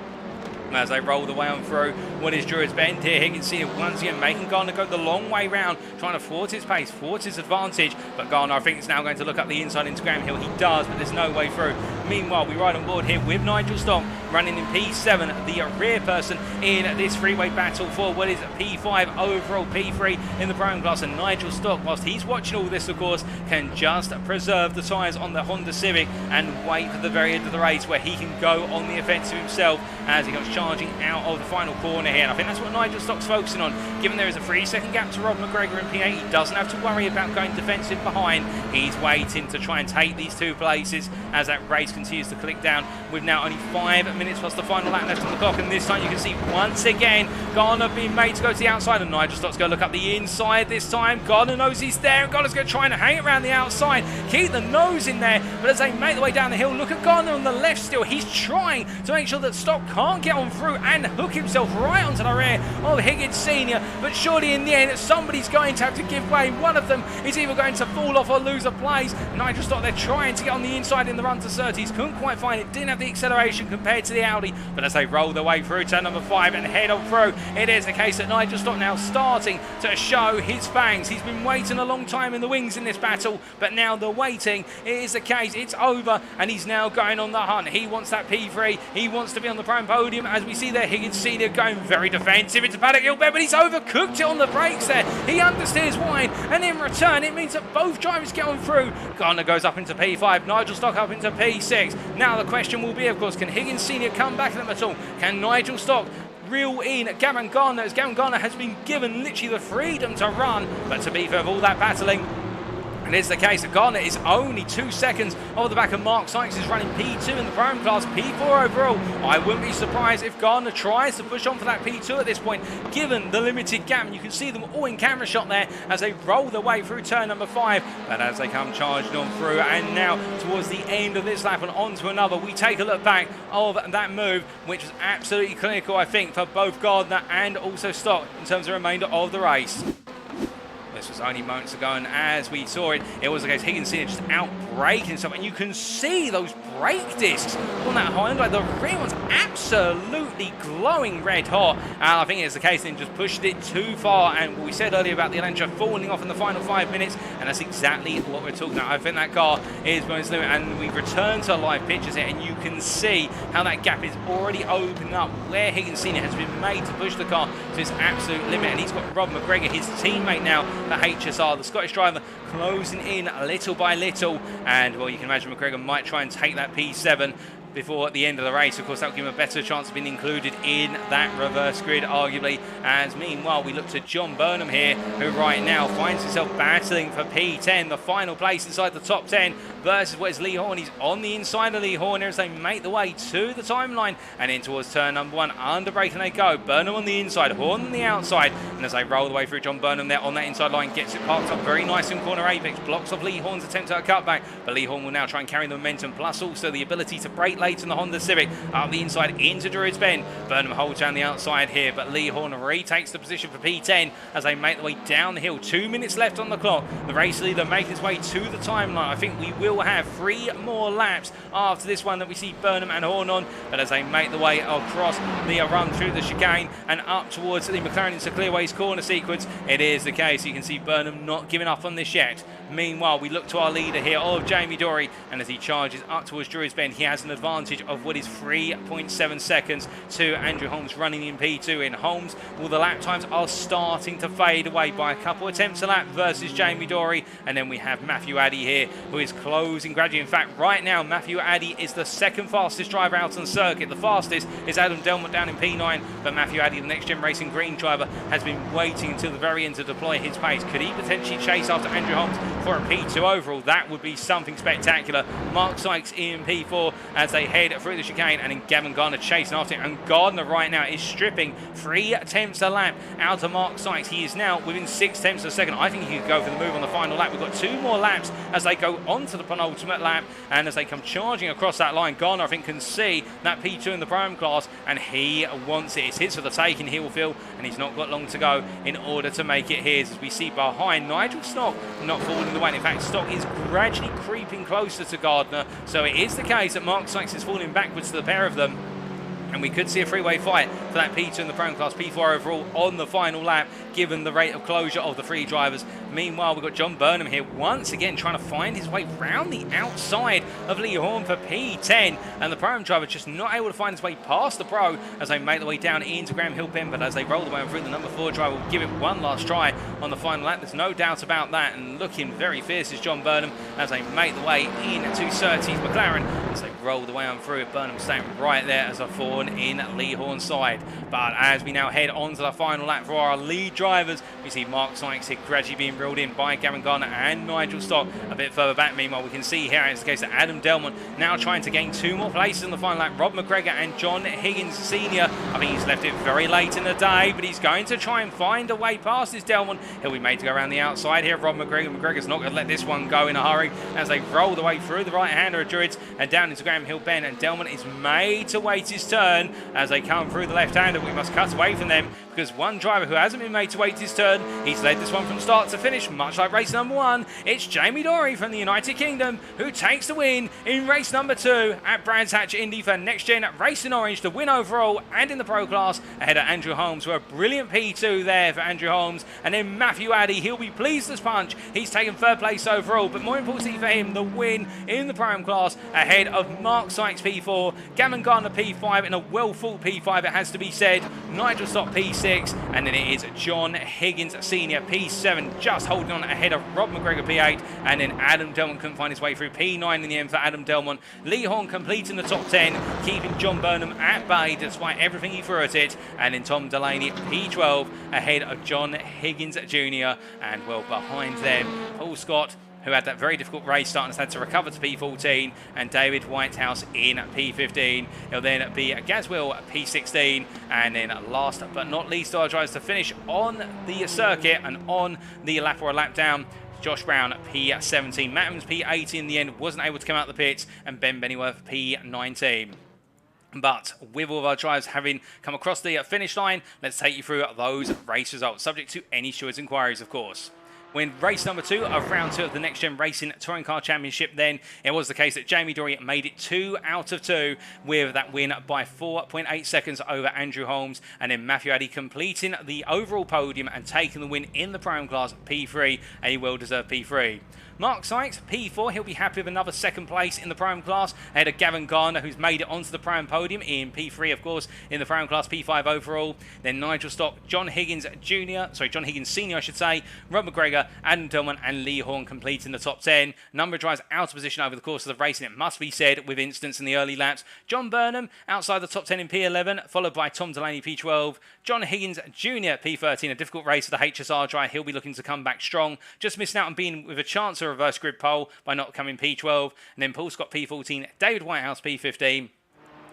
as they roll the way on through what is Druids Bend here. Higgins Sr. once again making Gardner go the long way round, trying to thwart his pace, thwart his advantage. But Gardner, I think, is now going to look up the inside into Graham Hill. He does, but there's no way through. Meanwhile, we ride on board here with Nigel Stock running in P7, the rear person in this freeway battle for what is P5 overall, P3 in the Prime class. And Nigel Stock, whilst he's watching all this, of course, can just preserve the tyres on the Honda Civic and wait for the very end of the race where he can go on the offensive himself as he comes charging out of the final corner here. And I think that's what Nigel Stock's focusing on. Given there is a 3-second gap to Rob McGregor in P8, he doesn't have to worry about going defensive behind. He's waiting to try and take these 2 places as that race continues to click down, with now only 5 minutes plus the final lap left on the clock. And this time you can see once again Gardner being made to go to the outside, and Nigel Stock's going to look up the inside this time. Gardner knows he's there, and Gardner's going to try and hang around the outside, keep the nose in there. But as they make their way down the hill, look at Gardner on the left still. He's trying to make sure that Stock can't get on through and hook himself right onto the rear of Higgins Sr. But surely in the end, somebody's going to have to give way. One of them is either going to fall off or lose a place. Nigel Stock, they're trying to get on the inside in the run to Surtees. Couldn't quite find it, didn't have the acceleration compared to the Audi. But as they roll their way through turn number 5 and head on through, it is the case that Nigel Stock now starting to show his fangs. He's been waiting a long time in the wings in this battle, but now the waiting is the case. It's over, and he's now going on the hunt. He wants that P3. He wants to be on the prime podium, as we see there Higgins Sr. going very defensive into Paddock Hill Bend, but he's overcooked it on the brakes there. He understeers wide, and in return it means that both drivers get on through. Gardner goes up into P5, Nigel Stock up into P6. Now the question will be, of course, can Higgins Sr. come back at them at all? Can Nigel Stock reel in Gavin Gardner, as Gavin Gardner has been given literally the freedom to run? But to be fair, of all that battling, it is the case that Gardner is only 2 seconds over the back of Mark Sykes, who's running P2 in the Prime class, P4 overall. I wouldn't be surprised if Gardner tries to push on for that P2 at this point, given the limited gap. And you can see them all in camera shot there as they roll their way through turn number 5. But as they come charging on through, and now towards the end of this lap and on to another, we take a look back of that move, which was absolutely clinical, I think, for both Gardner and also Stock in terms of the remainder of the race. This was only moments ago, and as we saw it, it was the case Higgins Sr. just outbraking himself, and you can see those brake discs on that Honda. The rear one's absolutely glowing red hot, and I think it's the case they just pushed it too far. And what we said earlier about the Elantra falling off in the final 5 minutes, and that's exactly what we're talking about. I think that car is going to limit, and we return to live pictures here, and you can see how that gap is already opening up, where Higgins Sr. has been made to push the car to its absolute limit. And he's got Rob McGregor, his teammate now, the HSR, the Scottish driver, closing in little by little. And well, you can imagine McGregor might try and take that P7 before the end of the race. Of course, that will give him a better chance of being included in that reverse grid, arguably. As meanwhile, we look to John Burnham here, who right now finds himself battling for P10, the final place inside the top 10, versus what is Lee Horn. He's on the inside of Lee Horn here as they make the way to the timeline and in towards turn number 1. Under brake and they go. Burnham on the inside, Horn on the outside. And as they roll the way through, John Burnham there on that inside line gets it parked up very nice in corner apex, blocks off Lee Horn's attempt at a cutback. But Lee Horn will now try and carry the momentum, plus also the ability to brake late in the Honda Civic. Up the inside into Druids Bend. Burnham holds down the outside here, but Lee Horn retakes the position for P10 as they make their way down the hill. 2 minutes left on the clock. The race leader making his way to the timeline. I think we will have 3 more laps after this one that we see Burnham and Horn on, but as they make the way across the run through the chicane and up towards the McLaren into Clearways corner sequence, it is the case. You can see Burnham not giving up on this yet. Meanwhile, we look to our leader here of Jamie Dory, and as he charges up towards Druids Bend, he has an advantage of what is 3.7 seconds to Andrew Holmes running in P2. In Holmes, well, the lap times are starting to fade away by a couple attempts a lap versus Jamie Dory, and then we have Matthew Addy here, who is closing gradually. In fact, right now, Matthew Addy is the second fastest driver out on circuit. The fastest is Adam Delmont down in P9, but Matthew Addy, the Next Gen Racing green driver, has been waiting until the very end to deploy his pace. Could he potentially chase after Andrew Holmes for a P2 overall? That would be something spectacular. Mark Sykes in P4 as they head through the chicane, and then Gavin Gardner chasing after him, and Gardner right now is stripping 3 tenths a lap out of Mark Sykes. He is now within 6 tenths of a second. I think he could go for the move on the final lap. We've got 2 more laps as they go on to the penultimate lap, and as they come charging across that line, Gardner I think can see that P2 in the Prime class, and he wants it. It's his for the taking, he will feel, and he's not got long to go in order to make it his, as we see behind Nigel Stock not falling the way. In fact, Stock is gradually creeping closer to Gardner, so it is the case that Mark Sykes is falling backwards to the pair of them, and we could see a three-way fight for that P2 in the Prime class, P4 overall on the final lap, given the rate of closure of the 3 drivers. Meanwhile, we've got John Burnham here once again trying to find his way round the outside of Lee Horn for P10, and the Prime driver just not able to find his way past the Pro as they make their way down into Graham Hill Bend. But as they roll the way through, the number 4 driver will give it one last try on the final lap. There's no doubt about that, and looking very fierce is John Burnham as they make the way into Surtees McLaren as they roll the way on through it. Burnham staying right there as a Thorn in Lee Horn's side. But as we now head on to the final lap for our lead drivers, we see Mark Sykes here gradually being reeled in by Gavin Gardner and Nigel Stock a bit further back. Meanwhile, we can see here it's the case that Adam Delmont now trying to gain 2 more places in the final lap. Rob McGregor and John Higgins Sr. I think he's left it very late in the day, but he's going to try and find a way past this Delmont. He'll be made to go around the outside here. Rob McGregor. McGregor's not going to let this one go in a hurry as they roll the way through the right-hander of Druids and down into Graham Hill Bend, and Delmont is made to wait his turn as they come through the left-hander. We must cut away from them because one driver who hasn't been made to wait his turn, he's led this one from start to finish, much like race number 1. It's Jamie Dory from the United Kingdom who takes the win in race number 2 at Brands Hatch Indy for Next Gen Racing Orange, the win overall and in the Pro class ahead of Andrew Holmes, for a brilliant P2 there for Andrew Holmes. And then Matthew Addy, he'll be pleased as punch. He's taken 3rd place overall, but more importantly for him, the win in the Prime class ahead of Mark Sykes P4, Gavin Gardner P5 in a well-fought P5, it has to be said, Nigel Stock P6, and then it is John Higgins Sr. P7, just holding on ahead of Rob McGregor P8, and then Adam Delmont couldn't find his way through P9 in the end for Adam Delmont. Lee Horn completing the top 10, keeping John Burnham at bay despite everything he threw at it, and then Tom Delaney P12 ahead of John Higgins Jr. And well behind them, Paul Scott, who had that very difficult race start and has had to recover to P14, and David Whitehouse in P15. It'll then be Gaswell P16, and then last but not least, our drivers to finish on the circuit and on the lap or a lap down. Josh Brown P17, Matt Evans P18 in the end, wasn't able to come out the pits, and Ben Bennyworth P19. But with all of our drivers having come across the finish line, let's take you through those race results, subject to any stewards' inquiries, of course. When race number 2 of round 2 of the Next Gen Racing Touring Car Championship, then it was the case that Jamie Dory made it 2 out of 2 with that win by 4.8 seconds over Andrew Holmes, and then Matthew Addy completing the overall podium and taking the win in the Prime class, P3, a well-deserved P3. Mark Sykes, P4, he'll be happy with another 2nd place in the Prime class ahead of Gavin Gardner, who's made it onto the Prime podium in P3, of course, in the Prime class, P5 overall. Then Nigel Stock, John Higgins Senior, I should say, Rob McGregor, Adam Delmont and Lee Horn completing the top 10. Number of drivers out of position over the course of the race, and it must be said, with instance in the early laps. John Burnham outside the top 10 in P11, followed by Tom Delaney P12. John Higgins Jr. P13, a difficult race for the HSR driver. He'll be looking to come back strong. Just missing out on being with a chance of a reverse grid pole by not coming P12. And then Paul Scott P14, David Whitehouse P15.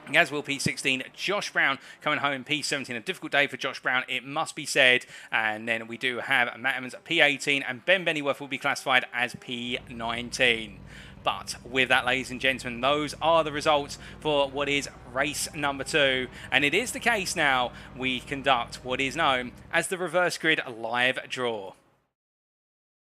Gaswell P16, Josh Brown coming home in P17. A difficult day for Josh Brown, it must be said. And then we do have Matt Evans P18, and Ben Bennyworth will be classified as P19. But with that, ladies and gentlemen, those are the results for what is race number 2. And it is the case now we conduct what is known as the reverse grid live draw.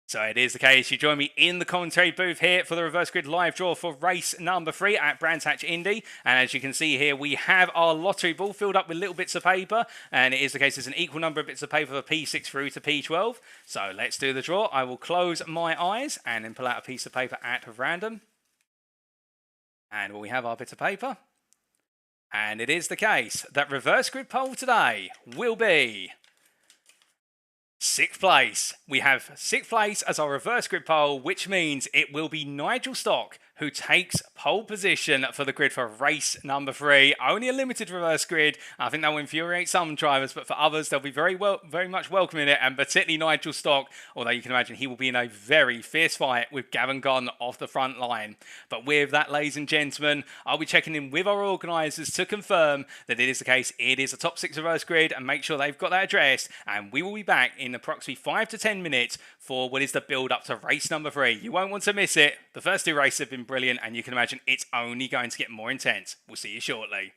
So it is the case. You join me in the commentary booth here for the reverse grid live draw for race number 3 at Brands Hatch Indy. And as you can see here, we have our lottery ball filled up with little bits of paper. And it is the case there's an equal number of bits of paper for P6 through to P12. So let's do the draw. I will close my eyes and then pull out a piece of paper at random. And we have our bit of paper. And it is the case that reverse grid pole today will be 6th place. We have 6th place as our reverse grid pole, which means it will be Nigel Stock who takes pole position for the grid for race number 3. Only a limited reverse grid. I think that will infuriate some drivers, but for others, they'll be very much welcoming it, and particularly Nigel Stock, although you can imagine he will be in a very fierce fight with Gavin Gunn off the front line. But with that, ladies and gentlemen, I'll be checking in with our organisers to confirm that it is the case. It is a top 6 reverse grid, and make sure they've got that addressed, and we will be back in approximately 5 to 10 minutes for what is the build up to race number 3. You won't want to miss it. The first 2 races have been brilliant, and you can imagine it's only going to get more intense. We'll see you shortly.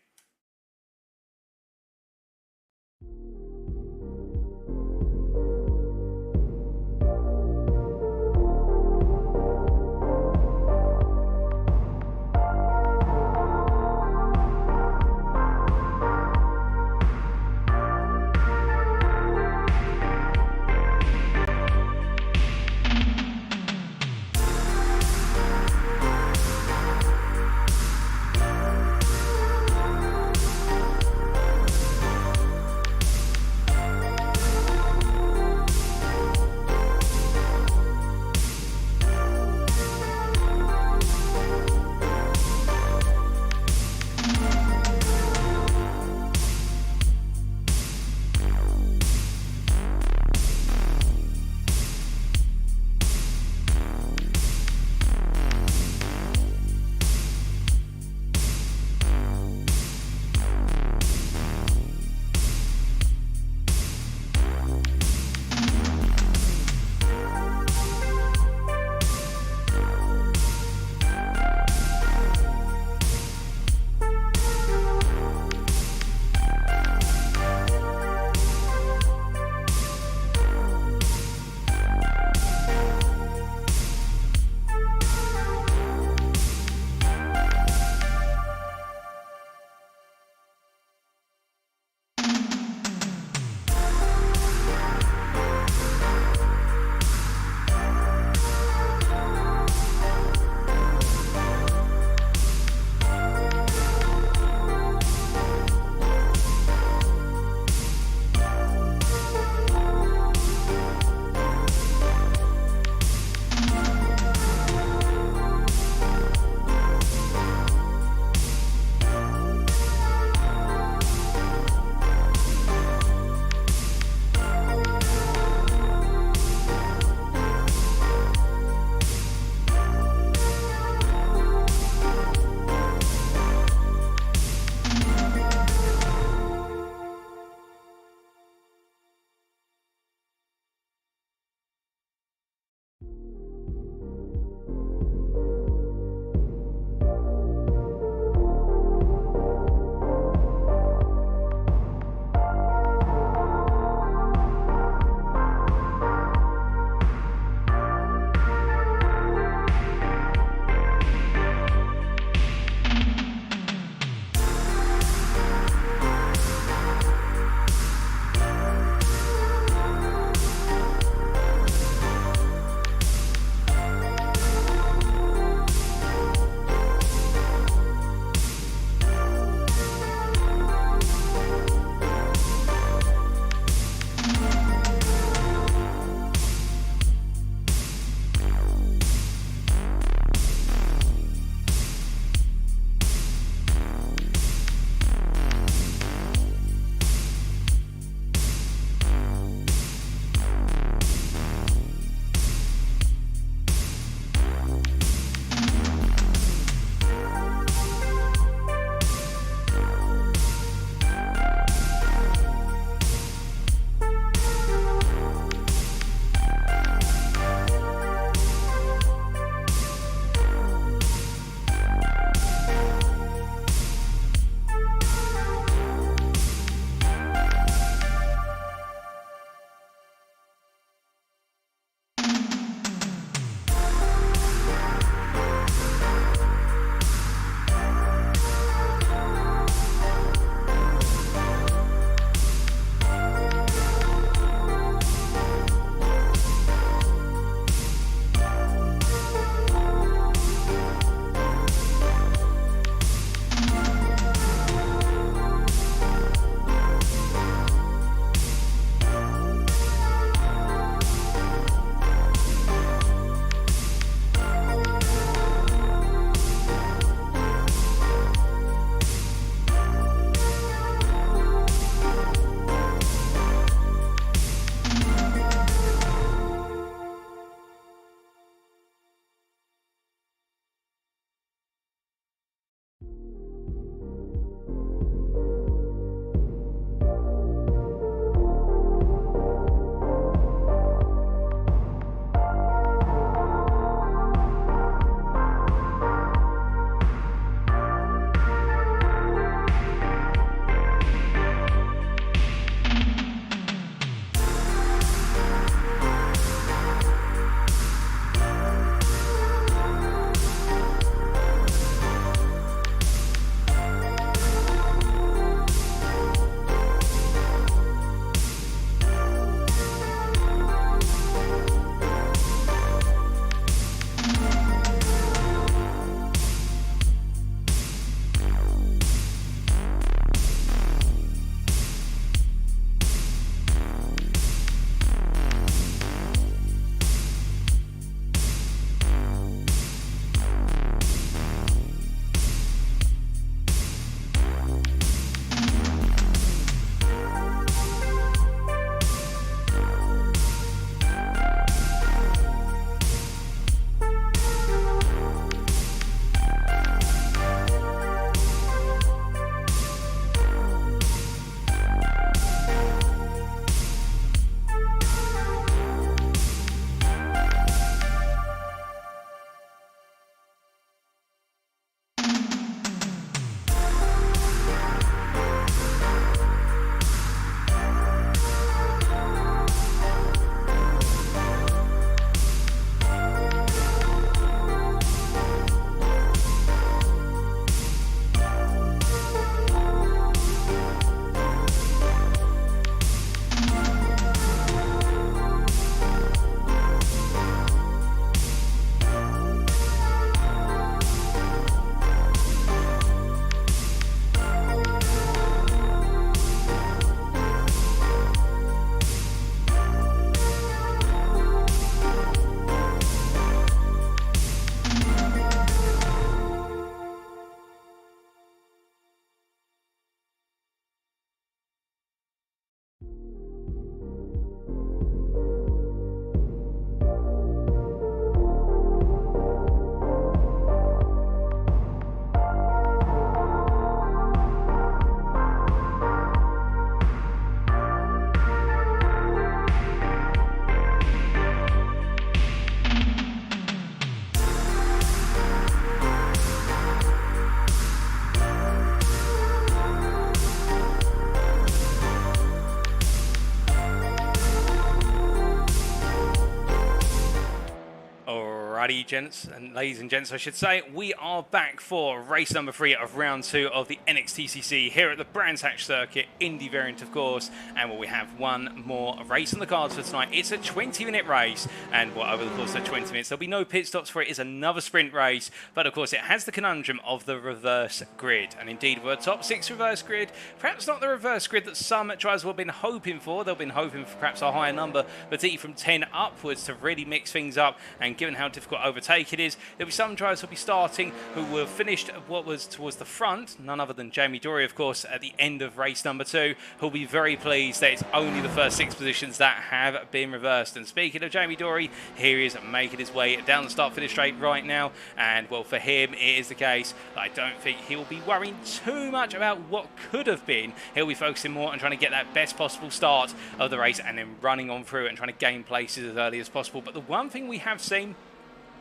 Alrighty, gents and ladies and gents, I should say, we are back for race number 3 of round 2 of the NXTCC here at the Brands Hatch circuit, Indy variant, of course. And we have one more race on the cards for tonight. It's a 20-minute race, and over the course of 20 minutes, there'll be no pit stops for it. It's another sprint race, but of course, it has the conundrum of the reverse grid. And indeed, with a top 6 reverse grid, perhaps not the reverse grid that some drivers will have been hoping for. They've been hoping for perhaps a higher number, particularly from 10 upwards, to really mix things up. And given how difficult overtake it is, there'll be some drivers who'll be starting who will have finished what was towards the front, none other than Jamie Dory, of course, at the end of race number 2, who'll be very pleased that it's only the first 6 positions that have been reversed. And speaking of Jamie Dory, here he is making his way down the start-finish straight right now, and well, for him it is the case that I don't think he'll be worrying too much about what could have been. He'll be focusing more on trying to get that best possible start of the race and then running on through it and trying to gain places as early as possible. But the one thing we have seen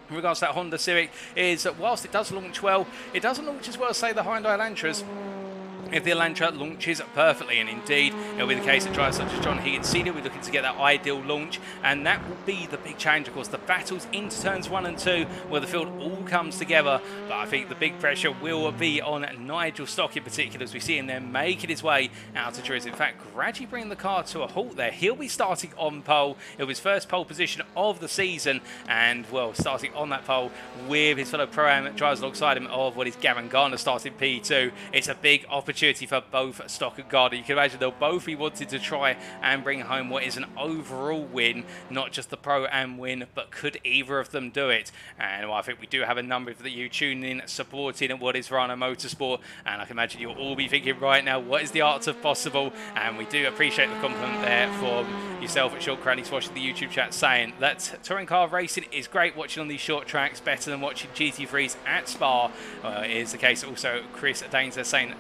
in regards to that Honda Civic is that whilst it does launch well, it doesn't launch as well as, say, the Hyundai Elantras. If the Elantra launches perfectly, and indeed it'll be the case that drivers such as John Higgins Sr. will be looking to get that ideal launch, and that will be the big challenge, of course, the battles into turns 1 and 2 where the field all comes together. But I think the big pressure will be on Nigel Stock in particular, as we see him there making his way out to Driz. In fact, gradually bringing the car to a halt there. He'll be starting on pole. It was his first pole position of the season, and well, starting on that pole with his fellow Pro-Am drivers alongside him of what is Gavin Garner starting P2. It's a big opportunity for both Stock and Gardner. You can imagine they'll both be wanting to try and bring home what is an overall win, not just the Pro-Am win, but could either of them do it? And well, I think we do have a number of you tuning in, supporting what is Rhino Motorsport, and I can imagine you'll all be thinking right now, what is the art of possible? And we do appreciate the compliment there from yourself at Sean Cranley's watching the YouTube chat, saying that touring car racing is great watching on these short tracks, better than watching GT3s at Spa. It is the case also. Chris Danes is saying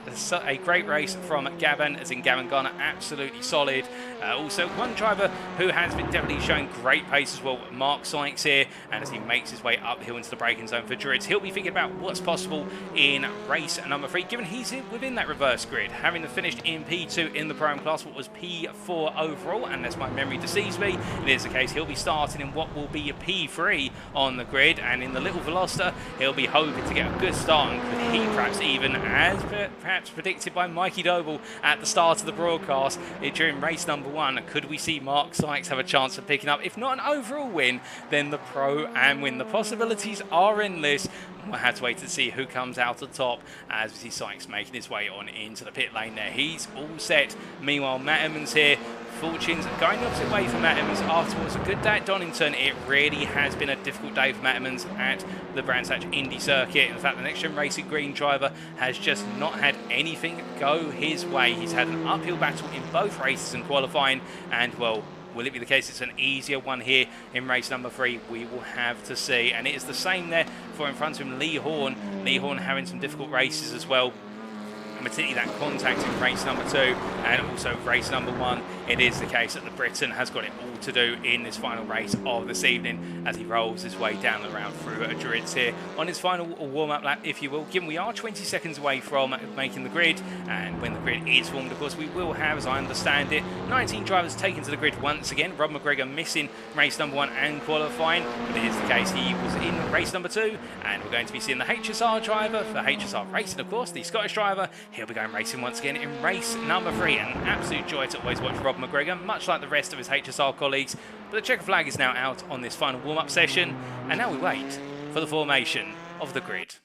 a great race from Gavin, as in Gavin Garner, absolutely solid. Also, one driver who has been definitely showing great pace as well, Mark Sykes here, and as he makes his way uphill into the braking zone for Druids, he'll be thinking about what's possible in race number 3, given he's within that reverse grid, having finished in P2 in the Pro-Am class, what was P4 overall, unless my memory deceives me. It is the case he'll be starting in what will be a P3 on the grid, and in the little Veloster, he'll be hoping to get a good start, and could he perhaps even, as perhaps predicted by Mikey Doble at the start of the broadcast during race number 1, could we see Mark Sykes have a chance of picking up, if not an overall win, then the Pro-Am win? The possibilities are endless. We'll have to wait to see who comes out on top as we see Sykes making his way on into the pit lane there. He's all set. Meanwhile, Matt Emmons here. Fortunes going the opposite way for Matt Emmons afterwards. A good day at Donington. It really has been a difficult day for Matt Emmons at the Brands Hatch Indy circuit. In fact, the NXTGEN Racing Green driver has just not had anything go his way. He's had an uphill battle in both races and qualifying, and well, will it be the case it's an easier one here in race number 3? We will have to see. And it is the same there for in front of him, Lee Horn. Lee Horn having some difficult races as well, particularly that contact in race number 2 and also race number 1. It is the case that the Briton has got it all to do in this final race of this evening as he rolls his way down the round through Druids here on his final warm-up lap, if you will, given we are 20 seconds away from making the grid. And when the grid is formed, of course, we will have, as I understand it, 19 drivers taken to the grid once again. Rob McGregor missing race number 1 and qualifying, but it is the case he was in race number 2, and we're going to be seeing the HSR driver for HSR Racing, of course, the Scottish driver. He'll be going racing once again in race number 3. An absolute joy to always watch Rob McGregor, much like the rest of his HSR colleagues. But the checker flag is now out on this final warm-up session, and now we wait for the formation of the grid.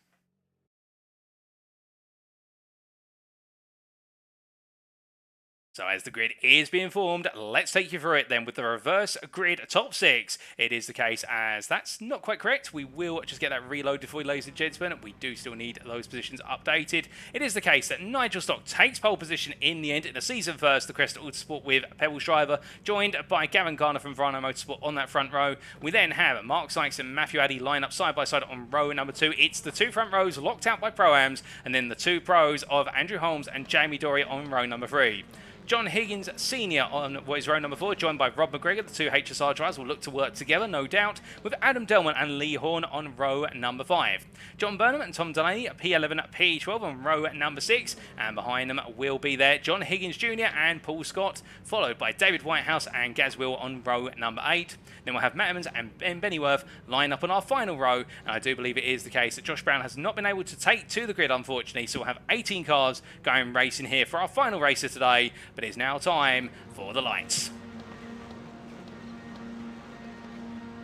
So as the grid is being formed, let's take you through it then with the reverse grid top 6. It is the case as that's not quite correct. We will just get that reloaded for you, ladies and gentlemen. We do still need those positions updated. It is the case that Nigel Stock takes pole position in the end in the season first, the Crest Autosport with Pebbles driver, joined by Gavin Garner from Rhino Motorsport on that front row. We then have Mark Sykes and Matthew Addy line up side by side on row number 2. It's the 2 front rows locked out by Pro-Ams, and then the 2 pros of Andrew Holmes and Jamie Dory on row number 3. John Higgins Sr. on what is row number 4, joined by Rob McGregor. The two HSR drivers will look to work together, no doubt, with Adam Delman and Lee Horn on row number 5. John Burnham and Tom Delaney at P11, P12 on row number 6, and behind them will be there John Higgins Jr. and Paul Scott, followed by David Whitehouse and Gaz Will on row number 8. Then we'll have Matt Emmons and Ben Bennyworth line up on our final row, and I do believe it is the case that Josh Brown has not been able to take to the grid, unfortunately, so we'll have 18 cars going racing here for our final race of today, but it's now time for the lights.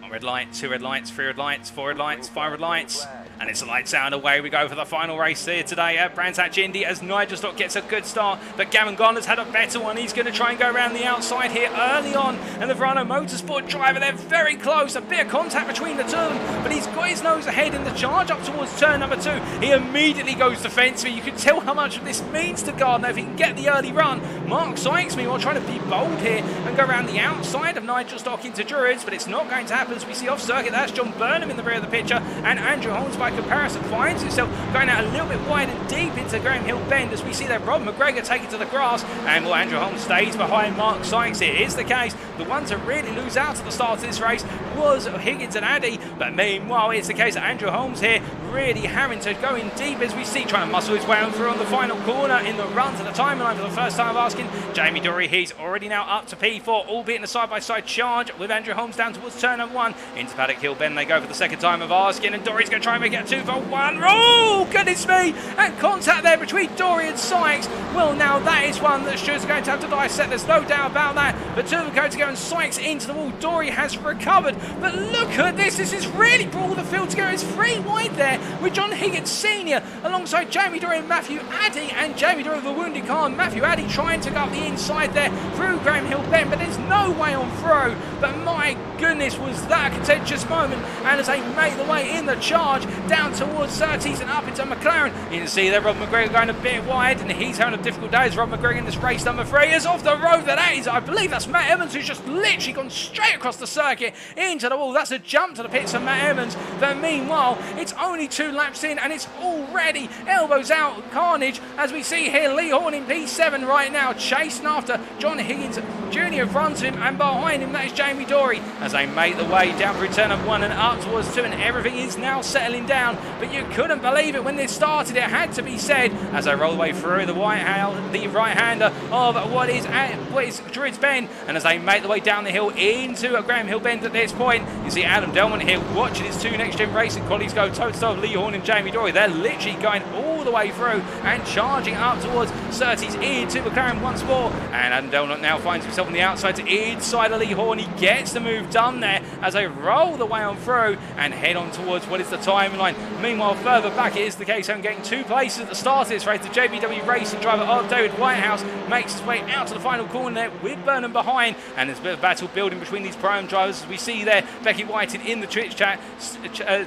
One red light, 2 red lights, 3 red lights, 4 red lights, 5 red lights, and it's a lights out. Away we go for the final race here today at Brands Hatch Indy as Nigel Stock gets a good start, but Gavin Garner's had a better one. He's going to try and go around the outside here early on, and the Verano Motorsport driver, they're very close, a bit of contact between the two of them, but he's got his nose ahead in the charge up towards turn number 2. He immediately goes to fence, but you can tell how much this means to Gardner if he can get the early run. Mark Sykes, meanwhile, trying to be bold here and go around the outside of Nigel Stock into Druids, but it's not going to happen as we see off circuit. That's John Burnham in the rear of the picture, and Andrew Holmes by comparison finds himself going out a little bit wide and deep into Graham Hill Bend as we see that Rob McGregor take it to the grass, and well, Andrew Holmes stays behind Mark Sykes. It is the case. The one to really lose out at the start of this race was Higgins and Addy, but meanwhile it's the case that Andrew Holmes here really having to go in deep as we see, trying to muscle his way on through on the final corner in the run to the timeline for the first time of asking. Jamie Dory, he's already now up to P4, albeit in a side-by-side charge with Andrew Holmes down towards turn number 1. Into Paddock Hill Bend they go for the second time of asking, and Dory's going to try and make it a 2-for-1. Oh, goodness me! And contact there between Dory and Sykes. Well, now that is one that Stuart's going to have to dissect, there's no doubt about that. But two of them go together and Sykes into the wall. Dory has recovered, but look at this. This has really brought all the field together. It's 3 wide there with John Higgins Sr. alongside Jamie Dory and Matthew Addy, and Jamie Dory with a wounded car, and Matthew Addy trying to go up the inside there through Graham Hill Bend, but there's no way on through. But my goodness, was that a contentious moment, and as they make the way in the charge down towards Surtees and up into McLaren, you can see there Rob McGregor going a bit wide, and he's having a difficult day as Rob McGregor in this race number 3 is off the road. That is, I believe that's Matt Evans, who's just literally gone straight across the circuit into the wall. That's a jump to the pits for Matt Evans, but meanwhile it's only 2 laps in and it's already elbows out carnage as we see here Lee Horn in P7 right now, chasing after John Higgins Jr. in front of him, and behind him that is Jamie Dory as they make the way down through turn number 1 and up towards 2, and everything is now settling down. But you couldn't believe it when this started, it had to be said, as they roll the way through the right-hander of what is Druids Bend, and as they make the way down the hill into Graham Hill Bend at this point, you see Adam Delman here watching his 2 next-gen racing colleagues go toe-to-toe with Lee Horn and Jamie Dory. They're literally going all the way through and charging up towards Surtees into McLaren once more, and Adam Delman now finds himself on the outside to inside of Lee Horn. He gets the move done there as they roll the way on through and head on towards what is the timeline. Meanwhile, further back it is the case I'm getting 2 places at the start of this race. The JBW racing driver of David Whitehouse makes his way out to the final corner there with Burnham behind, and there's a bit of battle building between these prime drivers as we see there Becky Whiting in the Twitch chat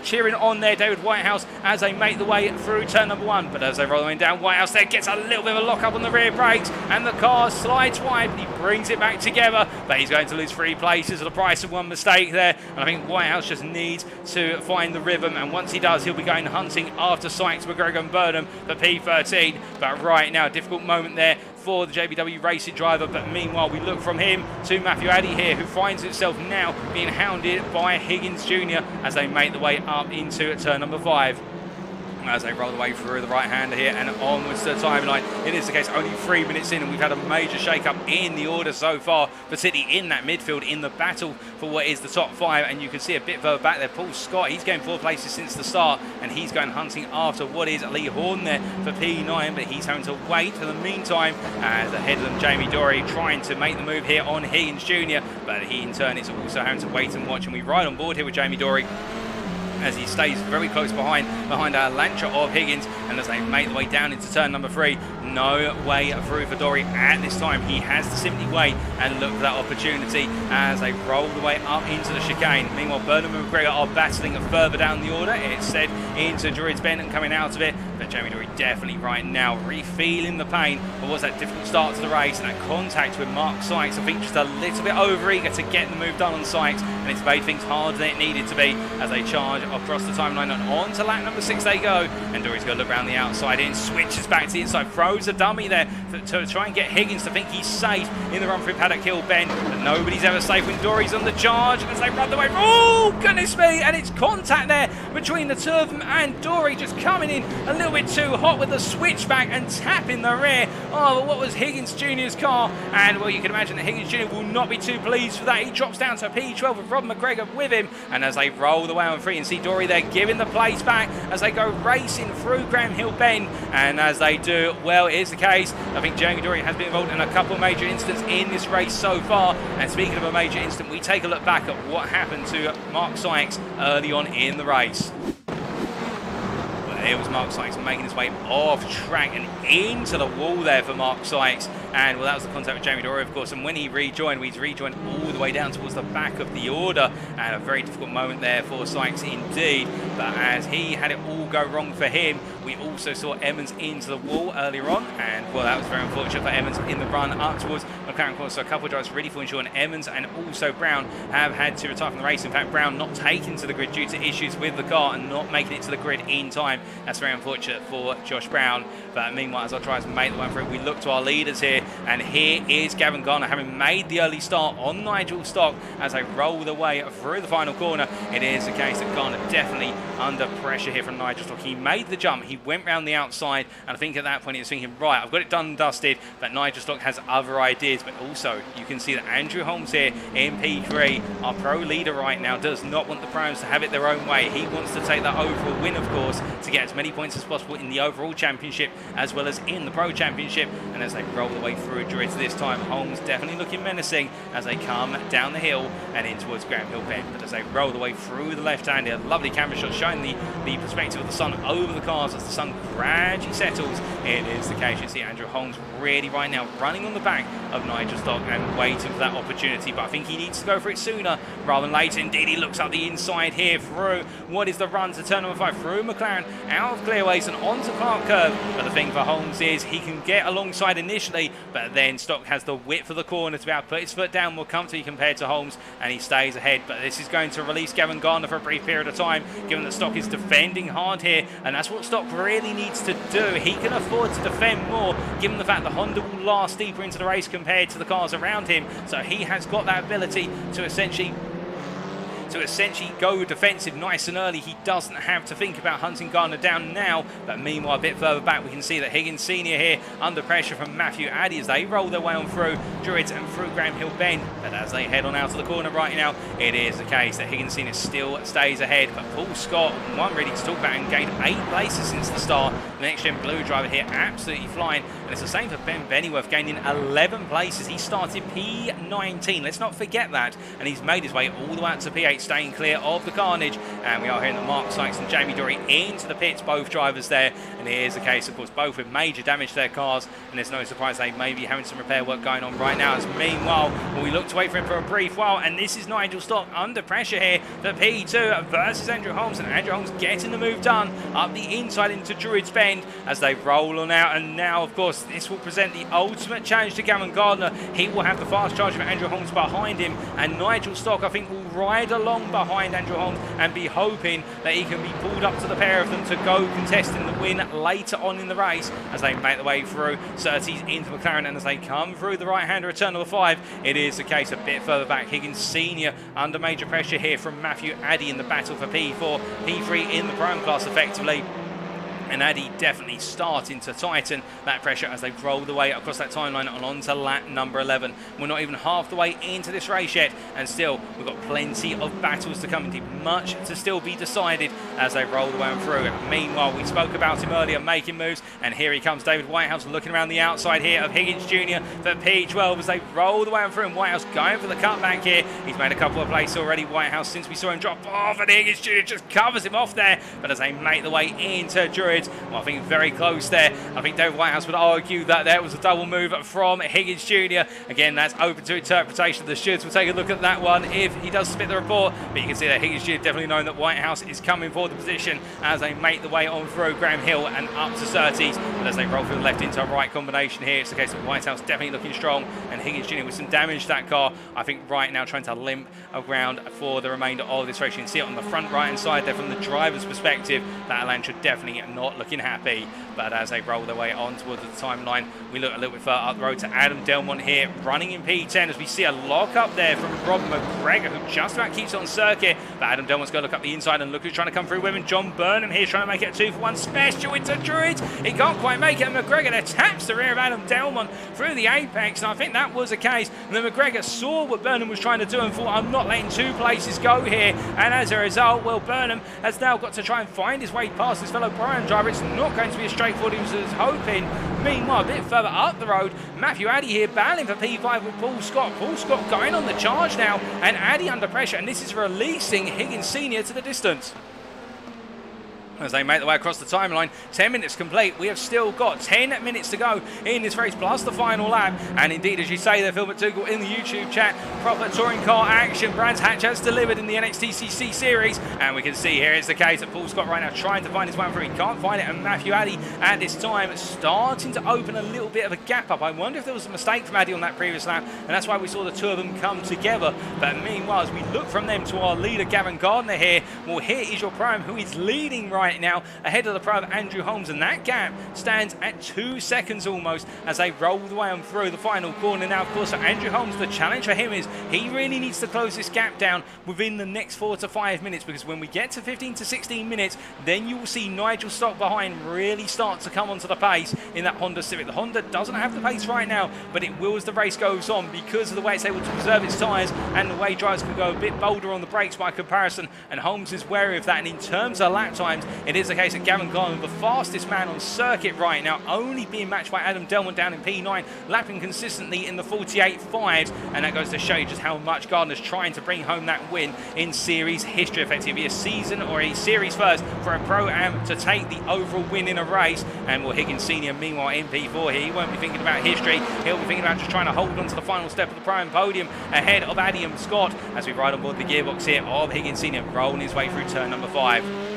cheering on there David Whitehouse as they make the way through turn number 1. But as they roll down, Whitehouse there gets a little bit of a lock up on the rear brakes and the car slides wide, but he brings it back together, but he's going to lose 3 places at the price of 1 mistake there, and I think Whitehouse just needs to find the rhythm, and once he does he'll be going hunting after Sykes, McGregor and Burnham for P13. But right now, a difficult moment there for the JBW racing driver, but meanwhile we look from him to Matthew Addy here, who finds himself now being hounded by Higgins Jr. as they make the way up into turn number 5. As they roll the way through the right-hander here and onwards to the timeline. It is the case only 3 minutes in, and we've had a major shake-up in the order so far, particularly in that midfield, in the battle for what is the top 5. And you can see a bit further back there, Paul Scott, he's going 4 places since the start, and he's going hunting after what is Lee Horn there for P9, but he's having to wait for the meantime as ahead of them Jamie Dory trying to make the move here on Higgins Jr., but he in turn is also having to wait and watch, and we ride on board here with Jamie Dory as he stays very close behind our Lancia of Higgins, and as they make the way down into turn number 3, no way through for Dory at this time. He has to simply wait and look for that opportunity as they roll the way up into the chicane. Meanwhile, Burnham and McGregor are battling further down the order. It's said into Druid's Bend and coming out of it. But Jamie Dory definitely right now feeling the pain of what's that difficult start to the race, and that contact with Mark Sykes, I think just a little bit over-eager to get the move done on Sykes, and it's made things harder than it needed to be as they charge across the timeline and on to lap number 6 they go. And Dory's going to look around the outside in, switches back to the inside, throws a dummy there to try and get Higgins to think he's safe in the run through Paddock Hill Bend, but nobody's ever safe when Dory's on the charge as they run the way. Oh, goodness me, and it's contact there between the two of them, and Dory just coming in a little bit too hot with the switchback and tapping the rear of what was Higgins Jr.'s car. And well, you can imagine that Higgins Jr. will not be too pleased for that. He drops down to P12 with Rob McGregor with him, and as they roll the way on 3 and see Dory there giving the place back as they go racing through Graham Hill Bend. And as they do, well, it is the case. I think Jamie Dory has been involved in a couple of major incidents in this race so far. And speaking of a major incident, we take a look back at what happened to Mark Sykes early on in the race. It was Mark Sykes making his way off track and into the wall there for Mark Sykes. And well, that was the contact with Jamie Dory, of course. And when he rejoined, he's rejoined all the way down towards the back of the order. And a very difficult moment there for Sykes indeed. But as he had it all go wrong for him, we also saw Emmons into the wall earlier on. And well, that was very unfortunate for Emmons in the run up towards McLaren course. So a couple of drivers really falling short. And Emmons and also Brown have had to retire from the race. In fact, Brown not taken to the grid due to issues with the car and not making it to the grid in time. That's very unfortunate for Josh Brown. But meanwhile, as our drivers make the one through, we look to our leaders here. And here is Gavin Garner having made the early start on Nigel Stock as they roll their way through the final corner. It is the case that Garner definitely under pressure here from Nigel Stock. He made the jump, he went round the outside, and I think at that point he was thinking, right, I've got it done and dusted. But Nigel Stock has other ideas. But also you can see that Andrew Holmes here in P3, our pro leader right now, does not want the Proms to have it their own way. He wants to take that overall win, of course, to get as many points as possible in the overall championship as well as in the pro championship. And as they roll their way through Druids this time, Holmes definitely looking menacing as they come down the hill and in towards Graham Hill Bend. But as they roll the way through the left hand, a lovely camera shot showing the perspective of the sun over the cars as the sun gradually settles. It is the case. You see Andrew Holmes really right now running on the back of Nigel Stock and waiting for that opportunity. But I think he needs to go for it sooner rather than later. Indeed, he looks up the inside here through what is the run to turn number 5 through McLaren, out of clearways and onto Clark Curve. But the thing for Holmes is he can get alongside initially, but then Stock has the width of the corner to be able to put his foot down more comfortably compared to Holmes, and he stays ahead. But this is going to release Gavin Garner for a brief period of time, given that Stock is defending hard here, and that's what Stock really needs to do. He can afford to defend more, given the fact that Honda will last deeper into the race compared to the cars around him. So he has got that ability to essentially go defensive nice and early. He doesn't have to think about hunting Garner down now. But meanwhile, a bit further back, we can see that Higgins Sr. here under pressure from Matthew Addy as they roll their way on through Druids and through Graham Hill Bend. But as they head on out of the corner right now, it is the case that Higgins Sr. still stays ahead. But Paul Scott, one really to talk about, and gained 8 places since the start. The next-gen blue driver here absolutely flying. And it's the same for Ben Bennyworth, gaining 11 places. He started P19. Let's not forget that. And he's made his way all the way out to P8, staying clear of the carnage. And we are hearing the Mark Sykes and Jamie Dory into the pits, both drivers there. And here's the case, of course, both with major damage to their cars. And there's no surprise they may be having some repair work going on right now. As meanwhile, we look to wait for him for a brief while. And this is Nigel Stock under pressure here for P2 versus Andrew Holmes. And Andrew Holmes getting the move done up the inside into Druids Bend as they roll on out. And now, of course, this will present the ultimate challenge to Gavin Gardner. He will have the fast charge of Andrew Holmes behind him. And Nigel Stock, I think, will ride along behind Andrew Holmes and be hoping that he can be pulled up to the pair of them to go contesting the win later on in the race as they make their way through Surtees into McLaren. And as they come through the right-hander at turn number 5, it is the case a bit further back. Higgins Sr. under major pressure here from Matthew Addy in the battle for P4, P3 in the Prime class effectively. And Addy definitely starting to tighten that pressure as they roll the way across that timeline and on to lap number 11. We're not even half the way into this race yet, and still we've got plenty of battles to come. Indeed, much to still be decided as they roll the way on through. Meanwhile, we spoke about him earlier making moves, and here he comes, David Whitehouse, looking around the outside here of Higgins Jr. for P12 as they roll the way on through. And Whitehouse going for the cutback here. He's made a couple of places already, Whitehouse, since we saw him drop off, and Higgins Jr. just covers him off there. But as they make the way into Druids, Druids. Well, I think very close there. I think David Whitehouse would argue that there was a double move from Higgins Jr. Again, that's open to interpretation. The shoulds will take a look at that one if he does spit the report. But you can see that Higgins Jr. definitely knowing that Whitehouse is coming for the position as they make the way on through Graham Hill and up to Surtees. But as they roll through the left into a right combination here, it's the case of Whitehouse definitely looking strong, and Higgins Jr. with some damage to that car. I think right now trying to limp around for the remainder of this race. You can see it on the front right hand side there from the driver's perspective. That Elantra definitely not looking happy. But as they roll their way on towards the timeline, we look a little bit further up the road to Adam Delmont here, running in P10 as we see a lock up there from Rob McGregor, who just about keeps it on circuit. But Adam Delmont's going to look up the inside, and look who's trying to come through with him. John Burnham here trying to make it a 2-for-1 special into Druids. He can't quite make it, and McGregor there taps the rear of Adam Delmont through the apex, and I think that was the case. And then McGregor saw what Burnham was trying to do and thought, I'm not letting two places go here. And as a result, well, Burnham has now got to try and find his way past his fellow Brian driver. It's not going to be as straightforward as he was hoping. Meanwhile, a bit further up the road, Matthew Addy here battling for P5 with Paul Scott. Paul Scott going on the charge now, and Addy under pressure, and this is releasing Higgins Sr. to the distance. As they make their way across the timeline, 10 minutes complete. We have still got 10 minutes to go in this race, plus the final lap. And indeed, as you say there, Phil McDougall in the YouTube chat, proper touring car action. Brands Hatch has delivered in the NXTCC series. And we can see here it's the case that Paul Scott right now trying to find his way through. He can't find it. And Matthew Addy at this time starting to open a little bit of a gap up. I wonder if there was a mistake from Addy on that previous lap. And that's why we saw the two of them come together. But meanwhile, as we look from them to our leader, Gavin Gardner here, well, here is your prime who is leading right now ahead of the pro of Andrew Holmes, and that gap stands at 2 seconds almost as they roll the way on through the final corner. Now, of course, for Andrew Holmes, the challenge for him is he really needs to close this gap down within the next 4 to 5 minutes, because when we get to 15 to 16 minutes, then you will see Nigel Stock behind really start to come onto the pace in that Honda Civic. The Honda doesn't have the pace right now, but it will as the race goes on, because of the way it's able to preserve its tyres and the way drivers can go a bit bolder on the brakes by comparison, and Holmes is wary of that. And in terms of lap times, it is the case that Gavin Gardner, the fastest man on circuit right now, only being matched by Adam Delmont down in P9, lapping consistently in the 48.5s, and that goes to show you just how much Gardner's trying to bring home that win in series history. Effectively a season or a series first for a Pro-Am to take the overall win in a race. And will Higgins Sr. meanwhile in P4 here, he won't be thinking about history, he'll be thinking about just trying to hold on to the final step of the Pro-Am podium ahead of Addy and Scott as we ride on board the gearbox here of Higgins Sr. rolling his way through turn number 5.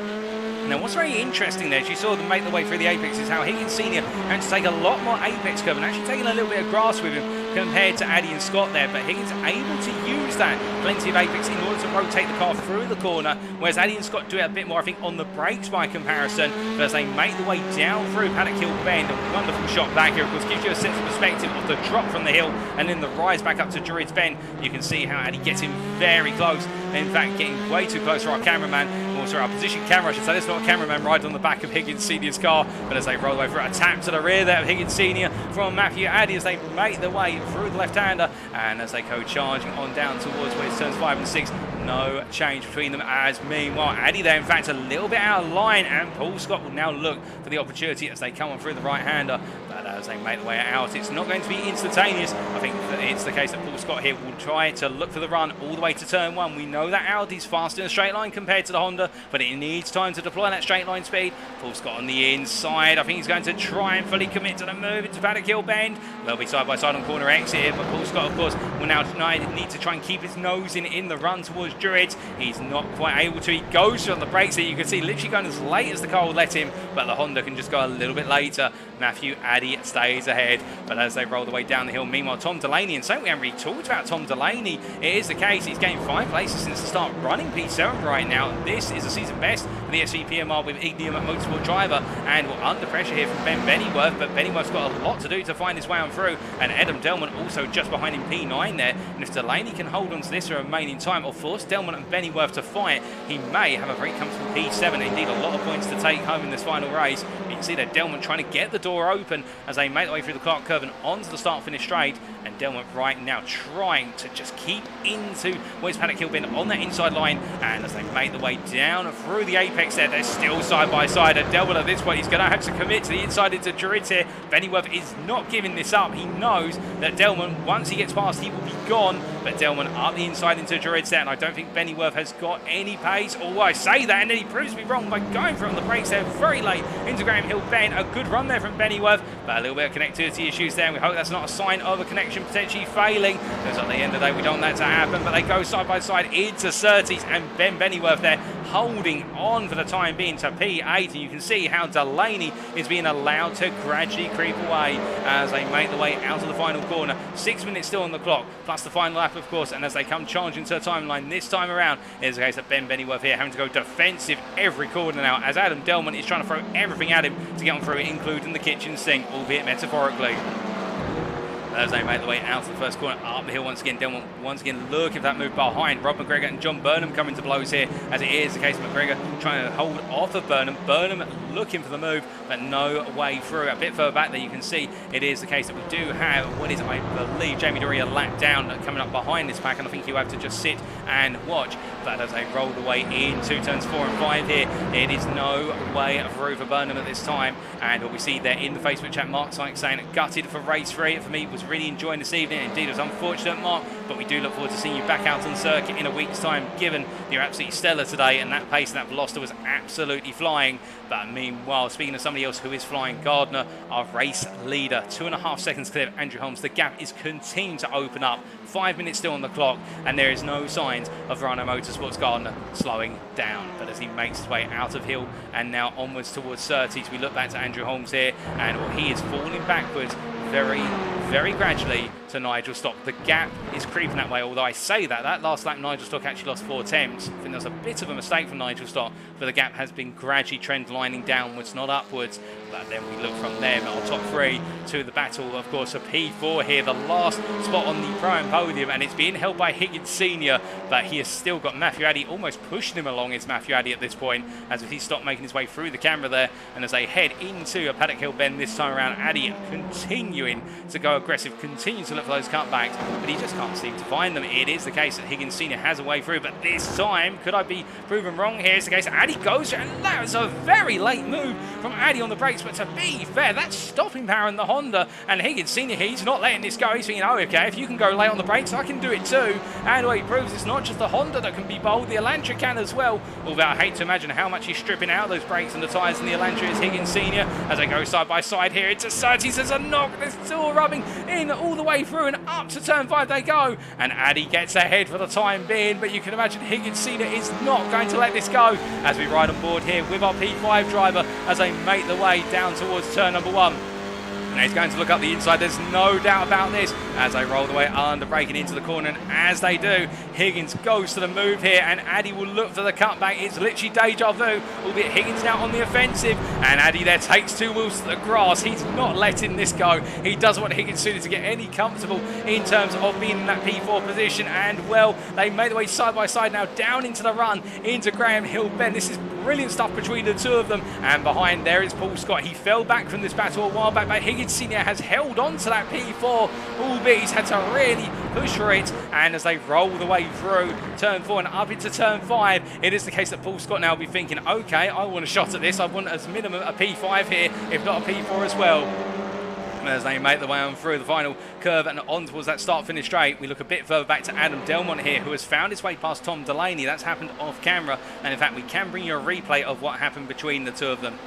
Now, what's very interesting there, as you saw them make the way through the apex, is how Higgins Sr. had to take a lot more apex cover and actually taking a little bit of grass with him compared to Addy and Scott there. But Higgins able to use that plenty of apex in order to rotate the car through the corner, whereas Addy and Scott do it a bit more, I think, on the brakes by comparison. But as they make the way down through Paddock Hill Bend, a wonderful shot back here, of course, gives you a sense of perspective of the drop from the hill and then the rise back up to Druids Bend. You can see how Addy gets in very close, in fact, getting way too close for our cameraman. Also, our position camera, I should say. There's not a cameraman riding on the back of Higgins Sr.'s car, but as they roll over, a tap to the rear there of Higgins Sr. from Matthew Addy as they make their way through the left-hander, and as they go charging on down towards where it turns 5 and 6, no change between them. As meanwhile, Addy there, in fact, a little bit out of line, and Paul Scott will now look for the opportunity as they come on through the right-hander. But as they make their way out, it's not going to be instantaneous. I think that it's the case that Paul Scott here will try to look for the run all the way to turn 1. We know that Audi's fast in a straight line compared to the Honda, but it needs time to deploy that straight line speed. Paul Scott on the inside. I think he's going to try and fully commit to the move into Paddock Hill Bend. They'll be side by side on corner exit here, but Paul Scott, of course, will now need to try and keep his nose in the run towards Druids. He's not quite able to. He goes on the brakes here. You can see literally going as late as the car will let him, but the Honda can just go a little bit later. Matthew Addy stays ahead, but as they roll the way down the hill, meanwhile, Tom Delaney, and something we haven't really talked about Tom Delaney, it is the case, he's gained 5 places since the start, running P7 right now. This is a season best for the SVPMR with Ignium Motorsport driver, and we're under pressure here from Ben Bennyworth, but Bennyworth's got a lot to do to find his way on through, and Adam Delmont also just behind him P9 there, and if Delaney can hold on to this for remaining time, or force Delmont and Bennyworth to fight, he may have a very comfortable P7. Indeed, a lot of points to take home in this final race. You can see there Delman trying to get the door open as they make their way through the Clark curve and onto the start-finish straight. And Delman right now trying to just keep into West Paddock Hill Bend on that inside line. And as they make their way down through the apex there, they're still side by side. And Delman at this point, he's going to have to commit to the inside into Druids here. Bennyworth is not giving this up. He knows that Delman, once he gets past, he will be gone. But Delman up the inside into Druids there. And I don't think Bennyworth has got any pace. Although I say that, and then he proves me wrong by going for it on the brakes there very late into Graham Hill Bend. A good run there from Bennyworth, but a little bit of connectivity issues there. And we hope that's not a sign of a connection potentially failing, because at the end of the day we don't want that to happen. But they go side by side into Surtees, and Ben Bennyworth there holding on for the time being to P8, and you can see how Delaney is being allowed to gradually creep away as they make the way out of the final corner. 6 minutes still on the clock, plus the final lap of course, and as they come charging to the timeline this time around, it's the case that Ben Bennyworth here having to go defensive every corner now, as Adam Delman is trying to throw everything at him to get on through, including the kitchen sink, albeit metaphorically. As they make their way out of the first corner, up the hill once again. Delman once again looking for that move behind. Rob McGregor and John Burnham coming to blows here, as it is the case of McGregor trying to hold off of Burnham. Burnham looking for the move, but no way through. A bit further back there, you can see it is the case that we do have what is, I believe, Jamie Dory a lap down coming up behind this pack, and I think you have to just sit and watch. But as they roll the way into turns 4 and 5 here, it is no way through for Burnham at this time. And what we see there in the Facebook chat, Mark Sykes saying gutted for race 3. For me, was really enjoying this evening. Indeed, it was unfortunate, Mark, but we do look forward to seeing you back out on circuit in a week's time, given you're absolutely stellar today, and that pace and that velocity was absolutely flying. But meanwhile, speaking of somebody else who is flying, Gardner, our race leader, 2.5 seconds clear of Andrew Holmes. The gap is continuing to open up. 5 minutes still on the clock, and there is no signs of Rhino Motorsports Gardner slowing down. But as he makes his way out of hill and now onwards towards Surtees, we look back to Andrew Holmes here, and he is falling backwards very gradually to Nigel Stock. The gap is creeping that way, although I say that last lap Nigel Stock actually lost 4 attempts. I think there was a bit of a mistake from Nigel Stock, but the gap has been gradually trend lining downwards, not upwards. But then we look from them, our top 3, to the battle, of course, of P4 here, the last spot on the Pro-Am podium, and it's being held by Higgins Sr., but he has still got Matthew Addy almost pushing him along. It's Matthew Addy at this point, as if he stopped making his way through the camera there, and as they head into a Paddock Hill Bend this time around, Addy continuing to go aggressive, continuing to look for those cutbacks, but he just can't seem to find them. It is the case that Higgins Sr. has a way through, but this time, could I be proven wrong here? It's the case that Addy goes, and that was a very late move from Addy on the brakes, but to be fair, that's stopping power in the Honda, and Higgins Sr. he's not letting this go. He's thinking, oh, okay, if you can go late on the brakes, I can do it too. And what he proves, it's not just the Honda that can be bold, the Elantra can as well. Although I hate to imagine how much he's stripping out those brakes and the tyres in the Elantra is Higgins Sr. As they go side by side here, it's a Surtees, there's a knock, there's still rubbing in all the way through, and up to turn 5 they go. And Addy gets ahead for the time being, but you can imagine Higgins Sr. is not going to let this go as we ride on board here with our P5 driver as they make the way down towards turn number 1. And he's going to look up the inside, there's no doubt about this, as they roll the way under, braking into the corner, and as they do, Higgins goes to the move here, and Addy will look for the cutback. It's literally deja vu, albeit Higgins now on the offensive, and Addy there takes 2 wheels to the grass. He's not letting this go. He doesn't want Higgins sooner to get any comfortable in terms of being in that P4 position, and well, they made their way side by side now down into the run into Graham Hill Bend. This is brilliant stuff between the two of them, and behind there is Paul Scott. He fell back from this battle a while back, but Higgins Sr. has held on to that P4, albeit he's had to really push for it, and as they roll the way through turn 4 and up into turn 5, it is the case that Paul Scott now will be thinking, okay, I want a shot at this, I want as minimum a P5 here, if not a P4 as well. And as they make their way on through the final curve and on towards that start-finish straight, we look a bit further back to Adam Delmont here, who has found his way past Tom Delaney. That's happened off camera, and in fact we can bring you a replay of what happened between the two of them.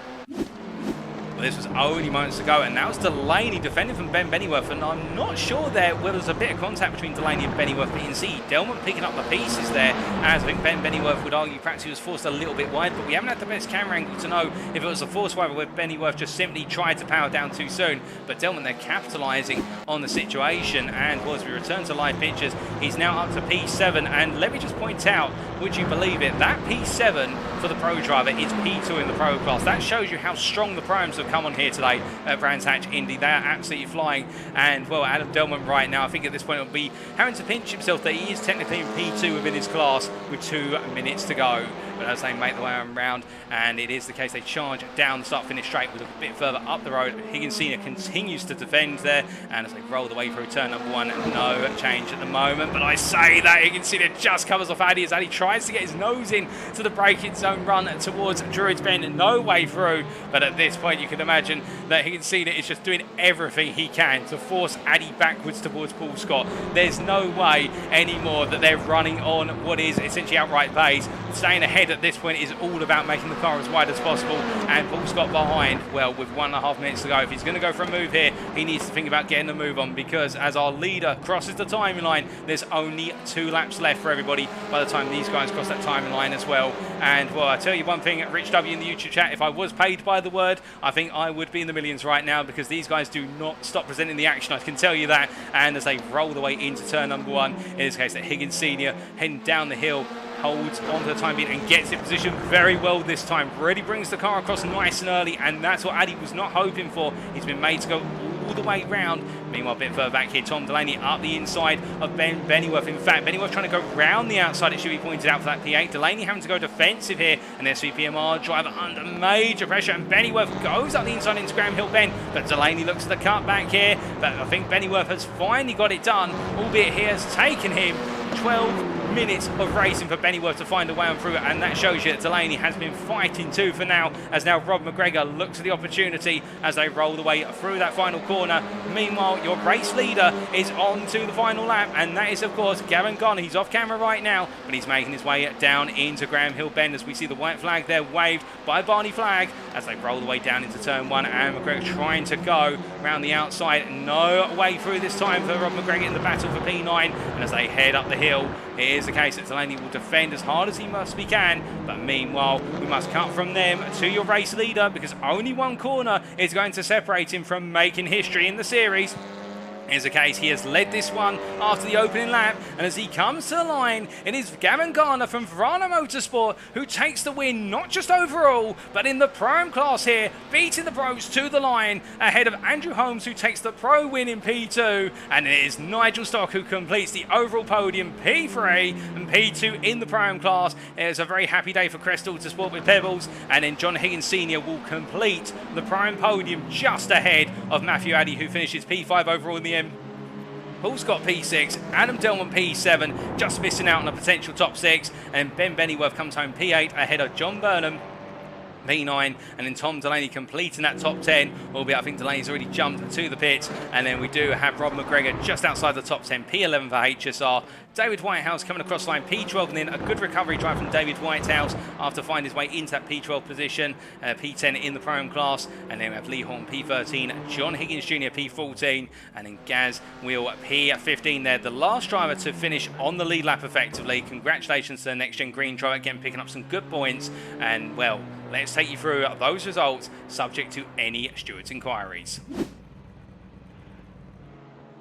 But this was only moments ago, and now it's Delaney defending from Ben Bennyworth, and I'm not sure there was a bit of contact between Delaney and Bennyworth, but you can see Delmont picking up the pieces there, as I think Ben Bennyworth would argue perhaps he was forced a little bit wide, but we haven't had the best camera angle to know if it was a force wide where Bennyworth just simply tried to power down too soon. But Delmont, they're capitalising on the situation, and as we return to live pictures, he's now up to P7, and let me just point out, would you believe it, that P7 for the Pro driver is P2 in the Pro class. That shows you how strong the Pro-Ams have have come on here today at Brands Hatch Indy. They are absolutely flying. And, well, Adam Delman right now, I think at this point will be having to pinch himself that he is technically in P2 within his class with 2 minutes to go. But as they make the way around, and it is the case, they charge down the start-finish straight with a bit further up the road. Higgins Senior continues to defend there, and as they roll the way through turn number 1, no change at the moment. But I say that Higgins Senior just covers off Addy as Addy tries to get his nose in to the braking zone run towards Druids Bend. No way through, but at this point you can imagine that Higgins Senior is just doing everything he can to force Addy backwards towards Paul Scott. There's no way anymore that they're running on what is essentially outright pace. Staying ahead at this point is all about making the car as wide as possible, and Paul Scott behind, well, with 1.5 minutes to go. If he's going to go for a move here, he needs to think about getting the move on, because as our leader crosses the timing line, there's only 2 laps left for everybody by the time these guys cross that timing line as well. And, well, I tell you one thing, Rich W in the YouTube chat, if I was paid by the word, I think I would be in the millions right now, because these guys do not stop presenting the action, I can tell you that. And as they roll the way into turn number 1, in this case that Higgins Senior heading down the hill, holds on for the time being and gets it positioned very well this time. Really brings the car across nice and early, and that's what Addy was not hoping for. He's been made to go all the way round. Meanwhile, a bit further back here, Tom Delaney up the inside of Bennyworth. In fact, Bennyworth trying to go round the outside, it should be pointed out, for that P8. Delaney having to go defensive here, and SVPMR driver under major pressure, and Bennyworth goes up the inside into Graham Hill Bend, but Delaney looks at the cut back here. But I think Bennyworth has finally got it done, albeit he has taken him 12 minutes of racing for Bennyworth to find a way on through it, and that shows you that Delaney has been fighting too for now, as now Rob McGregor looks at the opportunity as they roll the way through that final corner. Meanwhile, your race leader is on to the final lap, and that is, of course, Gavin Garner. He's off camera right now, but he's making his way down into Graham Hill Bend as we see the white flag there waved by Barney Flagg as they roll the way down into turn 1, and McGregor trying to go around the outside. No way through this time for Rob McGregor in the battle for P9, and as they head up the hill, it is the case that Delaney will defend as hard as he possibly can, but meanwhile we must cut from them to your race leader, because only one corner is going to separate him from making history in the series. Is the case, he has led this one after the opening lap, and as he comes to the line, it is Gavin Garner from Verano Motorsport who takes the win, not just overall, but in the Pro-Am class here, beating the pros to the line, ahead of Andrew Holmes, who takes the Pro win in P2, and it is Nigel Stock who completes the overall podium, P3 and P2 in the Pro-Am class. It is a very happy day for Crest Autosport with Pebbles, and then John Higgins Senior will complete the Pro-Am podium just ahead of Matthew Addy, who finishes P5 overall in the Paul Scott P6, Adam Delman P7, just missing out on a potential top 6, and Ben Bennyworth comes home P8 ahead of John Burnham P9, and then Tom Delaney completing that top 10, albeit I think Delaney's already jumped to the pits. And then we do have Rob McGregor just outside the top 10, P11 for HSR. David Whitehouse coming across the line, P12, and then a good recovery drive from David Whitehouse after finding his way into that P12 position, P10 in the Pro-Am class. And then we have Lee Horn P13, John Higgins Jr. P14, and then Gaz Wheel P15 there. The last driver to finish on the lead lap effectively. Congratulations to the Next Gen Green driver, again picking up some good points. And, well, let's take you through those results, subject to any stewards' inquiries.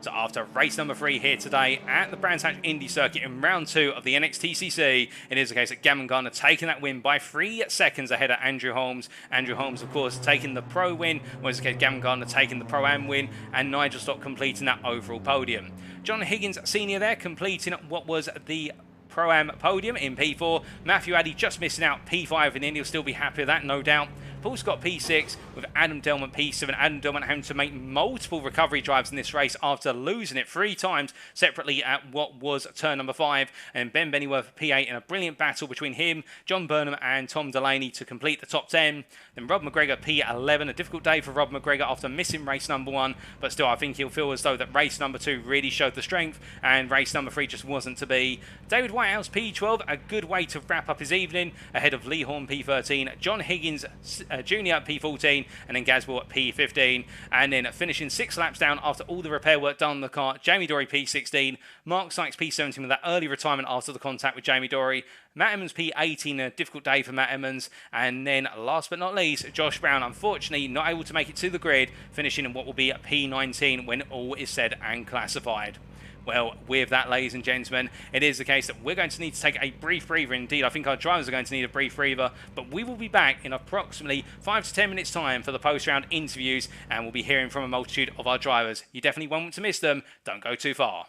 So after race number 3 here today at the Brands Hatch Indy circuit in round 2 of the NXTCC, it is the case that Gavin Garner taking that win by 3 seconds ahead of Andrew Holmes. Andrew Holmes, of course, taking the Pro win, whereas the case Gavin Garner taking the Pro-Am win, and Nigel Stock completing that overall podium. John Higgins Senior there completing what was the Pro-Am podium in P4. Matthew Addy just missing out P5, and then he'll still be happy with that, no doubt. Paul Scott P6 with Adam Delman P7. Adam Delman having to make multiple recovery drives in this race after losing it 3 times separately at what was turn number 5. And Ben Bennyworth P8 in a brilliant battle between him, John Burnham and Tom Delaney to complete the top 10. Then Rob McGregor P11. A difficult day for Rob McGregor after missing race number 1, but still I think he'll feel as though that race number 2 really showed the strength and race number 3 just wasn't to be. David Whitehouse P12, a good way to wrap up his evening ahead of Lee Horn P13, John Higgins Jr. at P14, and then Gazwell at P15, and then finishing 6 laps down after all the repair work done on the car, Jamie Dory P16, Mark Sykes P17 with that early retirement after the contact with Jamie Dory, Matt Emmons P18, a difficult day for Matt Emmons, and then last but not least, Josh Brown, unfortunately not able to make it to the grid, finishing in what will be a P19 when all is said and classified. Well, with that, ladies and gentlemen, it is the case that we're going to need to take a brief breather. Indeed, I think our drivers are going to need a brief breather, but we will be back in approximately 5 to 10 minutes' time for the post-round interviews, and we'll be hearing from a multitude of our drivers. You definitely won't want to miss them. Don't go too far.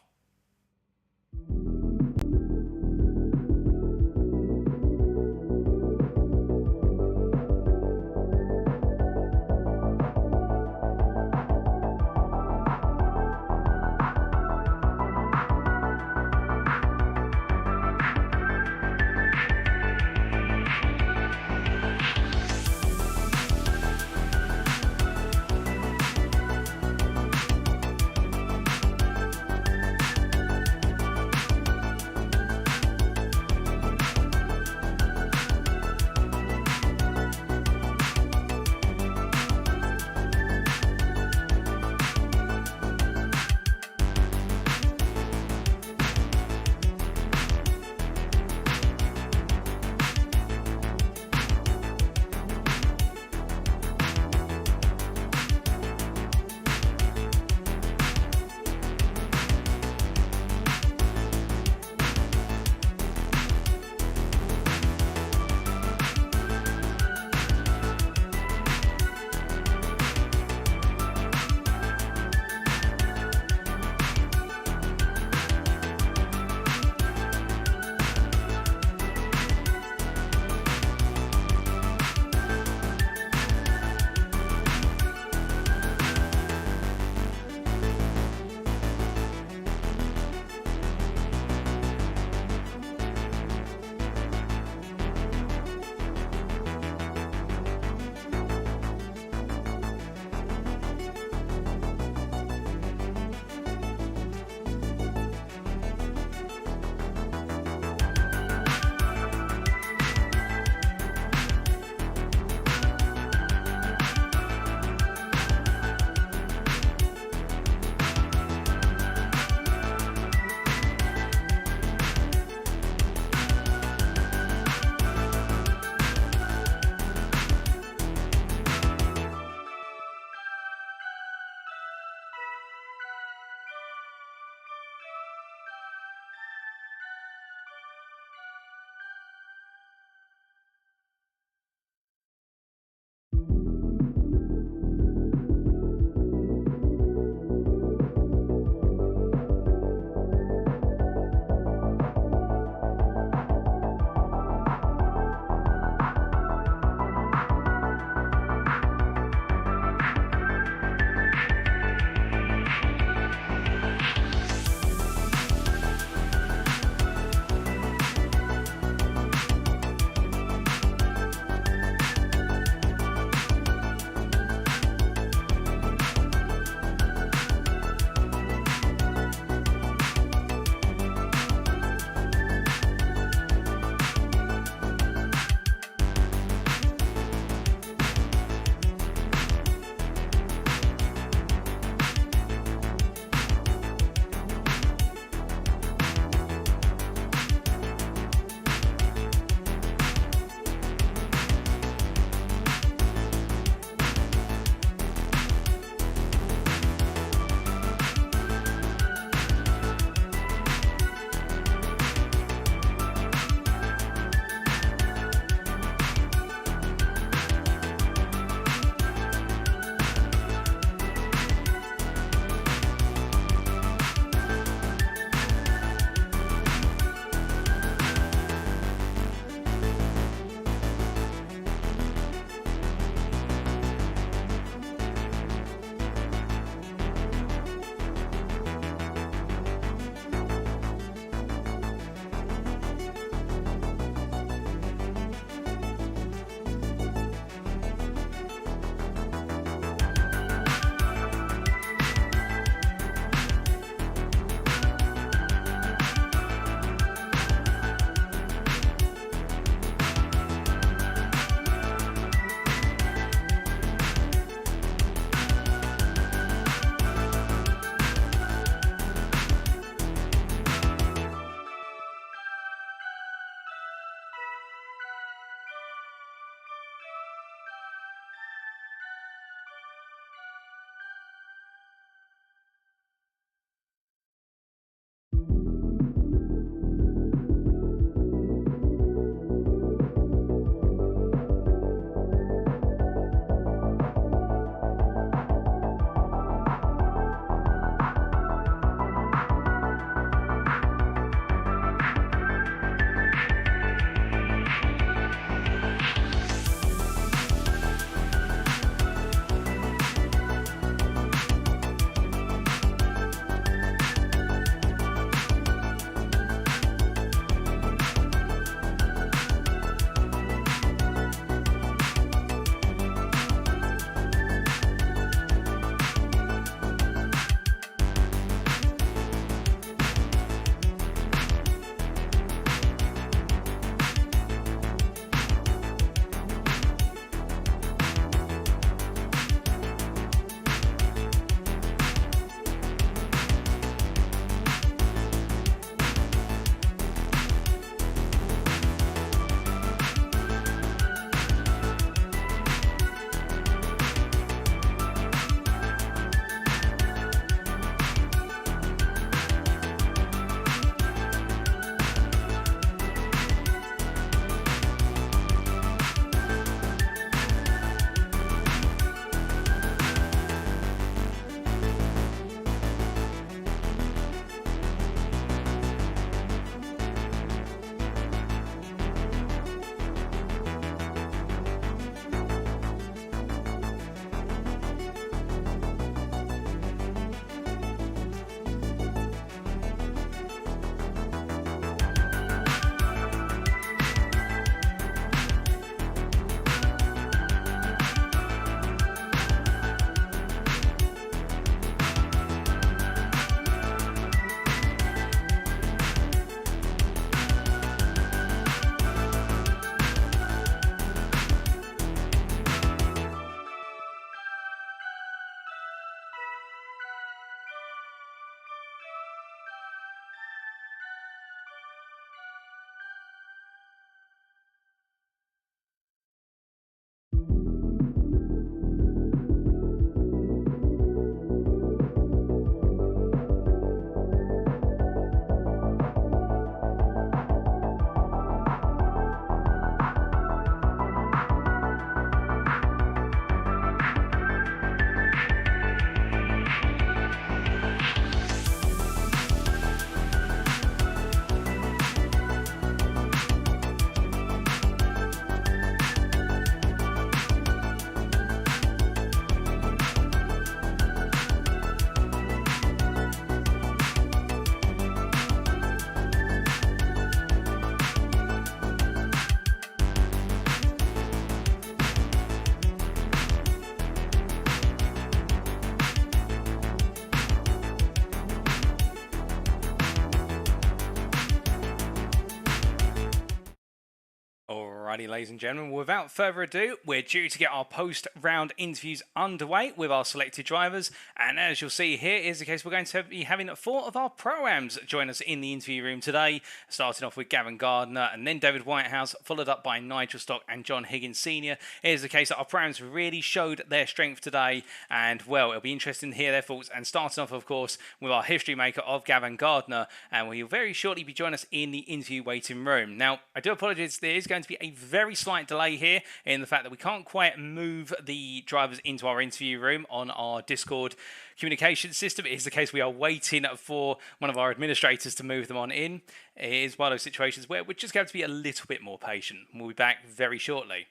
Alrighty, ladies and gentlemen, without further ado, we're due to get our post-round interviews underway with our selected drivers, and as you'll see here is the case we're going to be having 4 of our Pro-Ams join us in the interview room today, starting off with Gavin Gardner and then David Whitehouse, followed up by Nigel Stock and John Higgins Sr. It is the case that our Pro-Ams really showed their strength today, and well, it'll be interesting to hear their thoughts, and starting off, of course, with our history maker of Gavin Gardner, and he'll very shortly be joining us in the interview waiting room. Now, I do apologise, there is going to be a very slight delay here in the fact that we can't quite move the drivers into our interview room on our Discord communication system. It is the case we are waiting for one of our administrators to move them on in. It is one of those situations where we're just going to be a little bit more patient. We'll be back very shortly.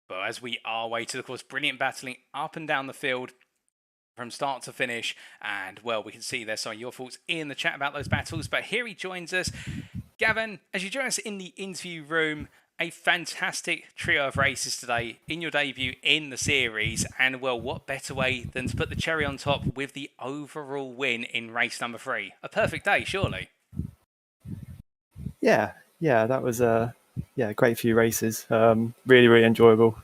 But as we are waiting, of course, brilliant battling up and down the field from start to finish. And, well, we can see there's some of your thoughts in the chat about those battles. But here he joins us. Gavin, as you join us in the interview room, a fantastic trio of races today in your debut in the series. And, well, what better way than to put the cherry on top with the overall win in race number 3? A perfect day, surely. Yeah, that was a great few races. Really enjoyable.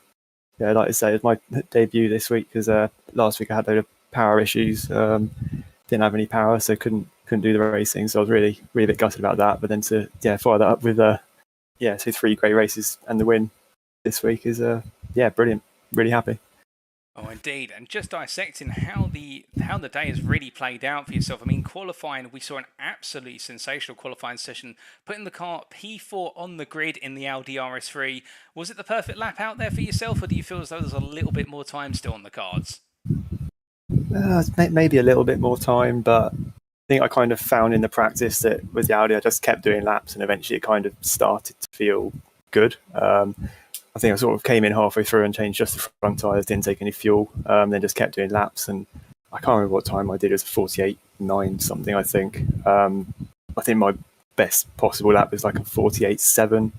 Yeah, like I say, it's my debut this week because last week I had a load of power issues. Didn't have any power, so couldn't do the racing. So I was really a bit gutted about that. But then to follow that up with so 3 great races and the win this week is brilliant. Really happy. Oh, indeed. And just dissecting how the day has really played out for yourself. I mean, qualifying, we saw an absolutely sensational qualifying session, putting the car P4 on the grid in the Audi RS3. Was it the perfect lap out there for yourself, or do you feel as though there's a little bit more time still on the cards? Maybe a little bit more time, but I think I kind of found in the practice that with the Audi, I just kept doing laps, and eventually it kind of started to feel good. I think I sort of came in halfway through and changed just the front tyres, didn't take any fuel, then just kept doing laps. And I can't remember what time I did. It was 48.9 something, I think. I think my best possible lap was like a 48.7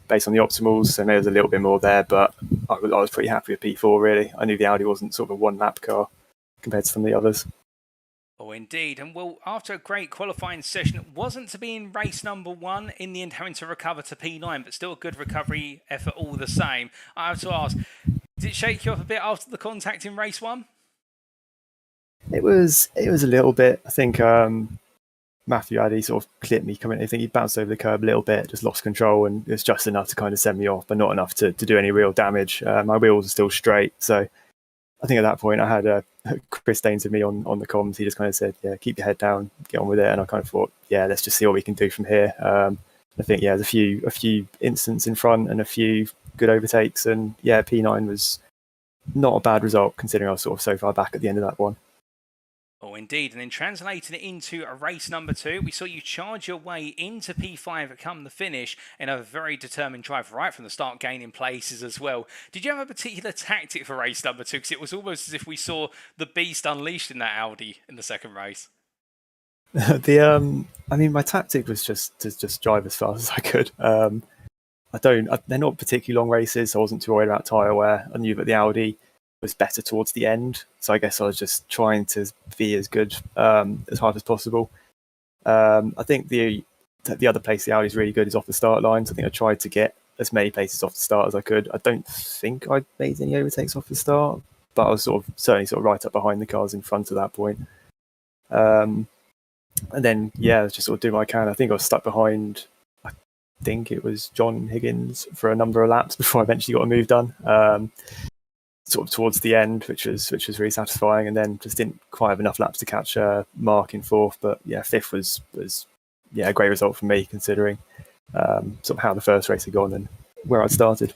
based on the optimals. So maybe there's a little bit more there, but I was pretty happy with P4, really. I knew the Audi wasn't sort of a one-lap car compared to some of the others. Oh, indeed. And, well, after a great qualifying session, it wasn't to be in race number 1, in the end having to recover to P9, but still a good recovery effort all the same. I have to ask, did it shake you up a bit after the contact in race 1? It was a little bit. I think Matthew Addy sort of clipped me coming. I think he bounced over the curb a little bit, just lost control, and it was just enough to kind of send me off, but not enough to do any real damage. My wheels are still straight, so I think at that point I had Chris Danes with me on the comms. He just kind of said, keep your head down, get on with it. And I kind of thought, let's just see what we can do from here. I think, there's a few incidents in front and a few good overtakes. And P9 was not a bad result considering I was sort of so far back at the end of that one. Oh, indeed. And then translating it into a race number 2, we saw you charge your way into P5 come the finish in a very determined drive right from the start, gaining places as well. Did you have a particular tactic for race number 2? Because it was almost as if we saw the beast unleashed in that Audi in the second race. My tactic was just to drive as fast as I could. They're not particularly long races, so I wasn't too worried about tyre wear. I knew that the Audi was better towards the end, so I guess I was just trying to be as good as hard as possible. I think the other place the Audi is really good is off the start line, so I think I tried to get as many places off the start as I could. I don't think I made any overtakes off the start, but I was certainly right up behind the cars in front at that point. And then I was just sort of doing what I can. I think I was stuck behind, I think it was John Higgins for a number of laps before I eventually got a move done. Sort of towards the end, which was really satisfying, and then just didn't quite have enough laps to catch Mark in 4th. But 5th was a great result for me considering sort of how the first race had gone and where I'd started.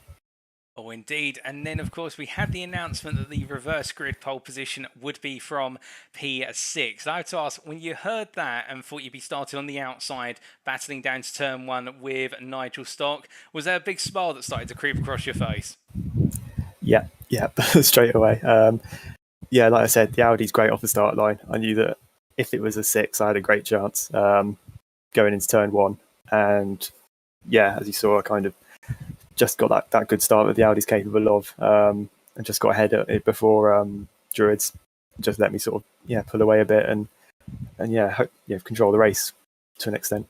Oh, indeed. And then, of course, we had the announcement that the reverse grid pole position would be from P6. I have to ask, when you heard that and thought you'd be starting on the outside, battling down to turn 1 with Nigel Stock, was there a big smile that started to creep across your face? Yeah, straight away. Like I said, the Audi's great off the start line. I knew that if it was a 6, I had a great chance going into turn 1. And as you saw, I kind of just got that good start that the Audi's capable of. just got ahead of it before Druids just let me sort of pull away a bit and control the race to an extent.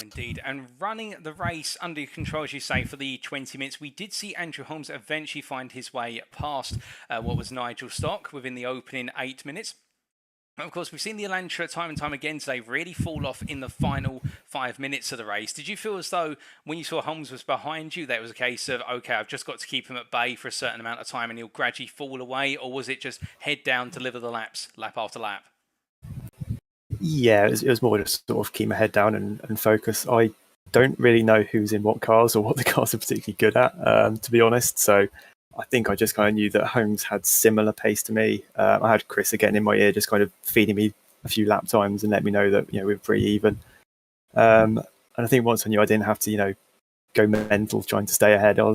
Indeed, and running the race under control, as you say, for the 20 minutes, we did see Andrew Holmes eventually find his way past what was Nigel Stock within the opening 8 minutes. Of course, we've seen the Elantra time and time again today really fall off in the final 5 minutes of the race. Did you feel as though when you saw Holmes was behind you, that it was a case of, okay, I've just got to keep him at bay for a certain amount of time and he'll gradually fall away? Or was it just head down, deliver the laps, lap after lap? Yeah, it was more just sort of keep my head down and focus. I don't really know who's in what cars or what the cars are particularly good at, to be honest. So I think I just kind of knew that Holmes had similar pace to me. I had Chris again in my ear, just kind of feeding me a few lap times and let me know that we were pretty even. And I think once I knew I didn't have to go mental trying to stay ahead, I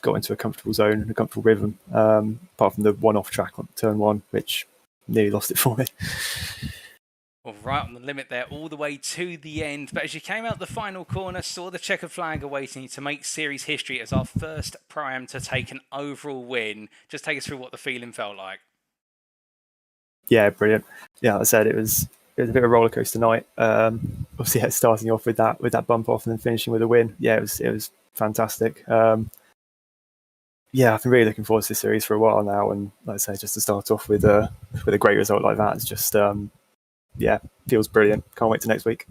got into a comfortable zone and a comfortable rhythm. Apart from the one-off track on turn 1, which nearly lost it for me. Well, right on the limit there, all the way to the end. But as you came out the final corner, saw the checkered flag awaiting you to make series history as our first Pro-Am to take an overall win. Just take us through what the feeling felt like. Yeah, brilliant. Yeah, like I said, it was a bit of a roller coaster night. Obviously, starting off with that bump off and then finishing with a win. Yeah, it was fantastic. I've been really looking forward to this series for a while now, and like I say, just to start off with a great result like that, it's just feels brilliant. Can't wait to next week.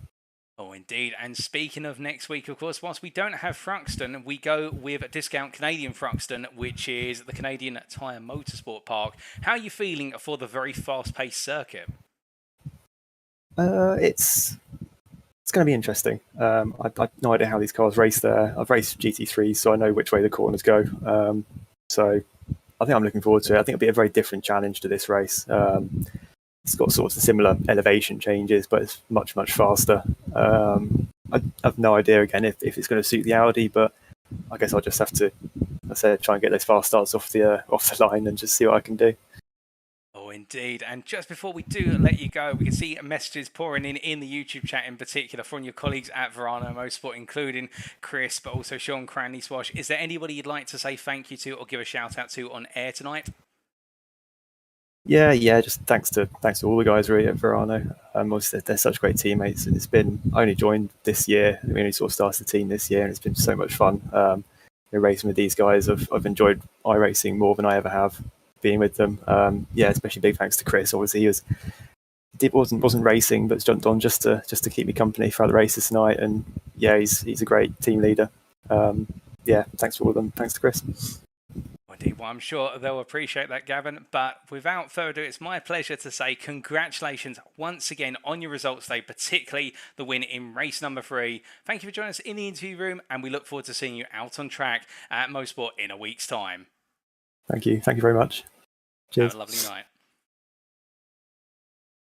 Oh, indeed. And speaking of next week, of course, whilst we don't have Thruxton, we go with Discount Canadian Thruxton, which is the Canadian Tire Motorsport Park. How are you feeling for the very fast-paced circuit? It's going to be interesting. I've no idea how these cars race there. I've raced GT3, so I know which way the corners go. So I think I'm looking forward to it. I think it'll be a very different challenge to this race. It's got sorts of similar elevation changes, but it's much, much faster. I have no idea, again, if it's going to suit the Audi, but I guess I'll just have to, try and get those fast starts off the line and just see what I can do. Oh, indeed. And just before we do let you go, we can see messages pouring in the YouTube chat in particular from your colleagues at Verano Motorsport, including Chris, but also Sean Cranley Swash. Is there anybody you'd like to say thank you to or give a shout out to on air tonight? Yeah, just thanks to all the guys really at Verano. They're such great teammates, and I only joined this year. We only sort of started the team this year, and it's been so much fun. Racing with these guys, I've enjoyed iRacing more than I ever have being with them. Especially big thanks to Chris. Obviously, he wasn't racing, but jumped on just to keep me company throughout the races tonight. And yeah, he's a great team leader. Thanks for all of them. Thanks to Chris. Indeed, well, I'm sure they'll appreciate that, Gavin. But without further ado, it's my pleasure to say congratulations once again on your results today, particularly the win in race number 3. Thank you for joining us in the interview room, and we look forward to seeing you out on track at Motorsport in a week's time. Thank you very much. Cheers. Have a lovely night.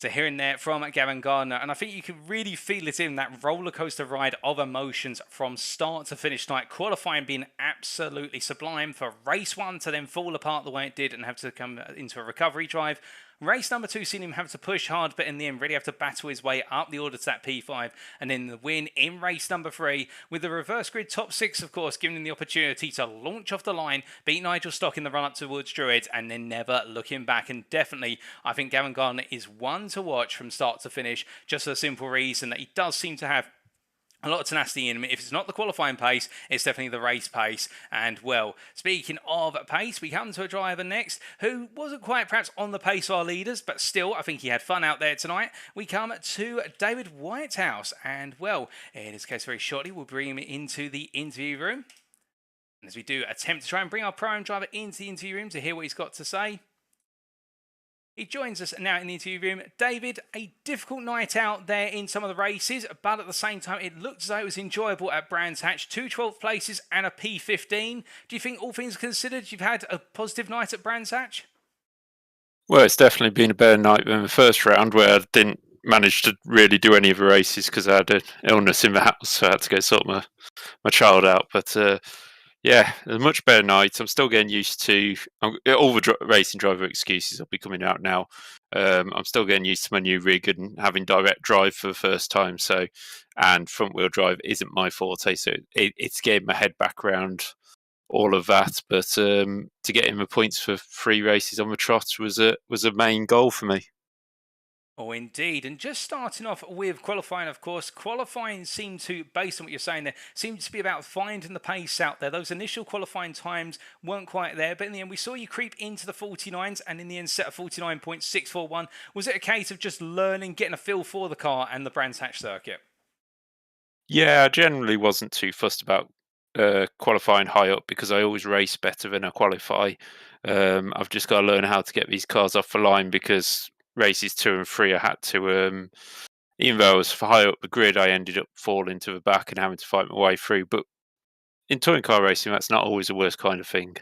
So hearing there from Gavin Gardner, and I think you can really feel it in that roller coaster ride of emotions from start to finish tonight. Qualifying being absolutely sublime for race 1 to then fall apart the way it did and have to come into a recovery drive. Race number 2 seen him have to push hard, but in the end really have to battle his way up the order to that P5, and then the win in race number 3 with the reverse grid top 6, of course, giving him the opportunity to launch off the line, beat Nigel Stock in the run-up towards Druids, and then never looking back. And definitely, I think Gavin Gardner is one to watch from start to finish, just for the simple reason that he does seem to have a lot of tenacity in him. If it's not the qualifying pace, it's definitely the race pace. And well, speaking of pace, we come to a driver next who wasn't quite perhaps on the pace of our leaders, but still, I think he had fun out there tonight. We come to David Whitehouse, and well, in this case, very shortly, we'll bring him into the interview room. And as we do attempt to try and bring our Pro-Am driver into the interview room to hear what he's got to say, he joins us now in the interview room. David, a difficult night out there in some of the races, but at the same time, it looked as though it was enjoyable at Brands Hatch. 2 12th places and a P15. Do you think, all things considered, you've had a positive night at Brands Hatch? Well, it's definitely been a better night than the first round, where I didn't manage to really do any of the races because I had an illness in the house, so I had to go sort my child out. But yeah, a much better night. I'm still getting used to all the racing driver excuses will be coming out now. I'm still getting used to my new rig and having direct drive for the first time. And front wheel drive isn't my forte, so it's getting my head back around all of that. But to get him the points for 3 races on the trot was a main goal for me. Oh, indeed. And just starting off with qualifying, of course, qualifying seemed to, based on what you're saying there, seemed to be about finding the pace out there. Those initial qualifying times weren't quite there, but in the end, we saw you creep into the 49s and in the end set a 49.641. Was it a case of just learning, getting a feel for the car and the Brands Hatch circuit? Yeah, I generally wasn't too fussed about qualifying high up because I always race better than I qualify. I've just got to learn how to get these cars off the line because races 2 and 3, I had to, even though I was high up the grid, I ended up falling to the back and having to fight my way through. But in touring car racing, that's not always the worst kind of thing.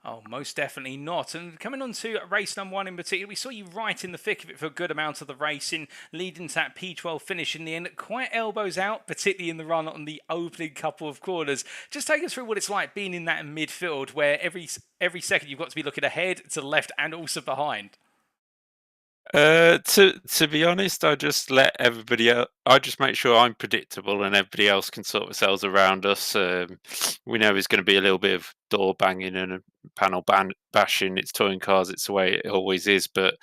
Oh, most definitely not. And coming on to race number 1 in particular, we saw you right in the thick of it for a good amount of the racing, leading to that P12 finish in the end. Quite elbows out, particularly in the run on the opening couple of corners. Just take us through what it's like being in that midfield where every second you've got to be looking ahead, to the left, and also behind. To be honest, I just let everybody else. I just make sure I'm predictable and everybody else can sort themselves around us. We know there's going to be a little bit of door banging and a panel bashing. It's touring cars. It's the way it always is. But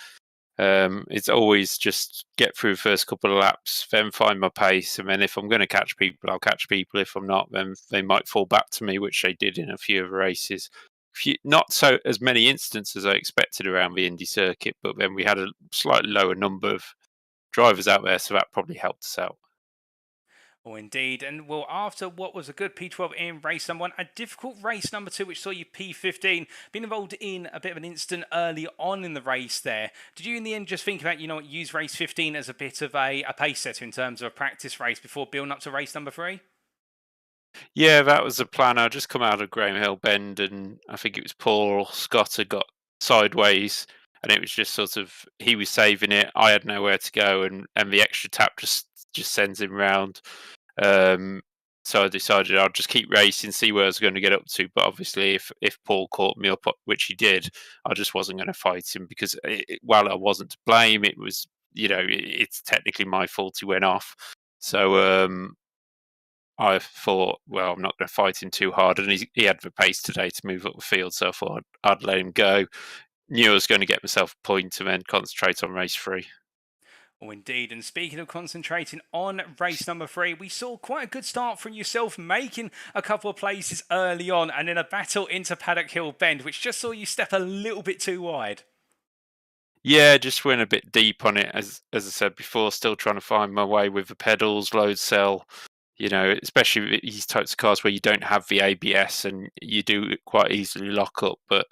it's always just get through the first couple of laps, then find my pace, and then if I'm going to catch people, I'll catch people. If I'm not, then they might fall back to me, which they did in a few of the races. Not so as many instances as I expected around the Indy circuit, but then we had a slightly lower number of drivers out there, so that probably helped us out. Oh, indeed. And well, after what was a good P12 in race number 1, a difficult race number 2, which saw you P15, being involved in a bit of an incident early on in the race there. Did you in the end just think about, use race 15 as a bit of a pace setter in terms of a practice race before building up to race number 3? Yeah, that was the plan. I just come out of Graham Hill Bend, and I think it was Paul Scott had got sideways, and it was just sort of he was saving it. I had nowhere to go, and the extra tap just sends him round. So I decided I'd just keep racing, see where I was going to get up to. But obviously, if Paul caught me up, which he did, I just wasn't going to fight him because while I wasn't to blame, it was it's technically my fault he went off. So I thought, well, I'm not going to fight him too hard, and he had the pace today to move up the field, so I thought I'd let him go. Knew I was going to get myself a point and then concentrate on race 3. Oh, indeed. And speaking of concentrating on race number 3, we saw quite a good start from yourself, making a couple of places early on, and then a battle into Paddock Hill Bend, which just saw you step a little bit too wide. Yeah, just went a bit deep on it, as I said before. Still trying to find my way with the pedals, load cell. Especially with these types of cars where you don't have the ABS and you do quite easily lock up, but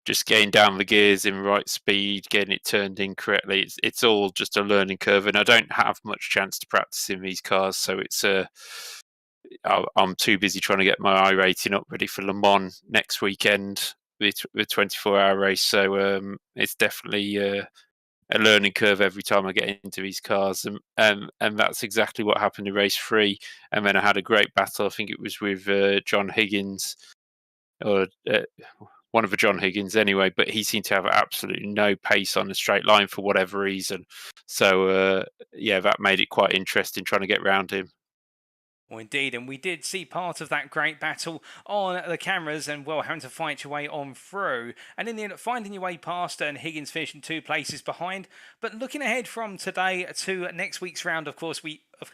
just getting down the gears in the right speed, getting it turned in correctly. It's all just a learning curve, and I don't have much chance to practice in these cars, so I'm too busy trying to get my iRating up ready for Le Mans next weekend, the 24-hour race. So it's definitely a learning curve every time I get into these cars, and that's exactly what happened in race 3. And then I had a great battle. I think it was with John Higgins, or one of the John Higgins anyway, but he seemed to have absolutely no pace on a straight line for whatever reason. So yeah, that made it quite interesting trying to get around him. Well, indeed, and we did see part of that great battle on the cameras and, well, having to fight your way on through. And in the end, finding your way past and Higgins finishing 2 places behind. But looking ahead from today to next week's round, of course,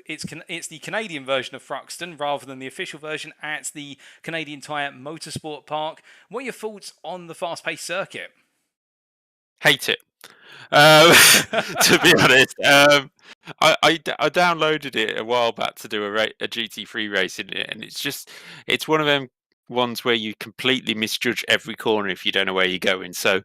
it's the Canadian version of Thruxton rather than the official version at the Canadian Tire Motorsport Park. What are your thoughts on the fast-paced circuit? Hate it. To be honest, I downloaded it a while back to do a GT3 race in it, and it's one of them ones where you completely misjudge every corner if you don't know where you're going. So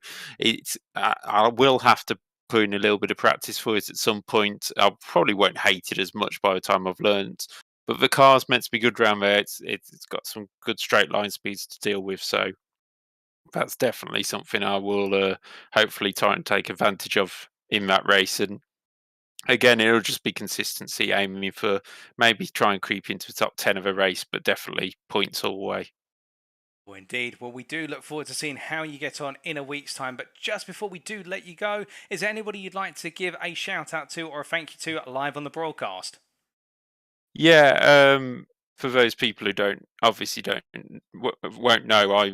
I will have to put in a little bit of practice for it at some point. I probably won't hate it as much by the time I've learned. But the car's meant to be good around there. It's got some good straight line speeds to deal with. So that's definitely something I will hopefully try and take advantage of in that race. And again, it'll just be consistency, aiming for maybe try and creep into the top 10 of a race, but definitely points all the way. Well, indeed. Well, we do look forward to seeing how you get on in a week's time. But just before we do let you go, is there anybody you'd like to give a shout out to or a thank you to live on the broadcast? Yeah, for those people who won't know,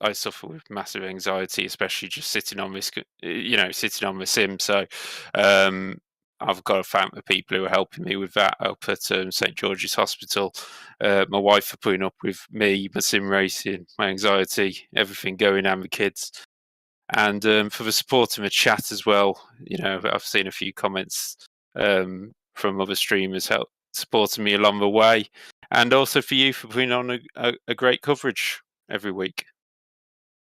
I suffer with massive anxiety, especially just sitting on this, sitting on the sim. So I've got a family of people who are helping me with that up at St George's Hospital. My wife for putting up with me, my sim racing, my anxiety, everything going, and the kids. And for the support in the chat as well. I've seen a few comments from other streamers supporting me along the way, and also for you for putting on a great coverage every week.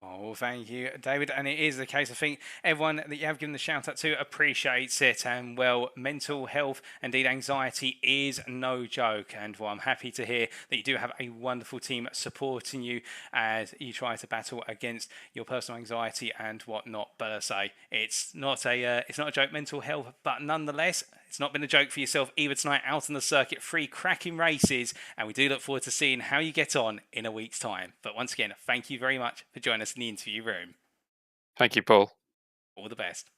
Oh, thank you, David. And it is the case. I think everyone that you have given the shout out to appreciates it. And well, mental health, indeed anxiety, is no joke. And well, I'm happy to hear that you do have a wonderful team supporting you as you try to battle against your personal anxiety and whatnot. But I say it's not a joke, mental health. But nonetheless, it's not been a joke for yourself either tonight out on the circuit. 3 cracking races, and we do look forward to seeing how you get on in a week's time. But once again, thank you very much for joining us in the interview room. Thank you, Paul. All the best.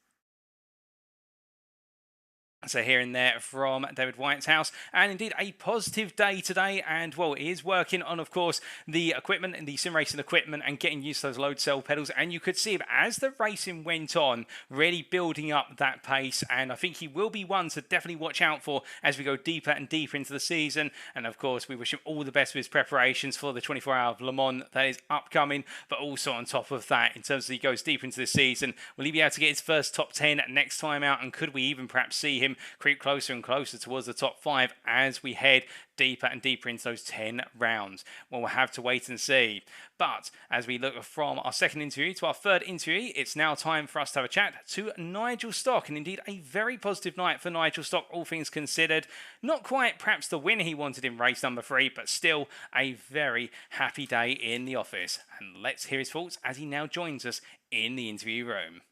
So hearing there from David Whitehouse, and indeed a positive day today, and well, he is working on, of course, the equipment and the sim racing equipment and getting used to those load cell pedals, and you could see him as the racing went on, really building up that pace, and I think he will be one to definitely watch out for as we go deeper and deeper into the season. And of course, we wish him all the best with his preparations for the 24-hour of Le Mans that is upcoming, but also on top of that, in terms of he goes deeper into the season, will he be able to get his first top 10 next time out, and could we even perhaps see him creep closer and closer towards the top 5 as we head deeper and deeper into those 10 rounds? Well, we'll have to wait and see. But as we look from our second interview to our third interview, it's now time for us to have a chat to Nigel Stock. And indeed, a very positive night for Nigel Stock, all things considered. Not quite perhaps the win he wanted in race number 3, but still a very happy day in the office. And let's hear his thoughts as he now joins us in the interview room.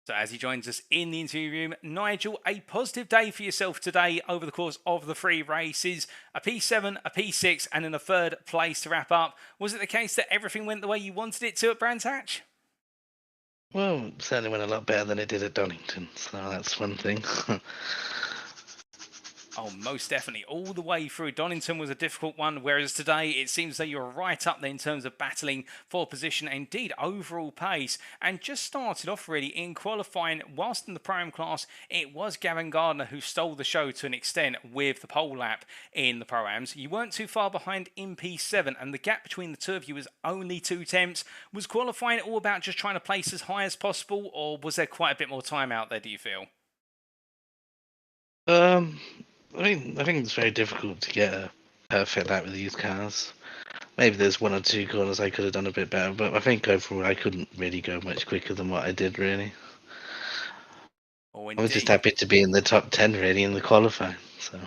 So as he joins us in the interview room, Nigel, a positive day for yourself today over the course of the 3 races. A P7, a P6, and in a 3rd place to wrap up. Was it the case that everything went the way you wanted it to at Brands Hatch? Well, it certainly went a lot better than it did at Donington, so that's one thing. Oh, most definitely. All the way through. Donington was a difficult one, whereas today it seems that you're right up there in terms of battling for position, indeed overall pace, and just started off really in qualifying. Whilst in the Pro-Am class, it was Gavin Gardner who stole the show to an extent with the pole lap in the Pro-Ams. You weren't too far behind in P7, and the gap between the two of you was only 2 tenths. Was qualifying all about just trying to place as high as possible, or was there quite a bit more time out there, do you feel? I think it's very difficult to get a perfect lap with these cars. Maybe there's 1 or 2 corners I could have done a bit better, but I think overall I couldn't really go much quicker than what I did, really. Oh, I was just happy to be in the top 10, really, in the qualifying, so...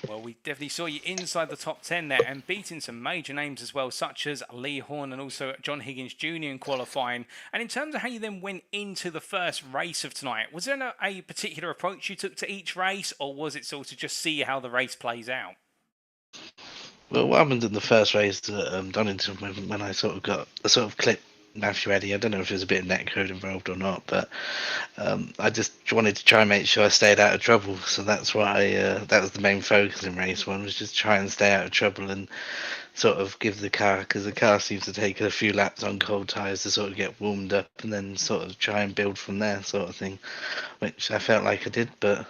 Well, we definitely saw you inside the top 10 there and beating some major names as well, such as Lee Horn and also John Higgins Jr. in qualifying. And in terms of how you then went into the first race of tonight, was there a particular approach you took to each race, or was it sort of just see how the race plays out? Well, what happened in the first race at Donington when I sort of clipped Matthew Eddy, I don't know if there's a bit of netcode involved or not, but I just wanted to try and make sure I stayed out of trouble. So that's why that was the main focus in race 1, was just try and stay out of trouble and sort of give the car, because the car seems to take a few laps on cold tyres to sort of get warmed up and then sort of try and build from there, sort of thing, which I felt like I did. But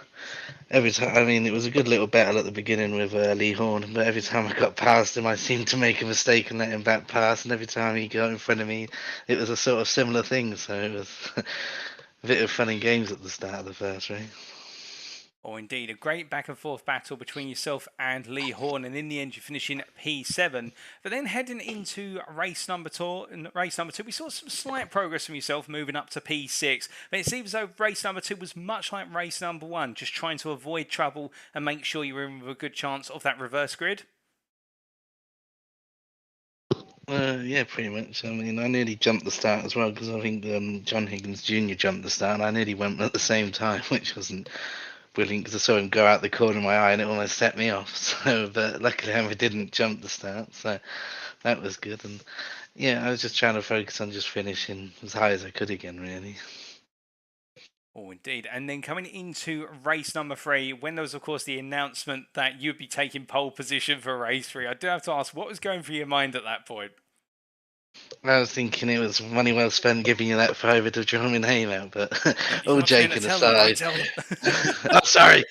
every time, I mean, it was a good little battle at the beginning with Lee Horn, but every time I got past him, I seemed to make a mistake and let him back pass, and every time he got in front of me, it was a sort of similar thing, so it was a bit of fun and games at the start of the first race. Oh, indeed, a great back and forth battle between yourself and Lee Horn, and in the end you finish in P7. But then heading into race number 2, we saw some slight progress from yourself moving up to P6. But it seems as though race number 2 was much like race number 1, just trying to avoid trouble and make sure you were in with a good chance of that reverse grid. Yeah, pretty much. I mean, I nearly jumped the start as well, because I think John Higgins Jr. jumped the start, and I nearly went at the same time, which wasn't brilliant, because I saw him go out the corner of my eye and it almost set me off. So, but luckily I didn't jump the start, so that was good. And yeah, I was just trying to focus on just finishing as high as I could again, really. Oh, indeed. And then coming into race number 3, when there was, of course, the announcement that you'd be taking pole position for race 3, I do have to ask, what was going through your mind at that point? I was thinking it was money well spent giving you that fiver to drum in hay out, but You all can't forget to joking tell them, don't aside. tell them. Oh, sorry.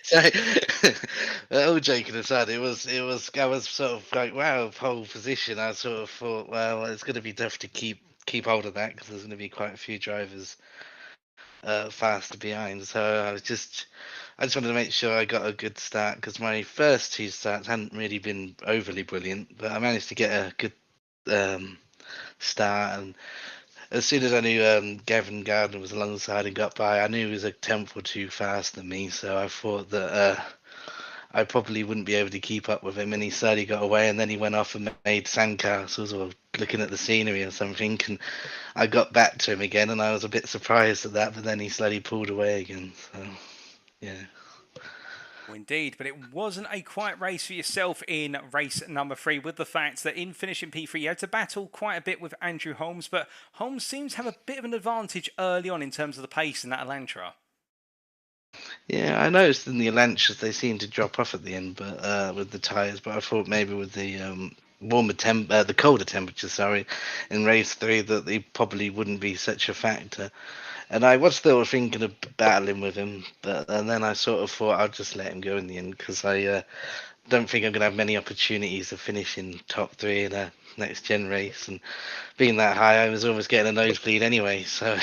All joking aside, it was. I was sort of like, wow, pole position. I sort of thought, well, it's going to be tough to keep hold of that because there's going to be quite a few drivers faster behind. So I just wanted to make sure I got a good start because my first 2 starts hadn't really been overly brilliant, but I managed to get a good start. And as soon as I knew Gavin Gardner was alongside and got by, I knew he was a tenth or 2 faster than me. So I thought that I probably wouldn't be able to keep up with him. And he slowly got away, and then he went off and made sandcastles or looking at the scenery or something. And I got back to him again, and I was a bit surprised at that. But then he slowly pulled away again. So yeah. Well, indeed, but it wasn't a quiet race for yourself in race number 3, with the fact that in finishing P3 you had to battle quite a bit with Andrew Holmes, but Holmes seems to have a bit of an advantage early on in terms of the pace in that Elantra. Yeah, I noticed in the Elantras they seemed to drop off at the end, but with the tyres. But I thought maybe with the the colder temperatures, sorry, in race 3 that they probably wouldn't be such a factor. And I was still thinking of battling with him, but and then I sort of thought I'll just let him go in the end because I don't think I'm going to have many opportunities to finish in top 3 in a next gen race. And being that high, I was almost getting a nosebleed anyway. So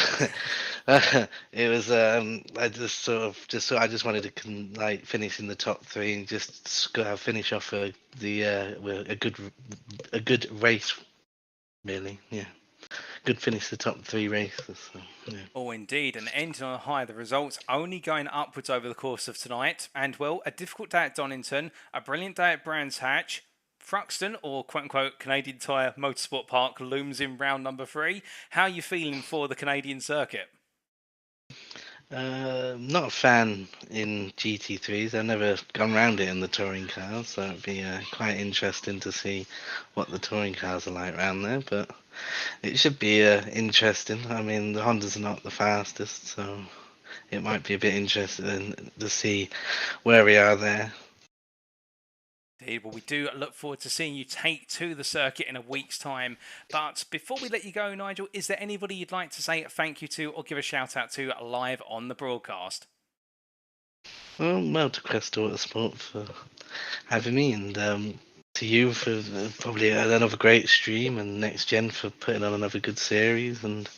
it was I just wanted to finish in the top 3 and just finish off a good race, really. Yeah. Good finish the top 3 races. So, yeah. Oh, indeed, and ending on a high, the results only going upwards over the course of tonight. And, well, a difficult day at Donington, a brilliant day at Brands Hatch. Thruxton, or quote-unquote Canadian Tire Motorsport Park, looms in round number 3. How are you feeling for the Canadian circuit? Not a fan in GT3s. I've never gone round it in the touring cars, so it'd be quite interesting to see what the touring cars are like around there. But it should be interesting. I mean, the Hondas are not the fastest, so it might be a bit interesting to see where we are there. Indeed, well, we do look forward to seeing you take to the circuit in a week's time. But before we let you go, Nigel, is there anybody you'd like to say thank you to or give a shout out to live on the broadcast? Well, to Quest Autosport for having me, and to you for probably another great stream, and Next Gen for putting on another good series, and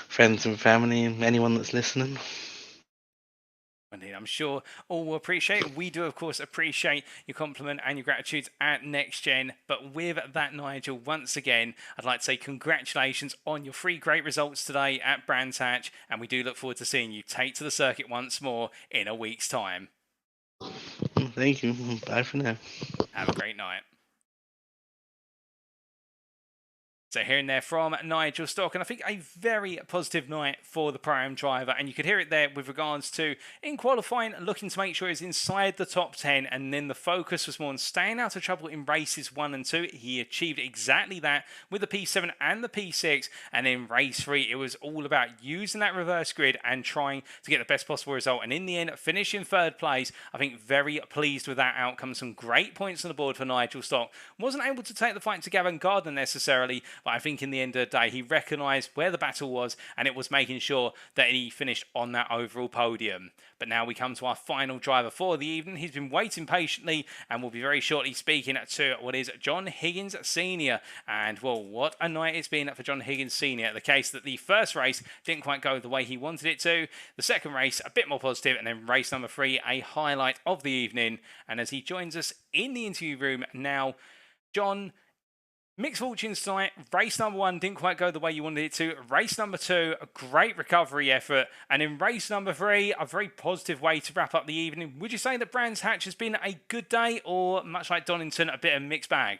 friends and family and anyone that's listening. Indeed, I'm sure all will appreciate it. We do, of course, appreciate your compliment and your gratitude at Next Gen. But with that, Nigel, once again, I'd like to say congratulations on your 3 great results today at Brands Hatch, and we do look forward to seeing you take to the circuit once more in a week's time. Thank you. Bye for now. Have a great night. So hearing there from Nigel Stock, and I think a very positive night for the Pro-Am driver, and you could hear it there with regards to, in qualifying, looking to make sure he's inside the top 10, and then the focus was more on staying out of trouble in races 1 and 2. He achieved exactly that with the P7 and the P6, and in race 3, it was all about using that reverse grid and trying to get the best possible result, and in the end, finishing 3rd place. I think very pleased with that outcome. Some great points on the board for Nigel Stock. Wasn't able to take the fight to Gavin Gardner necessarily, but I think in the end of the day, he recognised where the battle was, and it was making sure that he finished on that overall podium. But now we come to our final driver for the evening. He's been waiting patiently and will be very shortly speaking to what is John Higgins Sr. And, well, what a night it's been for John Higgins Sr. The case that the first race didn't quite go the way he wanted it to. The second race, a bit more positive, and then race number 3, a highlight of the evening. And as he joins us in the interview room now, John, mixed fortunes tonight. Race number 1 didn't quite go the way you wanted it to. Race number 2, a great recovery effort. And in race number 3, a very positive way to wrap up the evening. Would you say that Brands Hatch has been a good day, or much like Donington, a bit of a mixed bag?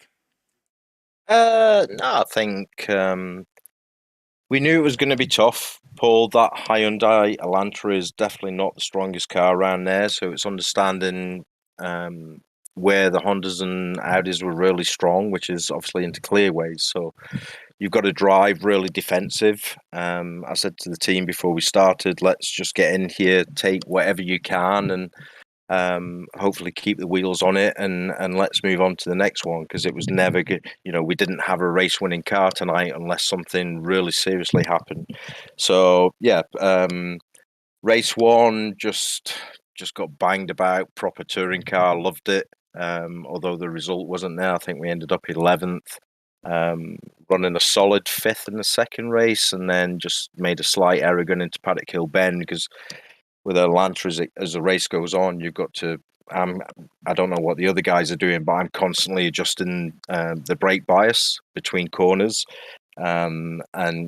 No, I think we knew it was going to be tough. Paul, that Hyundai Elantra is definitely not the strongest car around there, so it's understanding where the Hondas and Audis were really strong, which is obviously into clearways. So you've got to drive really defensive. I said to the team before we started, let's just get in here, take whatever you can, and hopefully keep the wheels on it, and let's move on to the next one, because it was never good. We didn't have a race winning car tonight unless something really seriously happened. So yeah, race one just got banged about. Proper touring car, loved it. Although the result wasn't there, I think we ended up 11th. Running a solid 5th in the second race, and then just made a slight error going into Paddock Hill Bend, because with a Lantra, as the race goes on, you've got to. I don't know what the other guys are doing, but I'm constantly adjusting the brake bias between corners, and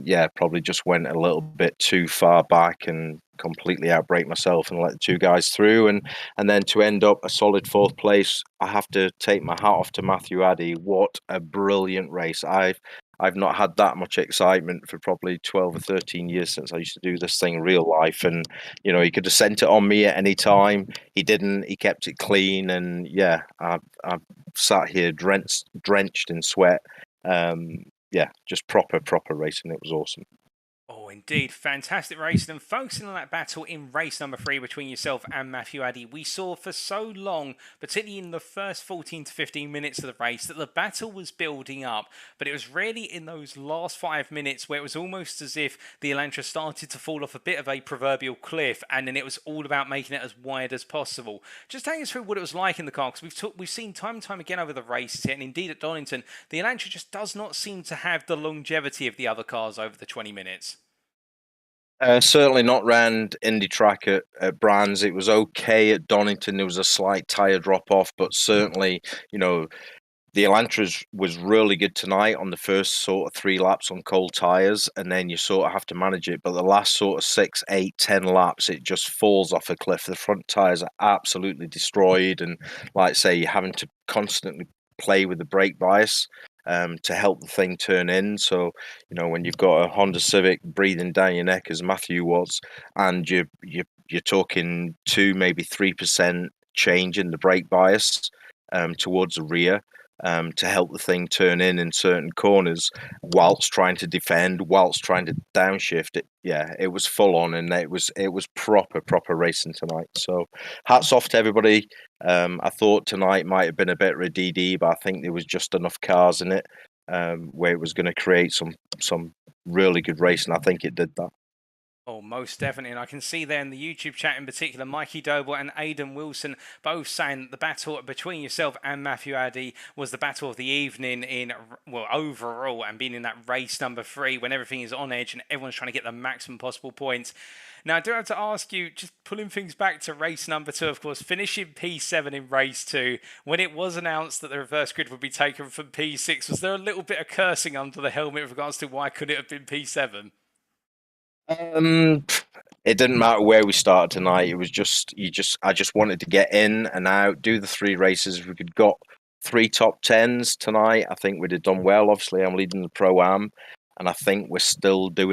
yeah, probably just went a little bit too far back and completely outbrake myself and let the two guys through, and then to end up a solid 4th place. I have to take my hat off to Matthew Addy. What a brilliant race! I've not had that much excitement for probably 12 or 13 years since I used to do this thing real life. And, he could have sent it on me at any time. He didn't. He kept it clean. And yeah, I've sat here drenched in sweat. Yeah, just proper racing. It was awesome. Oh, indeed. Fantastic racing. And focusing on that battle in race number 3 between yourself and Matthew Addy, we saw for so long, particularly in the first 14 to 15 minutes of the race, that the battle was building up. But it was really in those last 5 minutes where it was almost as if the Elantra started to fall off a bit of a proverbial cliff, and then it was all about making it as wide as possible. Just take us through what it was like in the car, because we've seen time and time again over the races here, and indeed at Donington, the Elantra just does not seem to have the longevity of the other cars over the 20 minutes. Certainly not round Indy track at Brands. It was okay at Donington. There was a slight tyre drop off, but certainly, the Elantra was really good tonight on the first sort of 3 laps on cold tyres, and then you sort of have to manage it. But the last sort of 6, 8, 10 laps, it just falls off a cliff. The front tyres are absolutely destroyed, and like I say, you're having to constantly play with the brake bias to help the thing turn in. So, when you've got a Honda Civic breathing down your neck as Matthew was, and you're talking 2, maybe 3% change in the brake bias towards the rear, to help the thing turn in certain corners, whilst trying to defend, whilst trying to downshift it. Yeah, it was full on, and it was proper racing tonight. So hats off to everybody. I thought tonight might have been a bit of a DD, but I think there was just enough cars in it where it was going to create some really good racing. I think it did that. Oh, most definitely. And I can see there in the YouTube chat in particular, Mikey Doble and Aidan Wilson both saying that the battle between yourself and Matthew Addy was the battle of the evening overall, and being in that race number 3 when everything is on edge and everyone's trying to get the maximum possible points. Now, I do have to ask you, just pulling things back to race number 2, of course, finishing P7 in race 2, when it was announced that the reverse grid would be taken from P6, was there a little bit of cursing under the helmet with regards to why could it have been P7? It didn't matter where we started tonight. It was I just wanted to get in and out, do the 3 races. If we could got 3 top 10s tonight, I think we'd have done well. Obviously, I'm leading the Pro-Am, and I think we'll still be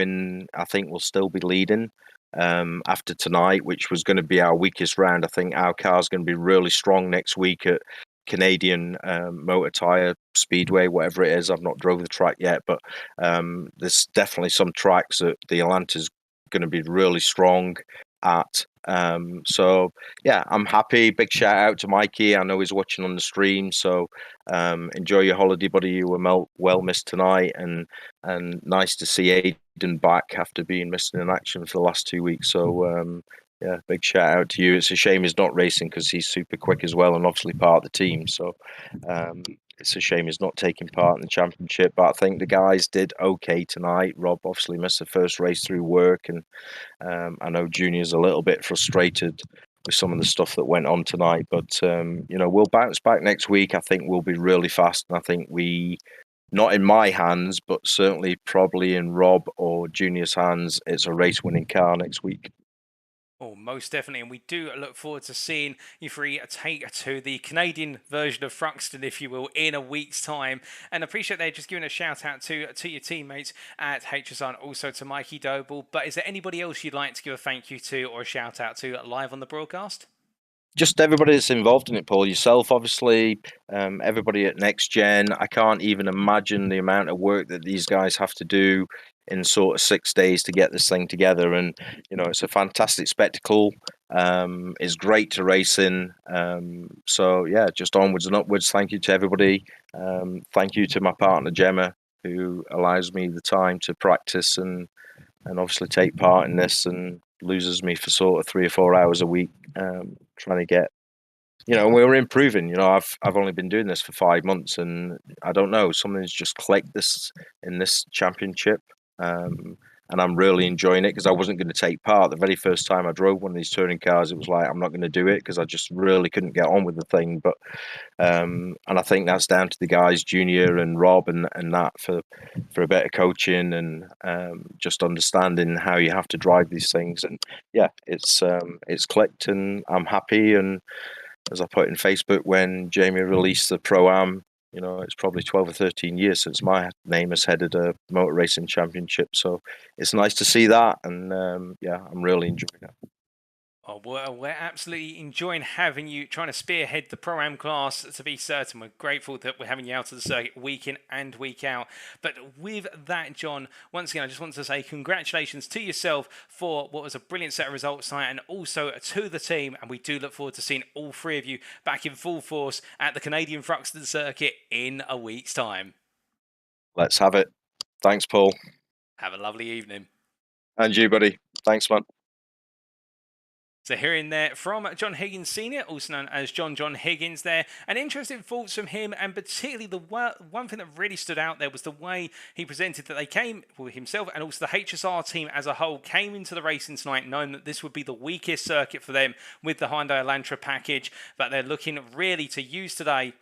leading after tonight, which was going to be our weakest round. I think our car's going to be really strong next week at Canadian Motor Tyre Speedway, whatever it is. I've not drove the track yet, but there's definitely some tracks that the Atlanta's going to be really strong at. So yeah, I'm happy. Big shout out to Mikey. I know he's watching on the stream, so enjoy your holiday, buddy. You were well missed tonight, and nice to see Aidan back after being missing in action for the last 2 weeks. So yeah, big shout out to you. It's a shame he's not racing because he's super quick as well, and obviously part of the team. So it's a shame he's not taking part in the championship. But I think the guys did okay tonight. Rob obviously missed the first race through work, and I know Junior's a little bit frustrated with some of the stuff that went on tonight. But we'll bounce back next week. I think we'll be really fast, and I think not in my hands, but certainly probably in Rob or Junior's hands, it's a race-winning car next week. Oh, most definitely. And we do look forward to seeing you 3 take to the Canadian version of Thruxton, if you will, in a week's time. And I appreciate they just giving a shout out to your teammates at HSR and also to Mikey Doble. But is there anybody else you'd like to give a thank you to or a shout out to live on the broadcast? just everybody that's involved in it, Paul, yourself, obviously, everybody at NXTGEN. I can't even imagine the amount of work that these guys have to do in sort of 6 days to get this thing together. And, you know, it's a fantastic spectacle. It's great to race in. So, yeah, just onwards and upwards. Thank you to everybody. Thank you to my partner, Gemma, who allows me the time to practice and obviously take part in this, and loses me for sort of 3 or 4 hours a week, trying to get, you know, we're improving. You know, I've only been doing this for 5 months, and I don't know, something's just clicked in this championship, and I'm really enjoying it because I wasn't going to take part. The very first time I drove one of these touring cars, it was like, I'm not going to do it because I just really couldn't get on with the thing. But and I think that's down to the guys, Junior and Rob, and that for a better coaching and just understanding how you have to drive these things. And yeah, it's clicked, and I'm happy. And as I put in Facebook, when Jamie released the Pro-Am, you know, it's probably 12 or 13 years since my name has headed a motor racing championship. So it's nice to see that. And yeah, I'm really enjoying it. Oh, well, we're absolutely enjoying having you trying to spearhead the Pro-Am class, to be certain. We're grateful that we're having you out of the circuit week in and week out. But with that, John, once again, I just want to say congratulations to yourself for what was a brilliant set of results tonight, and also to the team. And we do look forward to seeing all three of you back in full force at the Canadian Thruxton circuit in a week's time. Let's have it. Thanks, Paul. Have a lovely evening. And you, buddy. Thanks, man. So hearing there from John Higgins Sr., also known as John Higgins there, and interesting thoughts from him, and particularly the one thing that really stood out there was the way he presented that they came, well, himself and also the HSR team as a whole came into the racing tonight knowing that this would be the weakest circuit for them with the Hyundai Elantra package, but they're looking really to use today.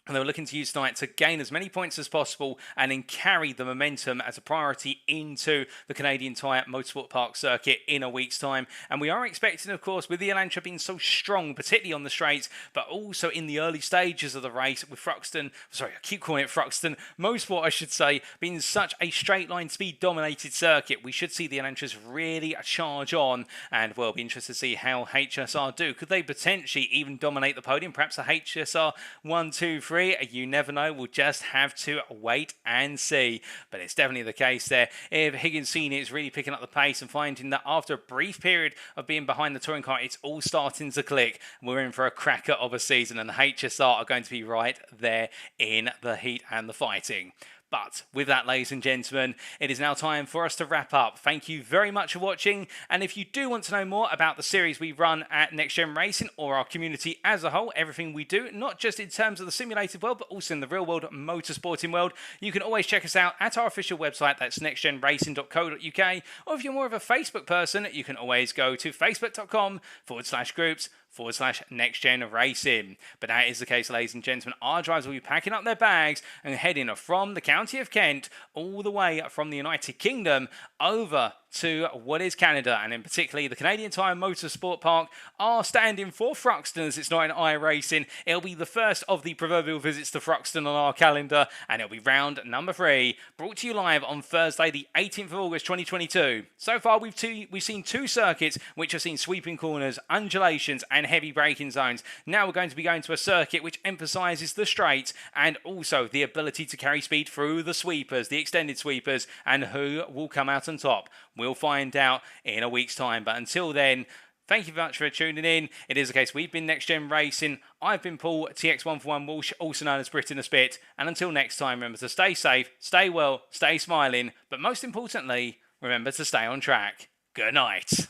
And they were looking to use tonight to gain as many points as possible and then carry the momentum as a priority into the Canadian Tire Motorsport Park circuit in a week's time. And we are expecting, of course, with the Elantra being so strong, particularly on the straights, but also in the early stages of the race with Thruxton, sorry, I keep calling it Thruxton, Motorsport, I should say, being such a straight line speed dominated circuit, we should see the Elantras really charge on. And we'll be interested to see how HSR do. Could they potentially even dominate the podium? Perhaps a HSR 1, 2, 3. You never know. We'll just have to wait and see. But it's definitely the case there. If Higgins Senior is really picking up the pace and finding that after a brief period of being behind the touring car, it's all starting to click. We're in for a cracker of a season, and the HSR are going to be right there in the heat and the fighting. But with that, ladies and gentlemen, it is now time for us to wrap up. Thank you very much for watching. And if you do want to know more about the series we run at NXTGEN Racing or our community as a whole, everything we do, not just in terms of the simulated world, but also in the real world motorsporting world, you can always check us out at our official website. That's nextgenracing.co.uk. Or if you're more of a Facebook person, you can always go to facebook.com/groups/NextGen Racing. But that is the case, ladies and gentlemen. Our drivers will be packing up their bags and heading from the county of Kent all the way from the United Kingdom over to what is Canada, and in particularly the Canadian Tire Motorsport Park are standing for Thruxton, as it's not in iRacing. It'll be the first of the proverbial visits to Thruxton on our calendar, and it'll be round number 3, brought to you live on Thursday the 18th of August 2022. So far we've seen 2 circuits which have seen sweeping corners, undulations and heavy braking zones. Now we're going to be going to a circuit which emphasises the straights and also the ability to carry speed through the sweepers, the extended sweepers, and who will come out on top. We'll find out in a week's time. But until then, thank you very much for tuning in. It is the case. We've been NXTGEN Racing. I've been Paul, TX141 Walsh, also known as Brit in a Spit. And until next time, remember to stay safe, stay well, stay smiling. But most importantly, remember to stay on track. Good night.